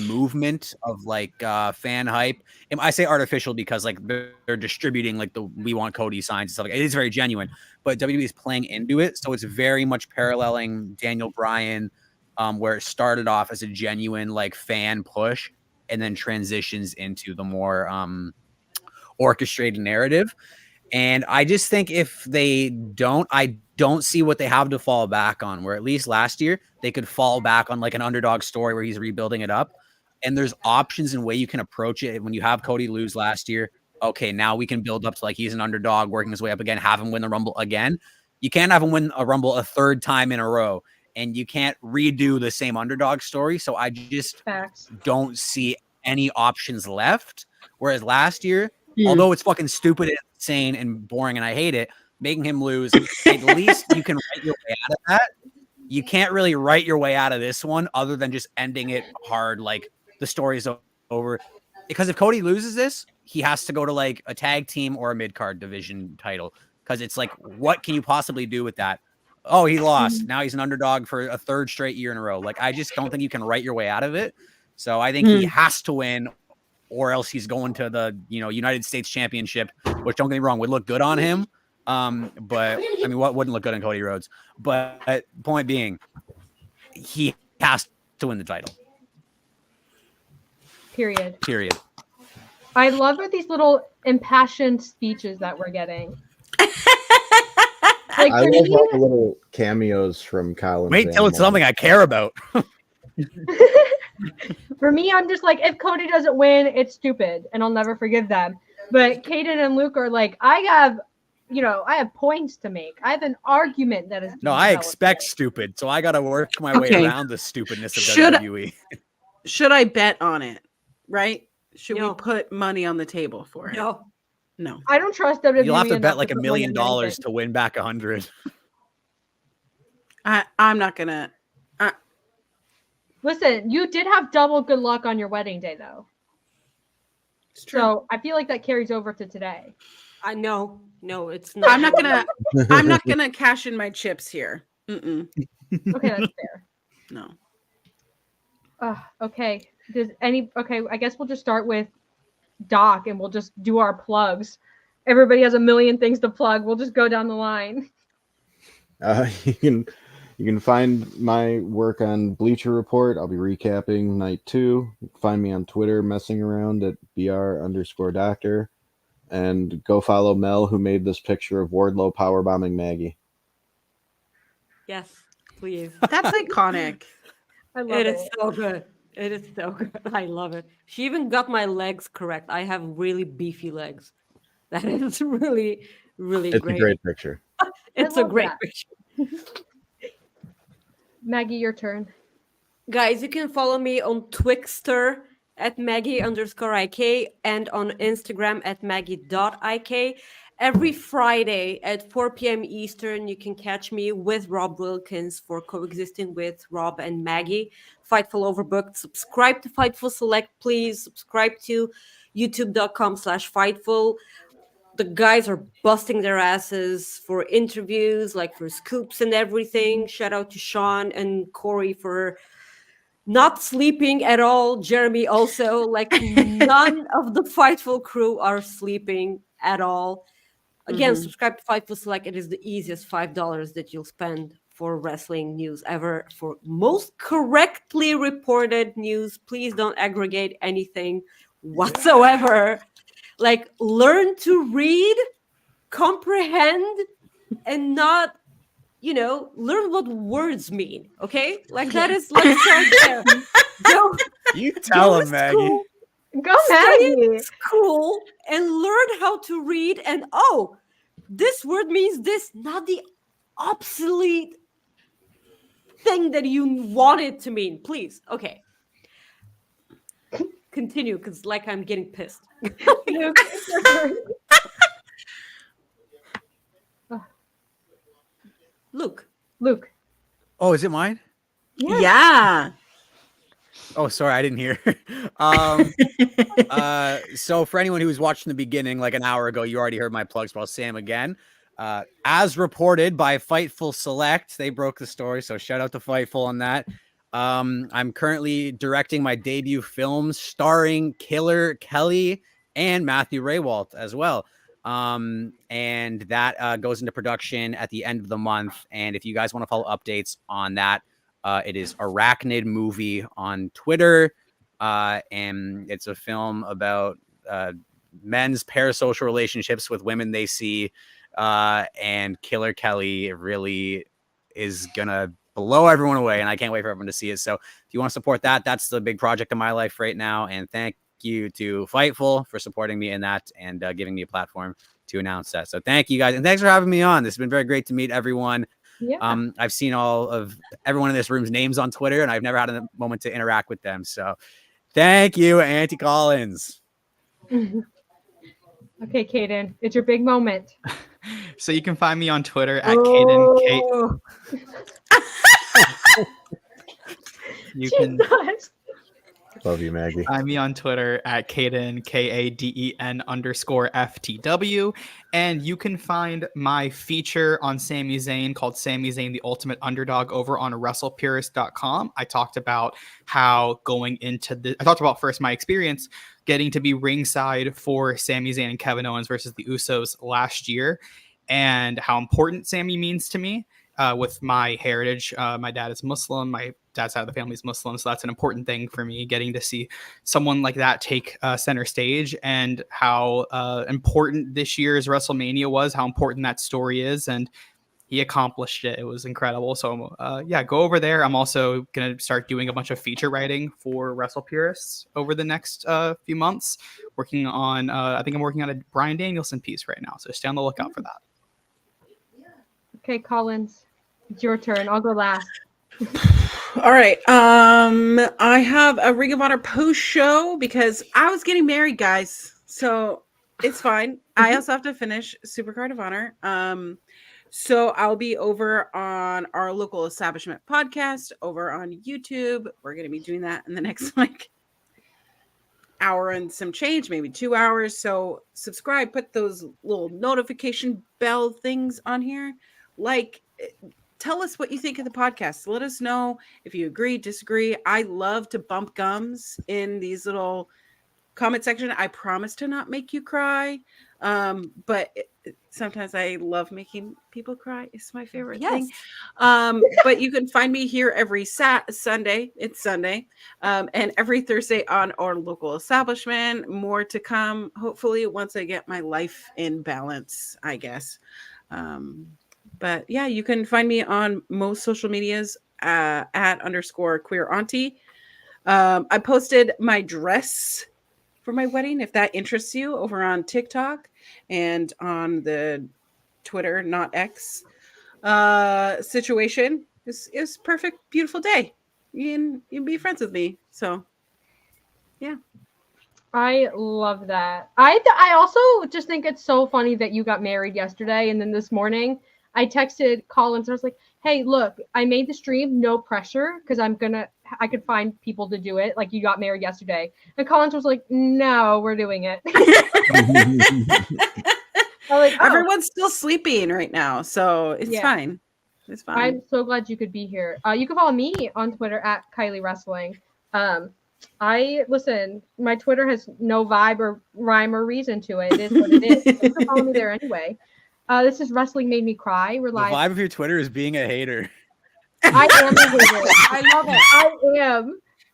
movement of like fan hype. And I say artificial because like they're distributing like the we want Cody signs and stuff like that. It is very genuine, but WWE is playing into it. So it's very much paralleling Daniel Bryan, where it started off as a genuine like fan push and then transitions into the more orchestrated narrative. And I just think if they don't, I don't see what they have to fall back on, where at least last year they could fall back on like an underdog story where he's rebuilding it up. And there's options and way you can approach it. When you have Cody lose last year, okay, now we can build up to like he's an underdog working his way up again, have him win the Rumble again. You can't have him win a Rumble a third time in a row, and you can't redo the same underdog story. So I just don't see any options left. Whereas last year, although it's fucking stupid and insane and boring and I hate it, making him lose, at least you can write your way out of that. You can't really write your way out of this one other than just ending it hard, like the story's over. because if Cody loses this, he has to go to like a tag team or a mid-card division title. Because it's like, what can you possibly do with that? Oh, he lost. Now he's an underdog for a third straight year in a row. Like, I just don't think you can write your way out of it. So I think he has to win, or else he's going to the United States Championship, which, don't get me wrong, would look good on him. But I mean, what wouldn't look good on Cody Rhodes? But point being, he has to win the title. Period. I love these little impassioned speeches that we're getting. Like, I love all the little cameos from Kyle. Wait till it's something I care about. For me, I'm just like, if Cody doesn't win, it's stupid, and I'll never forgive them. But Caden and Luke are like, I have points to make. I have an argument that is. No, I expect stupid, so I got to work my way around the stupidness of WWE. Should I bet on it? Right? Should we put money on the table for it? No. I don't trust WWE. You'll have to bet like $1 million to win back 100. I'm not gonna. Listen, you did have double good luck on your wedding day, though. It's true. So I feel like that carries over to today. I know. No, it's not. I'm not gonna cash in my chips here. Okay, that's fair. No. Okay. Okay, I guess we'll just start with Doc and we'll just do our plugs. Everybody has a million things to plug. We'll just go down the line. You can find my work on Bleacher Report. I'll be recapping night 2. You can find me on Twitter messing around at BR_doctor. And go follow Mel, who made this picture of Wardlow powerbombing Maggie. Yes, please. That's iconic. I love it. It is so good. It is so good. I love it. She even got my legs correct. I have really beefy legs. That is really, really great. It's a great picture. It's a great picture. Maggie, your turn. Guys, you can follow me on Twixter at Maggie_IK and on Instagram at Maggie.IK. Every Friday at 4 p.m. Eastern, you can catch me with Rob Wilkins for Coexisting with Rob and Maggie. Fightful Overbooked. Subscribe to Fightful Select, please. Subscribe to youtube.com/Fightful. The guys are busting their asses for interviews, like for scoops and everything. Shout out to Sean and Corey for not sleeping at all. Jeremy also, like none of the Fightful crew are sleeping at all. Again, subscribe to Fightful Select. It is the easiest $5 that you'll spend for wrestling news ever. For most correctly reported news, please don't aggregate anything whatsoever. Like, learn to read, comprehend, and not, learn what words mean. Okay, like that is like start there. Go, you tell him, Maggie. School, go, Maggie. School and learn how to read. And this word means this, not the obsolete thing that you want it to mean. Please, okay. Continue, because like I'm getting pissed. Luke. Oh, is it mine? Yeah. Oh, sorry, I didn't hear. So for anyone who was watching the beginning, like an hour ago, you already heard my plugs, but I'll say them again. As reported by Fightful Select, they broke the story, so shout out to Fightful on that. I'm currently directing my debut film starring Killer Kelly and Matthew Raywalt as well. And that goes into production at the end of the month. And if you guys want to follow updates on that, it is Arachnid Movie on Twitter. And it's a film about men's parasocial relationships with women they see. And Killer Kelly really is gonna blow everyone away, and I can't wait for everyone to see it. So if you want to support that, that's the big project of my life right now. And thank you to Fightful for supporting me in that and giving me a platform to announce that. So thank you guys, and thanks for having me on. This has been very great to meet everyone. Yeah. I've seen all of everyone in this room's names on Twitter, and I've never had a moment to interact with them. So thank you, Auntie Collins. Okay, Caden, it's your big moment. So you can find me on Twitter at Caden. You can Love you, Maggie. Find me on Twitter at Kaden, KADEN_FTW. And you can find my feature on Sami Zayn called Sami Zayn, the Ultimate Underdog over on WrestlePurist.com. I talked about how going into I talked about first my experience getting to be ringside for Sami Zayn and Kevin Owens versus the Usos last year and how important Sami means to me. With my heritage, my dad is Muslim, my dad's side of the family is Muslim, so that's an important thing for me, getting to see someone like that take center stage, and how important this year's WrestleMania was, how important that story is, and he accomplished it. It was incredible. So yeah, go over there. I'm also going to start doing a bunch of feature writing for Wrestle Purists over the next few months, working on, I think I'm working on a Bryan Danielson piece right now, so stay on the lookout for that. Okay, Collins, it's your turn. I'll go last. All right. I have a Ring of Honor post show because I was getting married, guys. So it's fine. I also have to finish Supercard of Honor. So I'll be over on our local establishment podcast over on YouTube. We're going to be doing that in the next hour and some change, maybe 2 hours. So subscribe, put those little notification bell things on here. Tell us what you think of the podcast. Let us know if you agree, disagree. I love to bump gums in these little comment section. I promise to not make you cry. But sometimes I love making people cry. It's my favorite thing. But you can find me here every Sunday. It's Sunday. And every Thursday on our local establishment. More to come, hopefully, once I get my life in balance, I guess. But yeah, you can find me on most social medias at _queer auntie. I posted my dress for my wedding, if that interests you, over on TikTok and on the Twitter, not X situation. It's perfect, beautiful day. You can be friends with me. So yeah. I love that. I also just think it's so funny that you got married yesterday, and then this morning I texted Collins. I was like, "Hey, look, I made the stream, no pressure, because I could find people to do it. Like, you got married yesterday." And Collins was like, "No, we're doing it." Like, oh. Everyone's still sleeping right now, so it's fine. It's fine. I'm so glad you could be here. You can follow me on Twitter at Kiley Wrestling. Listen, my Twitter has no vibe or rhyme or reason to it. It is what it is. You can follow me there anyway. This is Wrestling Made Me Cry. We're live. The vibe of your Twitter is being a hater. I am a hater. I love it.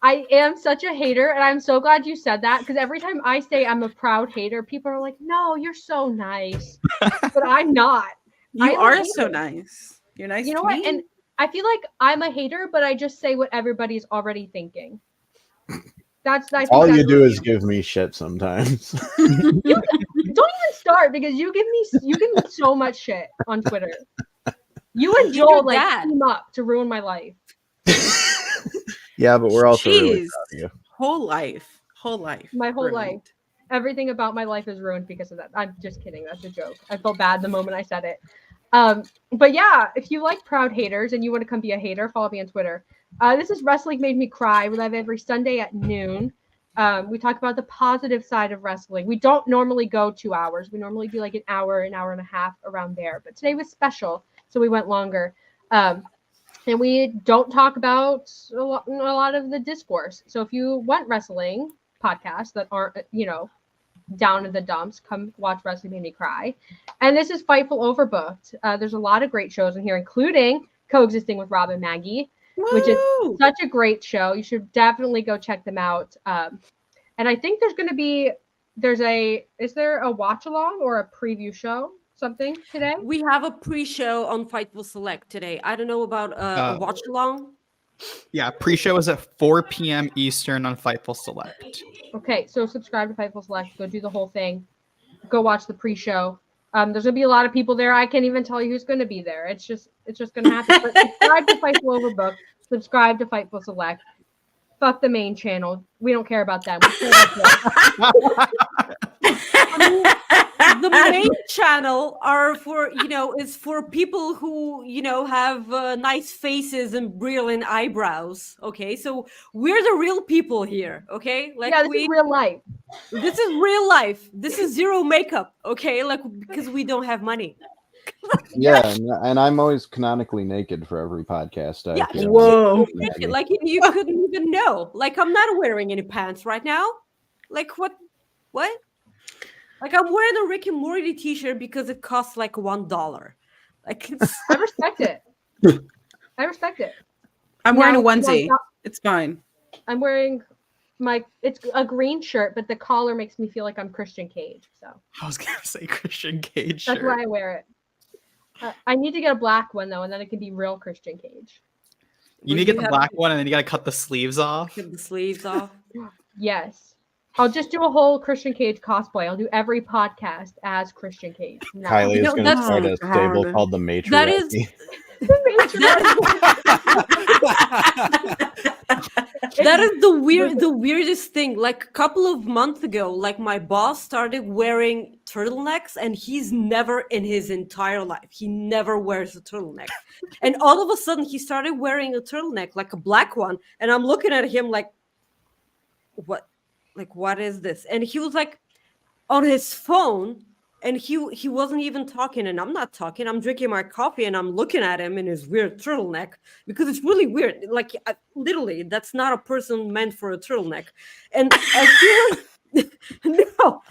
I am such a hater, and I'm so glad you said that, because every time I say I'm a proud hater, people are like, "No, you're so nice," but I'm not. You are so nice. You're nice. You know to what? me. And I feel like I'm a hater, but I just say what everybody's already thinking. That's all you do is give me shit sometimes. Don't even start, because you give me so much shit on Twitter. You and Joel team up to ruin my life. Yeah, but we're also really proud of you. Whole life. My whole ruined. life. Everything about my life is ruined because of that. I'm just kidding. That's a joke. I felt bad the moment I said it. But yeah, if you like proud haters and you want to come be a hater, follow me on Twitter. This is Wrestling Made Me Cry. We live every Sunday at noon. We talk about the positive side of wrestling. We don't normally go 2 hours. We normally do like an hour and a half around there. But today was special, so we went longer. And we don't talk about a lot of the discourse. So if you want wrestling podcasts that aren't, down in the dumps, come watch Wrestling Made Me Cry. And this is Fightful Overbooked. There's a lot of great shows in here, including Coexisting with Rob and Maggie, which is such a great show. You should definitely go check them out. And I think there's going to be, is there a watch along or a preview show? Something today? We have a pre-show on Fightful Select today. I don't know about a watch along. Yeah, pre-show is at 4 p.m. Eastern on Fightful Select. Okay, so subscribe to Fightful Select. Go do the whole thing. Go watch the pre-show. There's gonna be a lot of people there. I can't even tell you who's gonna be there. It's just gonna happen. But subscribe to Fightful Overbooked. Subscribe to Fightful Select. Fuck the main channel. We don't care about that. We care about The main channel are for, is for people who, have nice faces and brilliant eyebrows. Okay, so we're the real people here. Okay, like this is real life. This is real life. This is zero makeup. Okay, like because we don't have money. Yeah, and I'm always canonically naked for every podcast. Whoa! Like you couldn't even know. Like I'm not wearing any pants right now. Like what? Like I'm wearing a Rick and Morty t-shirt because it costs like $1. Like I respect it. I respect it. I'm wearing a onesie. It's fine. I'm wearing it's a green shirt, but the collar makes me feel like I'm Christian Cage. So I was gonna say Christian Cage. That's why I wear it. I need to get a black one though, and then it can be real Christian Cage. You need to get the black one, and then you gotta cut the sleeves off. Cut the sleeves off. Yes. I'll just do a whole Christian Cage cosplay. I'll do every podcast as Christian Cage. No. Kylie is going to start a stable called the Matriarchy. That is the weirdest thing. Like a couple of months ago, like my boss started wearing turtlenecks, and he's never in his entire life. He never wears a turtleneck. And all of a sudden he started wearing a turtleneck, like a black one. And I'm looking at him like, what? Like, what is this? And he was like on his phone, and he wasn't even talking, and I'm not talking. I'm drinking my coffee, and I'm looking at him in his weird turtleneck because it's really weird. Like, literally, that's not a person meant for a turtleneck. And no,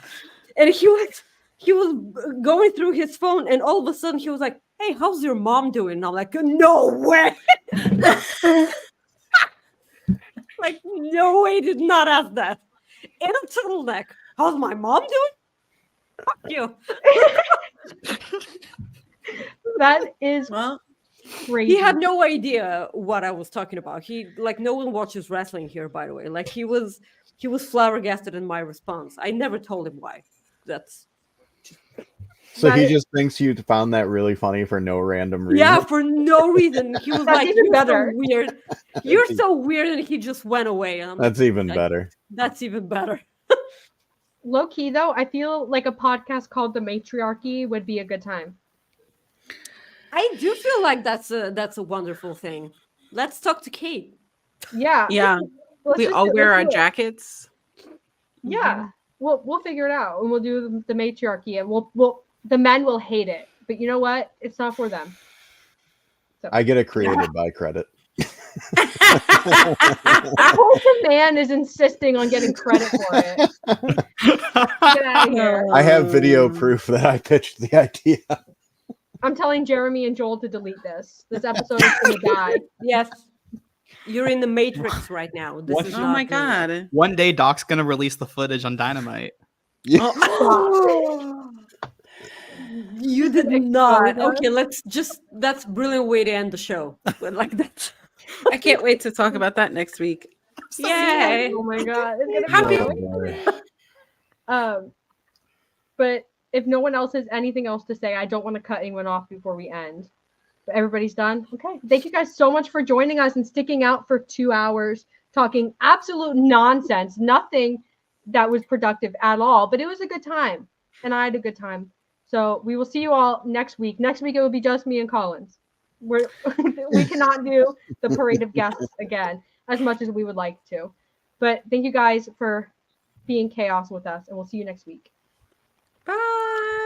and he was going through his phone, and all of a sudden he was like, "Hey, how's your mom doing?" And I'm like, "No way." Like, no way, did not ask that. In a turtleneck. How's my mom doing? Fuck you. That is crazy. He had no idea what I was talking about. No one watches wrestling here, by the way. Like he was flabbergasted in my response. I never told him why. So he just thinks you found that really funny for no random reason. Yeah, for no reason. He was like, "You're better. So weird. You're so weird," and he just went away. And that's even better. That's even better. Low key though, I feel like a podcast called The Matriarchy would be a good time. I do feel like that's a wonderful thing. Let's talk to Kate. Yeah. Yeah. We all wear our jackets. Yeah. We'll figure it out, and we'll do the matriarchy, and we'll the men will hate it, but you know what? It's not for them. So. I get a created by credit. The man is insisting on getting credit for it. Get out of here. I have video proof that I pitched the idea. I'm telling Jeremy and Joel to delete this. This episode is going to die. Yes. You're in the Matrix right now. Oh my god. One day Doc's gonna release the footage on Dynamite. Yeah. You did not. Okay, that's a brilliant way to end the show. Like that. I can't wait to talk about that next week. Yay. Oh my god. It's gonna be but if no one else has anything else to say, I don't want to cut anyone off before we end. But everybody's done. Okay. Thank you guys so much for joining us and sticking out for 2 hours talking absolute nonsense. Nothing that was productive at all, but it was a good time. And I had a good time. So we will see you all next week. Next week, it will be just me and Collins. We cannot do the parade of guests again as much as we would like to. But thank you guys for being chaos with us, and we'll see you next week. Bye.